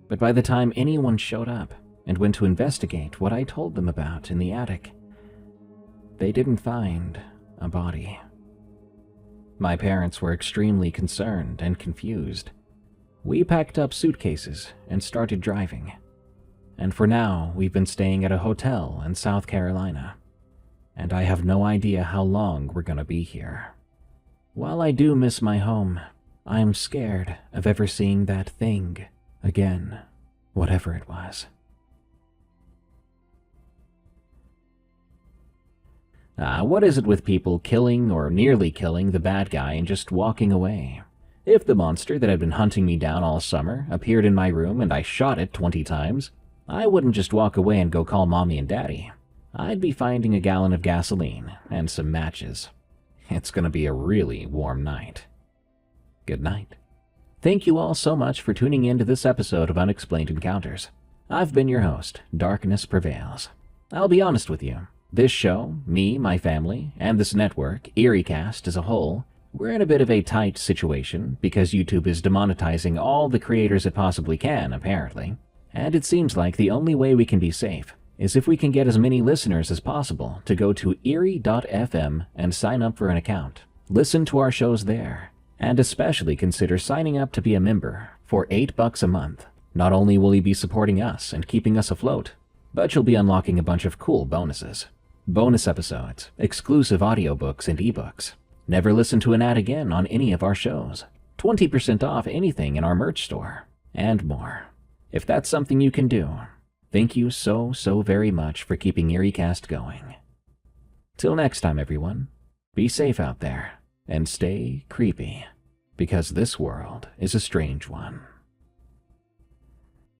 Speaker 1: But by the time anyone showed up and went to investigate what I told them about in the attic, they didn't find a body. My parents were extremely concerned and confused. We packed up suitcases and started driving. And for now, we've been staying at a hotel in South Carolina. And I have no idea how long we're gonna be here. While I do miss my home, I'm scared of ever seeing that thing again, whatever it was. What is it with people killing or nearly killing the bad guy and just walking away? If the monster that had been hunting me down all summer appeared in my room and I shot it 20 times, I wouldn't just walk away and go call mommy and daddy. I'd be finding a gallon of gasoline and some matches. It's gonna be a really warm night. Good night. Thank you all so much for tuning in to this episode of Unexplained Encounters. I've been your host, Darkness Prevails. I'll be honest with you. This show, me, my family, and this network, EerieCast as a whole, we're in a bit of a tight situation because YouTube is demonetizing all the creators it possibly can, apparently. And it seems like the only way we can be safe is if we can get as many listeners as possible to go to Eerie.fm and sign up for an account. Listen to our shows there, and especially consider signing up to be a member for $8 a month. Not only will you be supporting us and keeping us afloat, but you'll be unlocking a bunch of cool bonuses. Bonus episodes, exclusive audiobooks and ebooks. Never listen to an ad again on any of our shows. 20% off anything in our merch store, and more. If that's something you can do, thank you so very much for keeping EerieCast going. Till next time, everyone, be safe out there and stay creepy, because this world is a strange one.